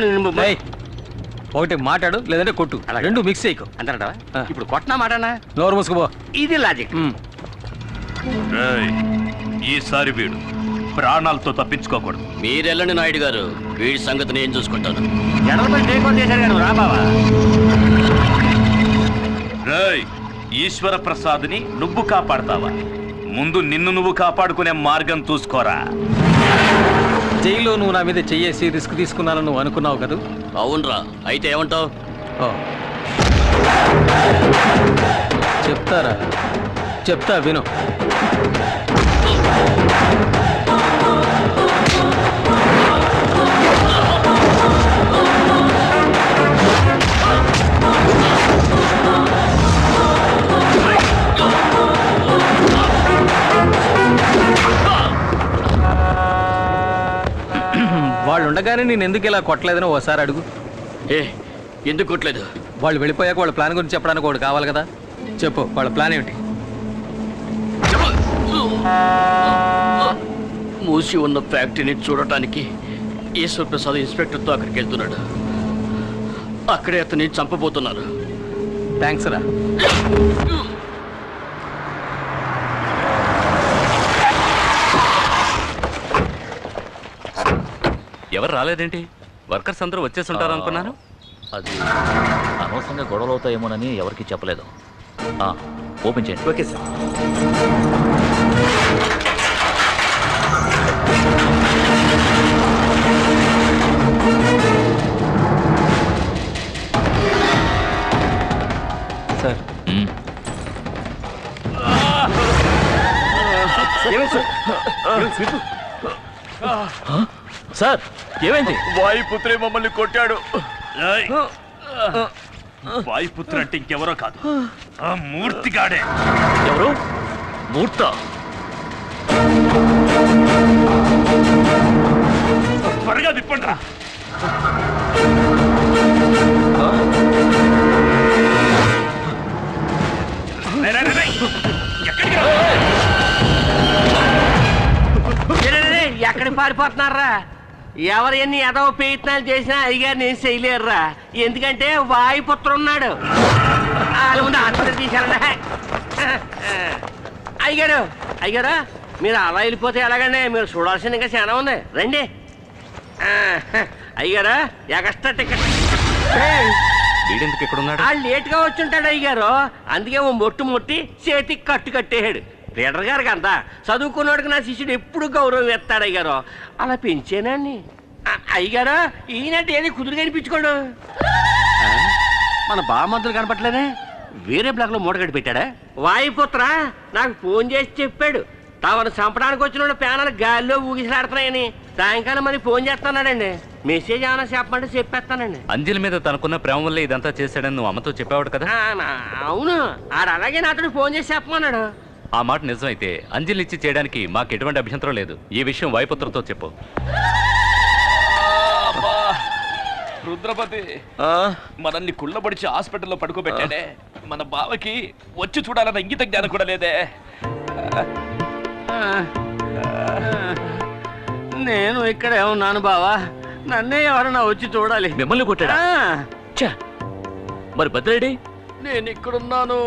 ఒకటి మాట్లాడు, లేదంటే కొట్టు, రెండు మిక్స్ చేయకు. అంటారా? ఇప్పుడు కొట్టనా మాటనా? నోరు మూసుకుపో. ఇది లాజిక్. ఈసారి వీడు ప్రాణాలతో తప్పించుకోకూడదు. మీరెళ్ళండి నాయుడు గారు, వీడి సంగతి నేను చూసుకుంటాను. ఈశ్వర ప్రసాద్ని నువ్వు కాపాడతావా? ముందు నిన్ను నువ్వు కాపాడుకునే మార్గం చూసుకోరా. జైల్లో నువ్వు నా మీద చెయ్యేసి రిస్క్ తీసుకున్నాను నువ్వు అనుకున్నావు కదా? అవునరా, అయితే ఏమంటావు? చెప్తారా? చెప్తా, విను. వాళ్ళు ఉండగానే నేను ఎందుకు ఇలా కొట్టలేదని ఓసారి అడుగు. ఎందుకు కొట్టలేదు? వాళ్ళు వెళ్ళిపోయాక వాళ్ళ ప్లాన్ గురించి చెప్పడానికి ఒకటి కావాలి కదా. చెప్పు, వాళ్ళ ప్లాన్ ఏమిటి? మూసి ఉన్న ఫ్యాక్టరీని చూడటానికి ఈశ్వర్ ప్రసాద్ ఇన్స్పెక్టర్తో అక్కడికి వెళ్తున్నాడు. అక్కడే అతన్ని చంపబోతున్నారు. థ్యాంక్స్ రా. ఎవరు రాలేదేంటి? వర్కర్స్ అందరూ వచ్చేసి ఉంటారు అనుకున్నాను. అది అనవసరంగా గొడవలు అవుతాయేమోనని ఎవరికి చెప్పలేదు. ఓపెన్ చేయండి. Okay sir. సార్ సార్ ఏమైంది? వాయుపుత్రే మమ్మల్ని కొట్టాడు. వాయుపుత్ర అంటే ఇంకెవరో కాదు, ఆ మూర్తిగాడే. ఎవరు? మూర్త? త్వరగా విప్పండి రా. ఎక్కడికి పారిపోతున్నారా? ఎవరు ఎన్ని ఎదవ ప్రయత్నాలు చేసినా అయ్యగారు నేను చేయలేరురా. ఎందుకంటే వాయుపుత్రం ఉన్నాడు. వాళ్ళ ముందు ఆత్మహత్య తీశారండి. అయ్యగారు అయ్యగారు మీరు అలా వెళ్ళిపోతే ఎలాగండి? మీరు చూడాల్సింది ఇంకా చాలా ఉంది. రండి అయ్యగారు. ఎక్స్ట్రా టికెట్ వీడెందుకు ఇక్కడ ఉన్నాడు? లేట్గా వచ్చి ఉంటాడు అయ్యగారు. అందుకే ఓ మొట్టి చేతికి కట్టు కట్టేయాడు. లీడర్ గారికి అంతా చదువుకున్నాడుకి నా శిష్యుడు ఎప్పుడు గౌరవం ఎత్తాడు అయ్యారు. అలా పెంచేనాన్ని. అయ్యగారు ఈయనంటే ఏది కుదురు కనిపించుకోడు. మన బామంతులు కనపట్లేదే. వేరే బ్లాక్ లో మూట కట్టి పెట్టాడా? వాయుపుత్ర నాకు ఫోన్ చేసి చెప్పాడు తమను చంపడానికి వచ్చిన ప్యానాలు గాలిలో ఊగిసలాడుతున్నాయని. సాయంకాలం మరి ఫోన్ చేస్తున్నాడండి. మెసేజ్ ఏమైనా చెప్పమంటే చెప్పేస్తానండి. అంజలి మీద తనకున్న ప్రేమ వల్ల ఇదంతా చేశాడని నువ్వు అమ్మతో చెప్పావు కదా? అవును. ఆడు అలాగే నాతో ఫోన్ చేసి చెప్పమన్నాడు. ఆ మాట నిజమైతే అంజలి ఇచ్చి చేయడానికి మాకు ఎటువంటి అభ్యంతరం లేదు. ఈ విషయం వాయుపుత్రతో చెప్పు. రుద్రపతి మనల్ని కుళ్ళబడిచి హాస్పిటల్లో పడుకోబెట్టాడే. మన బావకి వచ్చి చూడాలన్న ఇంగిత జ్ఞానం కూడా లేదే. నేను ఇక్కడే ఉన్నాను బావా. నన్నే ఎవరన్నా వచ్చి చూడాలి. మిమ్మల్ని కొట్టాడా? మరి భద్రేడి? నేను ఇక్కడున్నాను.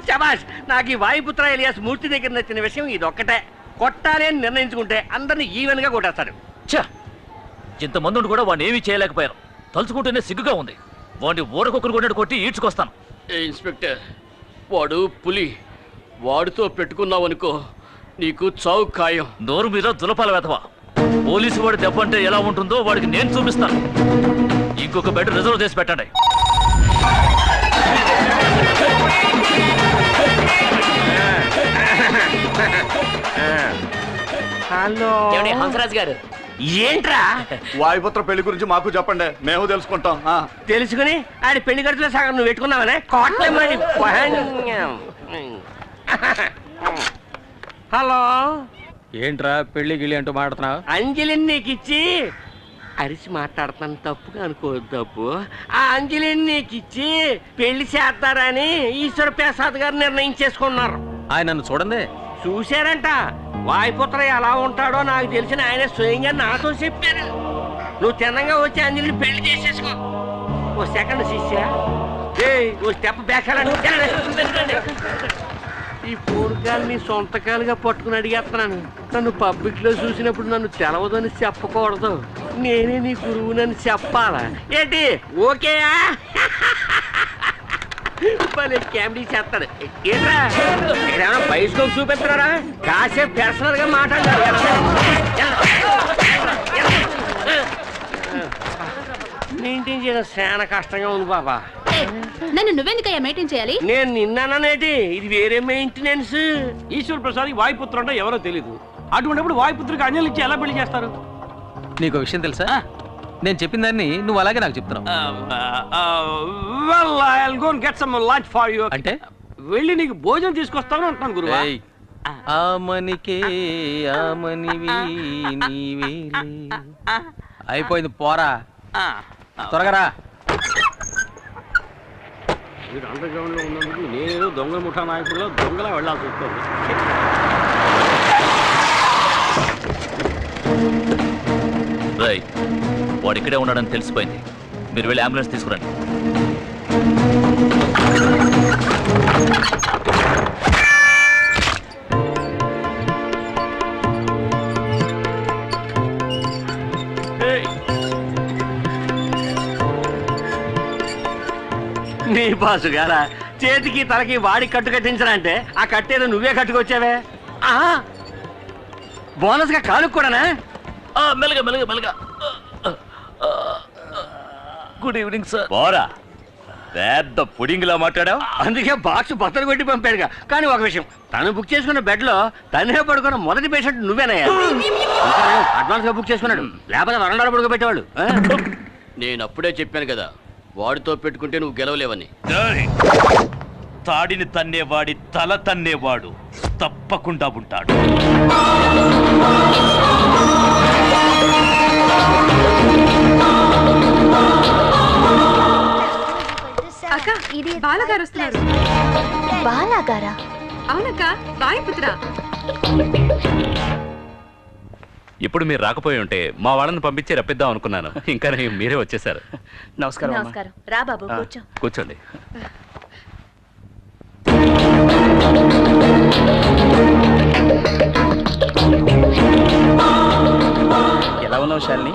శబాష్. నాకు ఈ వాయుపుత్ర ఎలియాస్ మూర్తి దగ్గర నచ్చిన విషయం ఇదొక్కటే. కొట్టాలి అని నిర్ణయించుకుంటే అందరినీ ఈవెన్ గా కొట్టేస్తాడు. ఇంతమంది కూడా వాడిని ఏమీ చేయలేకపోయారు. తలుచుకుంటేనే సిగ్గుగా ఉంది. వాడిని ఊరకొక్కరు కొన్నట్టు కొట్టి ఈడ్చుకొస్తాను. ఇన్స్పెక్టర్, వాడు పులి. వాడితో పెట్టుకున్నావనుకో నీకు చావు ఖాయం. నోరు మీద దులపాల వెధవా. పోలీసు వాడి దెబ్బ అంటే ఎలా ఉంటుందో వాడికి నేను చూపిస్తాను. ఇంకొక బెడ్ రిజర్వ్ చేసి పెట్టండి. హలో హంసరాజ్ గారు. ఏంట్రా? వాయుపుత్ర పెళ్లి గురించి మాకు చెప్పండి, మేము తెలుసుకుంటాం. తెలుసుకుని ఆడి పెళ్లి ఖర్చులో సగం నువ్వు పెట్టుకున్నావనే? హలో ఏంట్రా పెళ్లి గిళ్ళి అంటూ మాట్లాడుతున్నావు? అంజలిని నీకు ఇచ్చి అరిసి మాట్లాడుతాను. తప్పుగా అనుకోవద్దు. తప్పు. ఆ అంజలిని నీకు ఇచ్చి పెళ్లి చేస్తారని ఈశ్వర ప్రసాద్ గారు నిర్ణయించేసుకున్నారు. ఆయన నన్ను చూడండి. చూశారంట. వాయుపుత్ర ఎలా ఉంటాడో నాకు తెలిసిన ఆయన స్వయంగా నాతో చెప్పారు. నువ్వు తిన్నంగా వచ్చి అంజలిని పెళ్లి చేసేసుకో. ఓ సెకండ్ శిష్య, ఓ స్టెప్ బ్యాక్. ఈ పూర్గాల్ని సొంతకాలుగా పట్టుకుని అడిగేస్తున్నాను. నన్ను పబ్లిక్ లో చూసినప్పుడు నన్ను తెలవదని చెప్పకూడదు. నేనే నీ గురువునని చెప్పాలా ఏంటి? ఓకేయా? కామెడీ చేస్తాడు. ఏంట్రా ఏమైనా బైస్కోప్ చూపిస్తున్నారా? కాసేపు పర్సనల్ గా మాట్లాడారు. మెయింటైన్ చేయడం చాలా కష్టంగా ఉంది బాబా. నన్ను నువ్వెందుకయ్యా మెయింటైన్ చేయాలి? నేను నిన్నానేటి. ఇది వేరే మెయింటెనెన్స్. ఈశ్వర ప్రసాద్ వాయుపుత్ర అంటే ఎవరో తెలీదు. అటువంటిప్పుడు వాయుపుత్రికి అంజలి ఇచ్చి ఎలా పెళ్లి చేస్తారు? నీకు విషయం తెలుసా? నేను చెప్పిన దాన్ని నువ్వు అలాగే నాకు చెప్తున్నావు. అంటే వెళ్ళి నీకు భోజనం తీసుకొస్తాను అంటున్నాను గురువా. అయిపోయింది పోరా. త్వరగా రా. మీరు అండర్ గ్రౌండ్ లో ఉన్నందుకు నేను దొంగల ముఠా నాయకుల్లో దొంగలా వెళ్ళాల్సి వస్తుంది. వాడు ఇక్కడే ఉన్నాడని తెలిసిపోయింది. మీరు వెళ్ళి అంబులెన్స్ తీసుకురండి. నీ బాసు గారా చేతికి తలకి వాడి కట్టు కట్టించరంటే ఆ కట్టేదో నువ్వే కట్టుకొచ్చావే. బోనస్ గా కాలు కూడానా? మెల్లగా మెల్లగా మెల్లగా. Good evening sir. పోరా, పెద్ద పుడింగ్లా మాట్లాడావు. అందుకే బాక్స్ బత్తలు కొట్టి పంపాడుగా. కానీ ఒక విషయం, తను బుక్ చేసుకున్న బెడ్ లో తనే పడుకున్న మొదటి పేషెంట్ నువ్వేనయ్యా. అడ్వాన్స్ గా బుక్ చేసుకున్నాడు. లేకపోతే వరండాలో పడుకోబెట్టేవాడు. నేను అప్పుడే చెప్పాను కదా, వాడితో పెట్టుకుంటే నువ్వు గెలవలేవని. తాడిని తన్నేవాడి తల తన్నేవాడు తప్పకుండా ఉంటాడు. బాలగారు వస్తున్నారు. బాలాగారా? అవునక్క, వాయుపుత్ర. ఇప్పుడు మీరు రాకపోయి ఉంటే మా వాళ్ళని పంపించి రప్పిద్దాం అనుకున్నాను. ఇంకా మీరే వచ్చేసారు. నమస్కారం. నమస్కారం. రా బాబు, కూర్చో. కూర్చోండి. ఎలా ఉన్నావు శాలిని?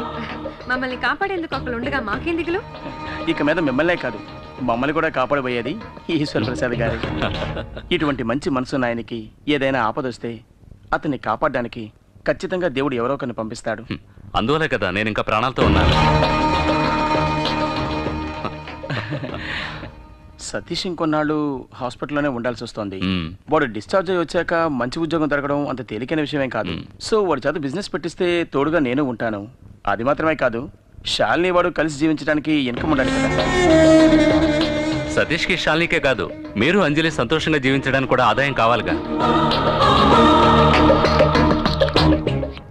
మమ్మల్ని కాపాడేందుకు ఒకళ్ళు ఉండగా మాకేం దిగులు? ఇక మీద మిమ్మల్నే కాదు, మమ్మల్ని కూడా కాపాడబోయేది ఈశ్వర ప్రసాద్ గారు. ఇటువంటి మంచి మనసున్న ఆయనకి ఏదైనా ఆపదొస్తే అతన్ని కాపాడడానికి ఖచ్చితంగా దేవుడు ఎవరో ఒకరిని పంపిస్తాడు. అందువల్లే కదా నేను ఇంకా ప్రాణాలతో ఉన్నాను. సతీష్ ఇంకొన్నాళ్ళు హాస్పిటల్లోనే ఉండాల్సి వస్తుంది. వాడు డిశ్చార్జ్ అయ్యి వచ్చాక మంచి ఉద్యోగం దొరకడం అంత తేలికైన విషయమేం కాదు. సో వాడి చేత బిజినెస్ పెట్టిస్తే తోడుగా నేను ఉంటాను. అది మాత్రమే కాదు, శాలిని వాడు కలిసి జీవించడానికి ఇన్కమ్ ఉండాలి కదా. సతీష్కి శాలినికే కాదు, మీరు అంజలి సంతోషంగా జీవించడానికి కూడా ఆదాయం కావాలిగా.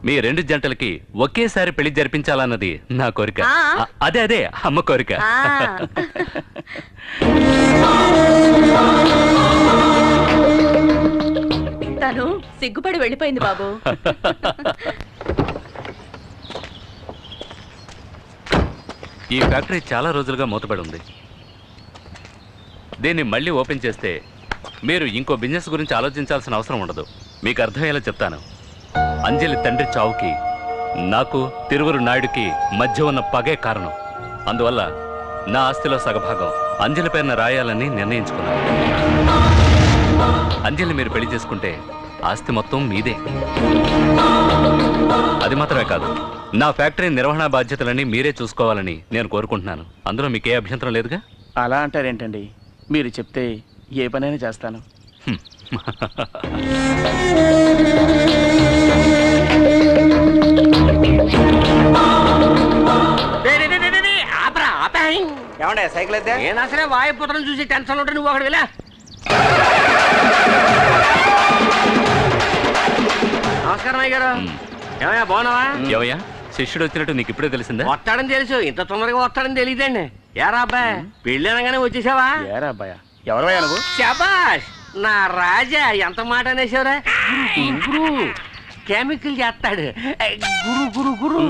మీ రెండు జంటలకి ఒకేసారి పెళ్లి జరిపించాలన్నది నా కోరిక. అదే అమ్మ కోరిక. తను సిగ్గుపడి వెళ్ళిపోయింది బాబు. ఈ ఫ్యాక్టరీ చాలా రోజులుగా మూతపడి ఉంది. దీన్ని మళ్ళీ ఓపెన్ చేస్తే మీరు ఇంకో బిజినెస్ గురించి ఆలోచించాల్సిన అవసరం ఉండదు. మీకు అర్థమయ్యేలా చెప్తాను. అంజలి తండ్రి చావుకి నాకు తిరువురు నాయుడుకి మధ్య ఉన్న పగే కారణం. అందువల్ల నా ఆస్తిలో సగభాగం అంజలి పేరున రాయాలని నిర్ణయించుకున్నాను. అంజలి మీరు పెళ్లి చేసుకుంటే ఆస్తి మొత్తం మీదే. అది మాత్రమే కాదు, నా ఫ్యాక్టరీ నిర్వహణ బాధ్యతలని మీరే చూసుకోవాలని నేను కోరుకుంటున్నాను. అందులో మీకే అభ్యంతరం లేదుగా? అలా అంటారేంటండి? మీరు చెప్తే ఏ పనైనా చేస్తాను. ఏమండే సైకిల్ అయితే నేను అసలే వాయుపుత్రం చూసి టెన్షన్ ఉంటే నువ్వు ఒకటి వెళ్ళా. నమస్కారం అయ్య గారు. ఏమయ్యా బాగున్నావా? ఏమయ్యా శిష్యుడు వచ్చినట్టు నీకు ఇప్పుడే తెలిసిందా? వస్తాడని తెలుసు, ఇంత తొందరగా వస్తాడని తెలియదండి. ఏరా అబ్బాయి పెళ్ళి అనగానే వచ్చేసావా? ఏరా అబ్బాయా, ఎవరయ్యా నువ్వు? శబాష్ నా రాజా, ఎంత మాట అనేసావురా. గురు కెమికల్ చేస్తాడు. గురు గురు గురు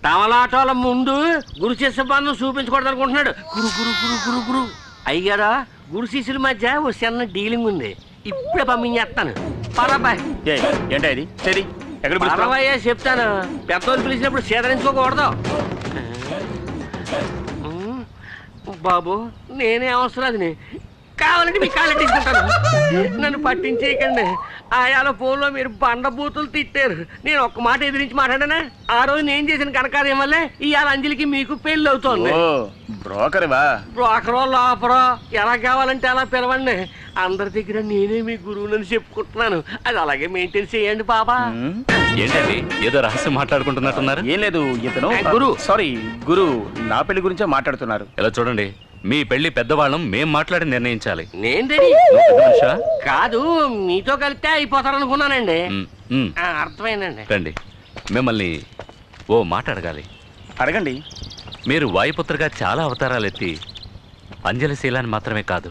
తమలాటోల ముందు గురు శిష్య బంధం చూపించకూడదు అనుకుంటున్నాడు. గురు గురు గురు గురు గురు అయ్యారా, గురు శిష్యుల మధ్య ఓ చిన్న డీలింగ్ ఉంది. ఇప్పుడే పంపించేస్తాను. పరబాయ్ ఏంటా ఇది? పరవయ్యా చెప్తాను. పెద్దోళ్ళు పిలిచినప్పుడు సేదరించుకోకూడదు. బాబు నేనే అవసరాన్ని కావాలంటే మీ కాళ్ళ తీసుకుంటాను. నన్ను పట్టించేయకండి. ఆయాల ఫోన్లో మీరు బండబూతులు తిట్టారు. నేను ఒక్క మాట ఎదిరించి మాట్లాడానా? ఆ రోజు నేను చేసిన కనకార్యం వల్లే ఇవాళ అంజలికి మీకు పెళ్ళి అవుతోంది. బ్రోకర్వా? బ్రోకరో లోపరో ఎలా కావాలంటే అలా పిలవండి. అందరి దగ్గర నేనే మీ గురువునని చెప్పుకుంటున్నాను. అది అలాగే మెయింటైన్ చేయండి బాబా. ఏంటండి ఏదో రహస్యం మాట్లాడుకుంటున్నట్టున్నారు? ఏం లేదు, ఇతను గురు నా పెళ్లి గురించే మాట్లాడుతున్నారు. ఇలా చూడండి, మీ పెళ్లి పెద్దవాళ్ళం మేం మాట్లాడి నిర్ణయించాలి. నేను రెడీ కాదు, మీతో కలిస్తే అయిపోతారనుకున్నానండి. అర్థమైందండి. రండి, మిమ్మల్ని ఓ మాట అడగాలి. అడగండి. మీరు వాయుపుత్రగా చాలా అవతారాలు ఎత్తి అంజలి శీలాన్ని మాత్రమే కాదు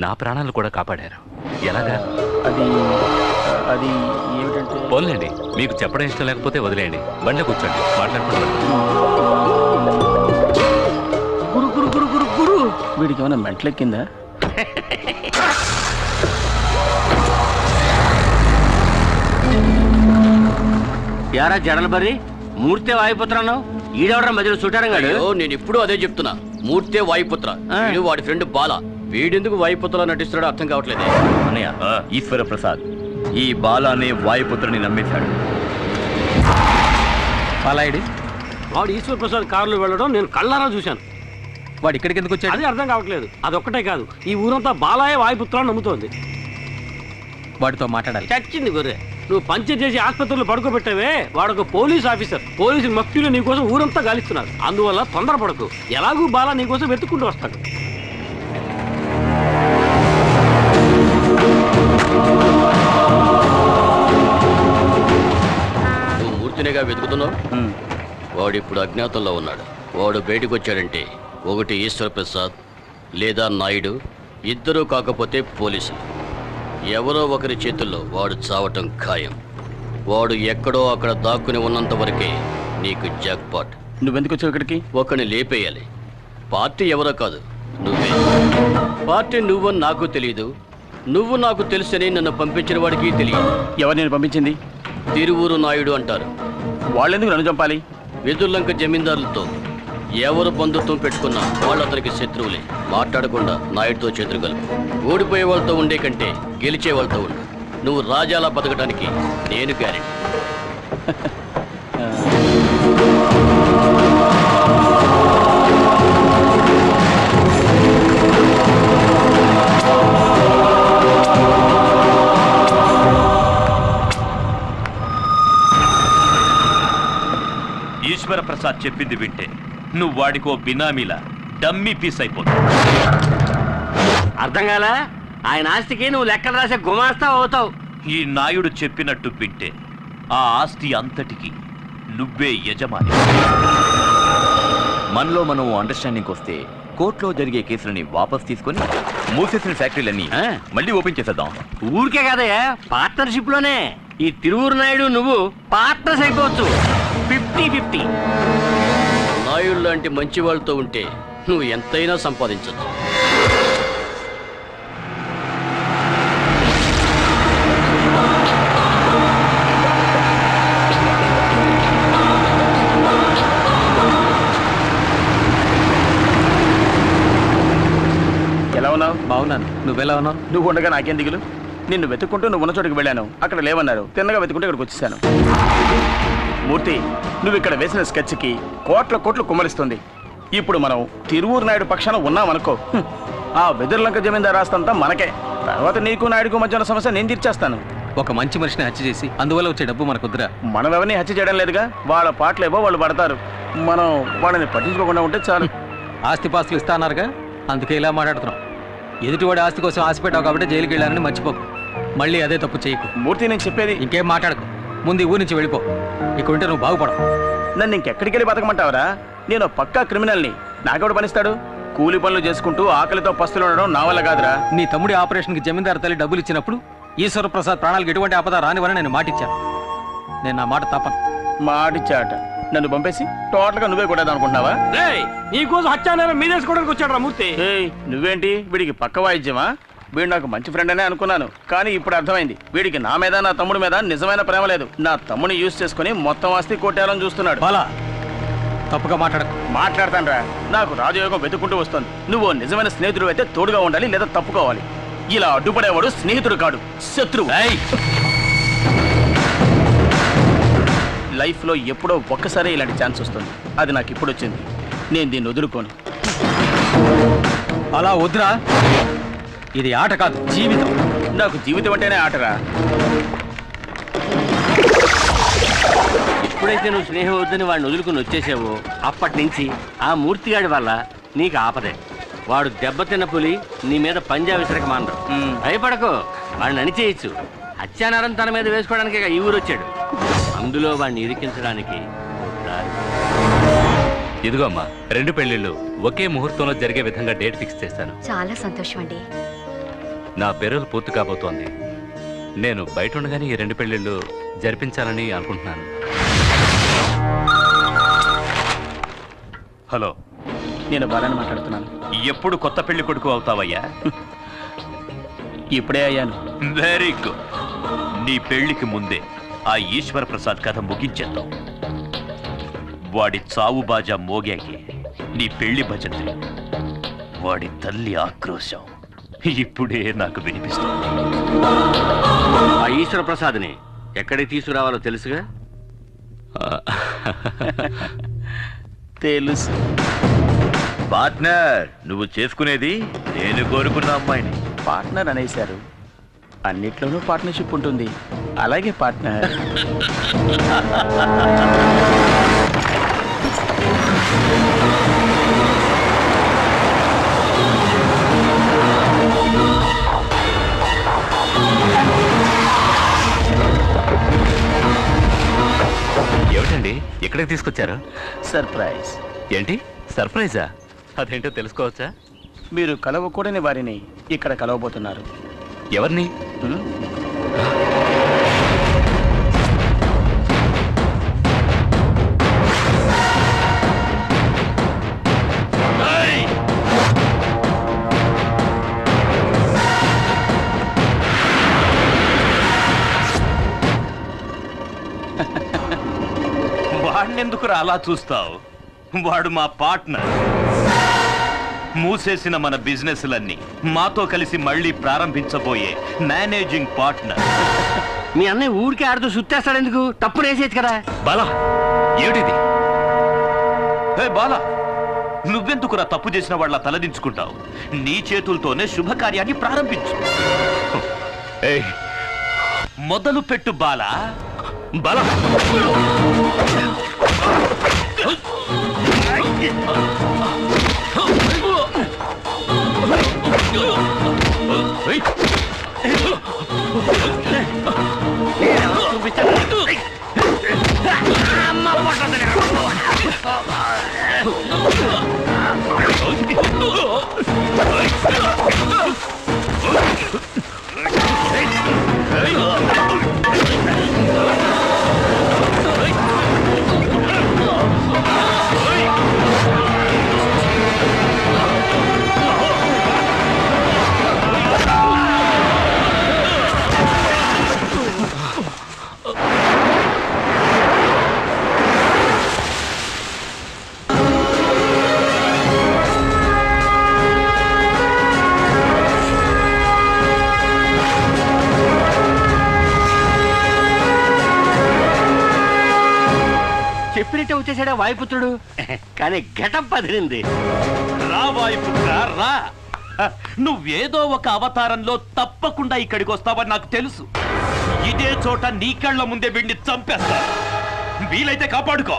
నా ప్రాణాలు కూడా కాపాడారు. ఎలాగా? అది ఏమిటంటే, పోన్లేండి, మీకు చెప్పడం ఇష్టం లేకపోతే వదిలేయండి. బండి కూర్చోండి, మాట్లాడుకుంటాం. గురు గురు గురు గురు గురు వీడికి ఏమైనా మెంటలెక్కిందా? యారా జడలు బర్రి మూర్తే వాయుపుత్రన్నావు. ఈడెవడరా మధ్యలో చుట్టారంగాడు? నేను ఇప్పుడు అదే చెప్తున్నా. మూర్తే వాయుపుత్ర, వాడి ఫ్రెండ్ బాల. వీడెందుకు వాయుపుత్రలో నటిస్తున్నాడో అర్థం కావట్లేదే. అన్నయ్య, ఈశ్వర ప్రసాద్ ఈ బాల అనే వాయుపుత్రుని నమ్మేశాడు. బాలాయుడు వాడు ఈశ్వర ప్రసాద్ కారులో వెళ్ళడం నేను కళ్ళారా చూశాను. వాడు ఇక్కడికి ఎందుకు వచ్చాడు? అది అర్థం కావట్లేదు. అదొక్కటే కాదు, ఈ ఊరంతా బాలాయే వాయుపుత్రాన్ని నమ్ముతోంది. వాడితో మాట్లాడాలి. చచ్చింది గొర్రె. నువ్వు పంచర్ చేసి ఆసుపత్రిలో పడుకోబెట్టావే, వాడొక పోలీస్ ఆఫీసర్. పోలీసు మఫ్టీలో నీకోసం ఊరంతా గాలిస్తున్నారు. అందువల్ల తొందరపడకు. ఎలాగూ బాలా నీకోసం వెతుక్కుంటూ వస్తాడు. నువ్వు మూర్తినిగా వెతుకుతున్నావు. వాడు ఇప్పుడు అజ్ఞాతంలో ఉన్నాడు. వాడు బయటకు వచ్చాడంటే ఒకటి ఈశ్వర ప్రసాద్, లేదా నాయుడు, ఇద్దరూ కాకపోతే పోలీసులు. ఎవరో ఒకరి చేతుల్లో వాడు చావటం ఖాయం. వాడు ఎక్కడో అక్కడ దాక్కుని ఉన్నంత వరకే నీకు జాక్పాట్. నువ్వెందుకు వచ్చావు ఇక్కడికి? ఒకని లేపేయాలి. పార్టీ ఎవరో కాదు, నువ్వే. పార్టీ నువ్వని నాకు తెలియదు, నువ్వు నాకు తెలుసని నన్ను పంపించిన వాడికి తెలియదు. ఎవరు నేను పంపించింది? తిరువూరు నాయుడు అంటారు. వాళ్ళెందుకు నన్ను చంపాలి? వెదుర్లంక జమీందారులతో ఎవరు బంధుత్వం పెట్టుకున్నా వాళ్ళు అతనికి శత్రువులే. మాట్లాడకుండా నాయుడుతో చేతులు కలుపు. ఓడిపోయే వాళ్ళతో ఉండే కంటే గెలిచే వాళ్ళతో ఉండు. నువ్వు రాజాలా బతకడానికి నేను గ్యారెంటీ. ఈశ్వర ప్రసాద్ చెప్పింది వింటే నువ్వు వాడికో బినామీలా డమ్మీ పీస్ అయిపోతావు. అర్థం కాలా? ఆయన ఆస్తికి నువ్వు లెక్కలు రాసే గుమాస్తా అవుతావు. ఈ నాయుడు చెప్పినట్టు వింటే ఆ ఆస్తి అంతటికి నువ్వే యజమాని. మనలో మనం అండర్స్టాండింగ్ వస్తే కోర్టులో జరిగే కేసులని వాపస్ తీసుకొని మూసేసిన ఫ్యాక్టరీలన్నీ మళ్ళీ ఓపెన్ చేసేద్దాం. ఊరికే కదయ్యా, పార్ట్నర్షిప్ లోనే. ఈ తిరువూరు నాయుడు నువ్వు పార్ట్నర్స్ అయిపోవచ్చు. 50-50. నాయుడు లాంటి మంచి వాళ్ళతో ఉంటే నువ్వు ఎంతైనా సంపాదించచ్చు. ఎలా ఉన్నావు? బాగున్నాను. నువ్వెలా ఉన్నావు? నువ్వు ఉండగా నాకేం దిగులు? నిన్ను వెతుక్కుంటూ నువ్వు ఉన్న చోటుకి వెళ్ళాను, అక్కడ లేవన్నారు. తిన్నగా వెతుకుంటూ ఇక్కడికి వచ్చేసాను. మూర్తి, నువ్వు ఇక్కడ వేసిన స్కెచ్కి కోట్లు కుమ్మరిస్తుంది. ఇప్పుడు మనం తిరువూరు నాయుడు పక్షాన ఉన్నామనుకో, ఆ వెదుర్లంక జమీందారు రాస్తంతా మనకే. తర్వాత నీకు నాయుడుకు మధ్య ఉన్న సమస్య నేను తీర్చేస్తాను. ఒక మంచి మనిషిని హత్య చేసి అందువల్ల వచ్చే డబ్బు మనకొద్దురా. మనం ఎవరిని హత్య చేయడం లేదుగా. వాళ్ళ పాటలేవో వాళ్ళు పడతారు, మనం వాళ్ళని పట్టించుకోకుండా ఉంటే చాలు. ఆస్తిపాస్తులు ఇస్తా అన్నారుగా, అందుకే ఇలా మాట్లాడుతున్నాం. ఎదుటివాడి ఆస్తి కోసం ఆశపెట్టావు కాబట్టి జైలుకి వెళ్ళానని మర్చిపోకు. మళ్ళీ అదే తప్పు చేయకు. మూర్తి, నేను చెప్పేది ఇంకేం మాట్లాడకు. ముందు ఈ ఊరి నుంచి వెళ్ళిపో. ఇక్కడ ఉంటే నువ్వు బాగుపడవు. నన్ను ఇంకెక్కడికి వెళ్ళి బతకమంటావరా? నేను పక్కా క్రిమినల్ని. నాకెవడు పనిస్తాడు? కూలి పనులు చేసుకుంటూ ఆకలితో పస్తులు ఉండడం నా వల్ల కాదురా. నీ తమ్ముడి ఆపరేషన్కి జమీందారు తల్లి డబ్బులు ఇచ్చినప్పుడు ఈశ్వర ప్రసాద్ ప్రాణాలకు ఎటువంటి ఆపద రానివని నేను మాటిచ్చాను. నేను నా మాట తప్పను. మాటిచ్చాట నన్ను పంపేసి టోటల్గా నువ్వే కొట్టేది అనుకుంటున్నావా? నీకోసం హత్యానేరం మీదేసుకోవడానికి వచ్చాడు రా మూర్తి. నువ్వేంటి వీడికి పక్క వాయిద్యమా? వీడు నాకు మంచి ఫ్రెండ్ అనే అనుకున్నాను, కానీ ఇప్పుడు అర్థమైంది వీడికి నా మీద నా తమ్ముడి మీద నిజమైన ప్రేమ లేదు. నా తమ్ముని యూజ్ చేసుకుని మొత్తం ఆస్తి కొట్టేయాలని చూస్తున్నాడు. తప్పుగా మాట్లాడతాను రా. నాకు రాజయోగం వెతుక్కుంటూ వస్తుంది. నువ్వు నిజమైన స్నేహితుడు అయితే తోడుగా ఉండాలి, లేదా తప్పుకోవాలి. ఇలా అడ్డుపడేవాడు స్నేహితుడు కాడు, శత్రువు. లైఫ్లో ఎప్పుడో ఒక్కసారి ఇలాంటి ఛాన్స్ వస్తుంది. అది నాకు ఇప్పుడు వచ్చింది. నేను దీన్ని వదులుకోను. అలా వద్దురా. ఇది ఆట కాదు, జీవితం. నాకు జీవితం అంటేనే ఆటరా. ఎప్పుడైతే నువ్వు స్నేహం వద్దని వాడిని వదులుకుని వచ్చేసావో అప్పటి నుంచి ఆ మూర్తిగాడి వల్ల నీకు ఆపదే. వాడు దెబ్బతిన్న పులి నీ మీద పంజా విసరక మానరు. భయపడకు, వాడిని అణిచేయచ్చు. హత్యానారం తన మీద వేసుకోవడానికి ఈ ఊరు వచ్చాడు. అందులో వాడిని ఇరికించడానికి ఇదిగో అమ్మా, 2 పెళ్లిళ్ళు ఒకే ముహూర్తంలో జరిగే విధంగా డేట్ ఫిక్స్ చేశాను. చాలా సంతోషం అండి. నా పెరోల్ పూర్తి కాబోతోంది. నేను బయట ఉండగానే ఈ 2 పెళ్లిళ్ళు జరిపించాలని అనుకుంటున్నాను. హలో, నేను బాలని మాట్లాడుతున్నాను. ఎప్పుడు కొత్త పెళ్లి కొడుకు అవుతావయ్యా? ఇప్పుడే అయ్యాను. Very good. నీ పెళ్లికి ముందే ఆ ఈశ్వర ప్రసాద్ కథ ముగించేద్దాం. వాడి చావు బాజా మోగాకే నీ పెళ్లి భజంత్రి, వాడి తల్లి ఆక్రోశం ఇప్పుడే నాకు వినిపిస్తుంది. ఆ ఈశ్వర ప్రసాద్ని ఎక్కడికి తీసుకురావాలో తెలుసుగా? తెలుసు. పార్ట్నర్, నువ్వు చేసుకునేది నేను కోరుకున్న అమ్మాయిని. పార్ట్నర్ అనేశారు, అన్నిట్లోనూ పార్ట్నర్షిప్ ఉంటుంది. అలాగే పార్ట్నర్. ఏమిటండి ఎక్కడికి తీసుకొచ్చారు? సర్ప్రైజ్. ఏంటి సర్ప్రైజా? అదేంటో తెలుసుకోవచ్చా? మీరు కలవకూడని వారిని ఇక్కడ కలవబోతున్నారు. ఎవరిని? వాడినెందుకురా అలా చూస్తావు? వాడు మా పార్ట్నర్. మూసేసిన మన బిజినెస్లన్నీ మాతో కలిసి మళ్ళీ ప్రారంభించబోయే మేనేజింగ్ పార్ట్నర్. మీ అన్నయ్య ఊరికే ఆడుతూ సుత్తేస్తాడు ఎందుకు? తప్పు రేసేది కదా. బాలా ఏమిటిది? బాలా, నువ్వెందుకురా తప్పు చేసిన వాళ్ళ తలదించుకుంటావు? నీ చేతులతోనే శుభకార్యాన్ని ప్రారంభించు. మొదలు పెట్టు బాలా. బాలా చెప్పినట్టే వచ్చేసాడా వాయుపుత్రుడు. కానీ ఘటం పదిలింది. రా వాయుపుత్ర రా. నువ్వేదో ఒక అవతారంలో తప్పకుండా ఇక్కడికి వస్తావని నాకు తెలుసు. ఇదే చోట నీ కళ్ళ ముందే వీడిని చంపేస్తా. వీలైతే కాపాడుకో.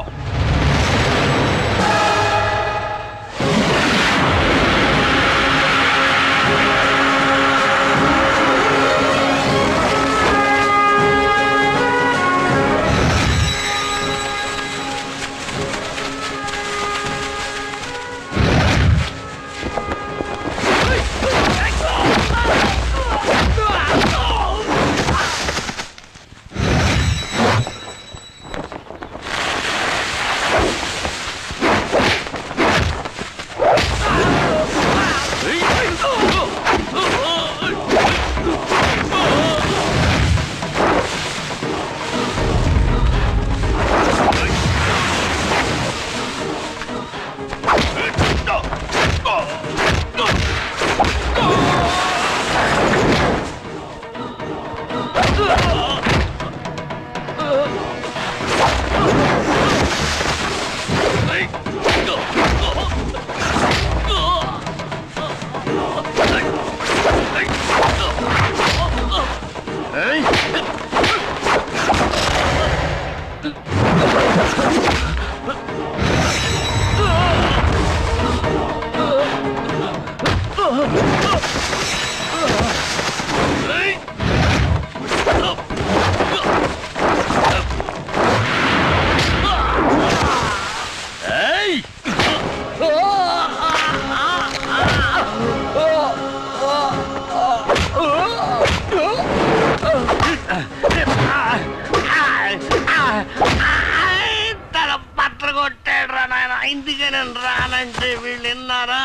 తల పత్ర కొట్టాడు రా నాయన. ఇందుకే నేను రానంటే వీళ్ళు విన్నారా?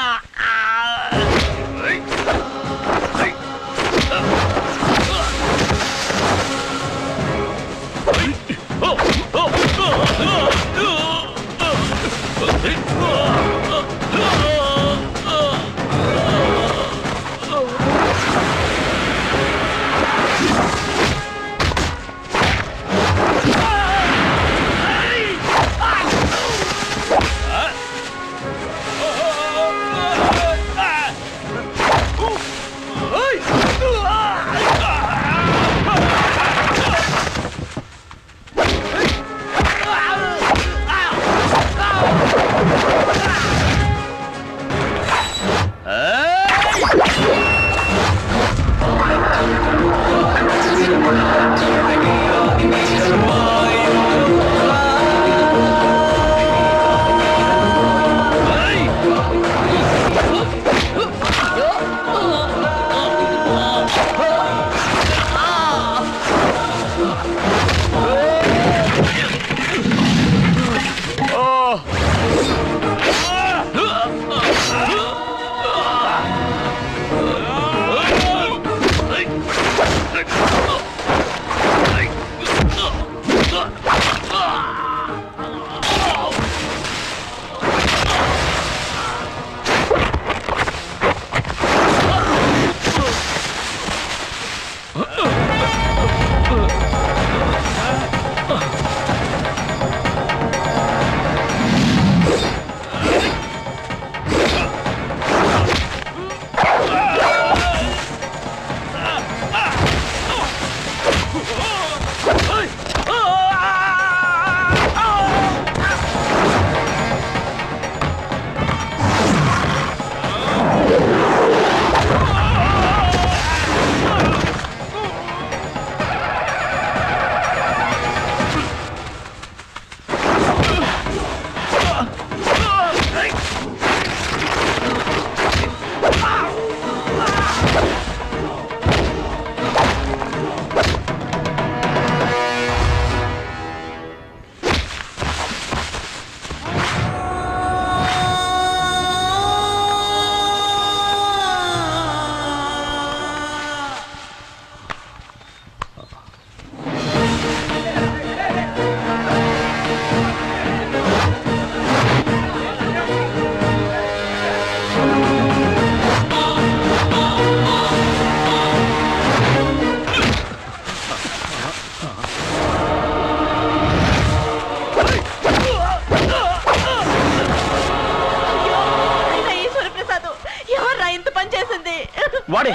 వాడే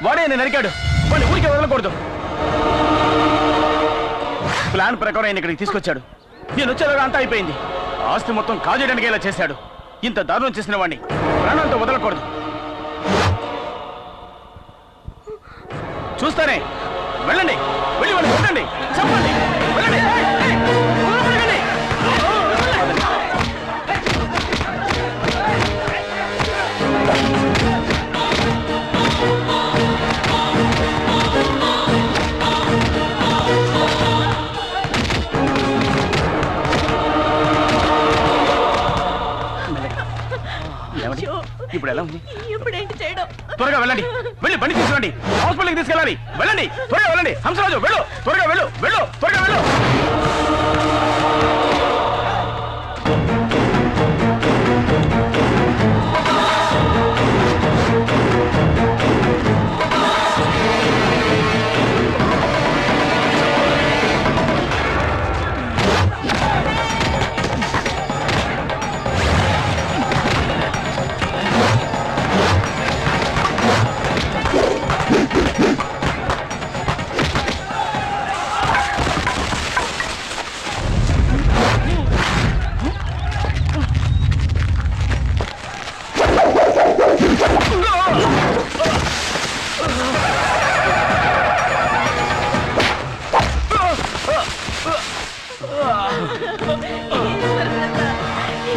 వాడే నేను నరికాడు. వాడిని ఊరికే వదలకూడదు. ప్లాన్ ప్రకారం ఆయన ఇక్కడికి తీసుకొచ్చాడు. నేను వచ్చేలాగా అంతా అయిపోయింది. ఆస్తి మొత్తం కాజేయడానికి ఇలా చేశాడు. ఇంత దారుణం చేసిన వాడిని ప్రాణాలతో వదలకూడదు. చూస్తానే. వెళ్ళండి, వెళ్ళి వాడిని కొట్టండి, చంపండి, వెళ్ళండి. ఇప్పుడు ఎలా ఉంది? ఇప్పుడేంటి చేయడం? త్వరగా వెళ్ళండి, వెళ్ళి బండి తీసుకురండి, హాస్పిటల్కి తీసుకెళ్ళాలి. వెళ్ళండి, త్వరగా వెళ్ళండి. హంసరాజు వెళ్ళు, త్వరగా వెళ్ళు, వెళ్ళు, త్వరగా వెళ్ళు.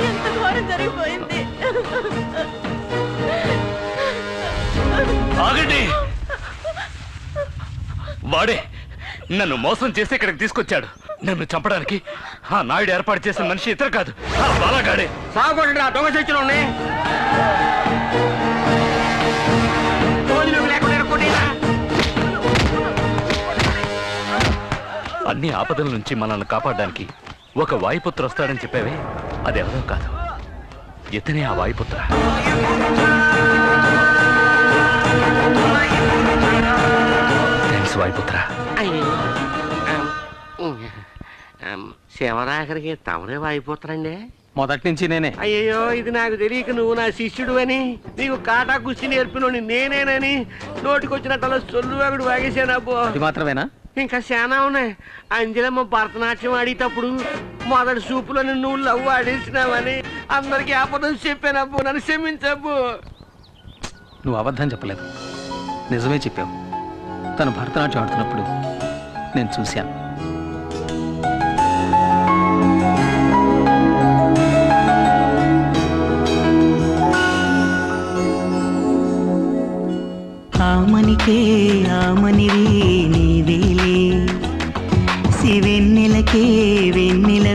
ఎంత ఘోరం జరిగిపోయింది. ఆగండి. వాడే నన్ను మోసం చేసి ఇక్కడికి తీసుకొచ్చాడు. నన్ను చంపడానికి ఆ నాయుడు ఏర్పాటు చేసిన మనిషి ఇతరు కాదు, ఆ బాలగాడే. సాగొండి రా దొంగ చచ్చిన అన్ని ఆపదల నుంచి మనల్ని కాపాడడానికి ఒక వాయుపుత్ర వస్తాడని చెప్పావే, అదెవరో కాదు, ఇతనే ఆ వాయుపుత్ర. థ్యాంక్స్ వాయుపుత్ర. శివరాఖరికి తమరే వాయిపోతారండి. మొదటి నుంచి నేనే. అయ్యో ఇది నాకు తెలియక నువ్వు నా శిష్యుడు అని, నీకు కాటా కుస్తీ నేర్పినోని నేనేనని నోటికొచ్చినట్టు సొల్లు అక్కడ వాగేశానబ్బో. ఇది మాత్రమేనా? ఇంకా చాలా ఉన్నాయి. అంజలమ్మ భరతనాట్యం ఆడేటప్పుడు మొదటి సూపులో నువ్వు లవ్ ఆడేసినావని అందరికి ఆపదం చెప్పానబ్బు. నన్ను క్షమించబ్బు. నువ్వు అబద్ధం చెప్పలేదు, నిజమే చెప్పావు. తను భరతనాట్యం ఆడుతున్నప్పుడు నేను చూశాను. ఆమనికే ఆమనివి నీవేలే, సివెన్నెలకే వెన్నెల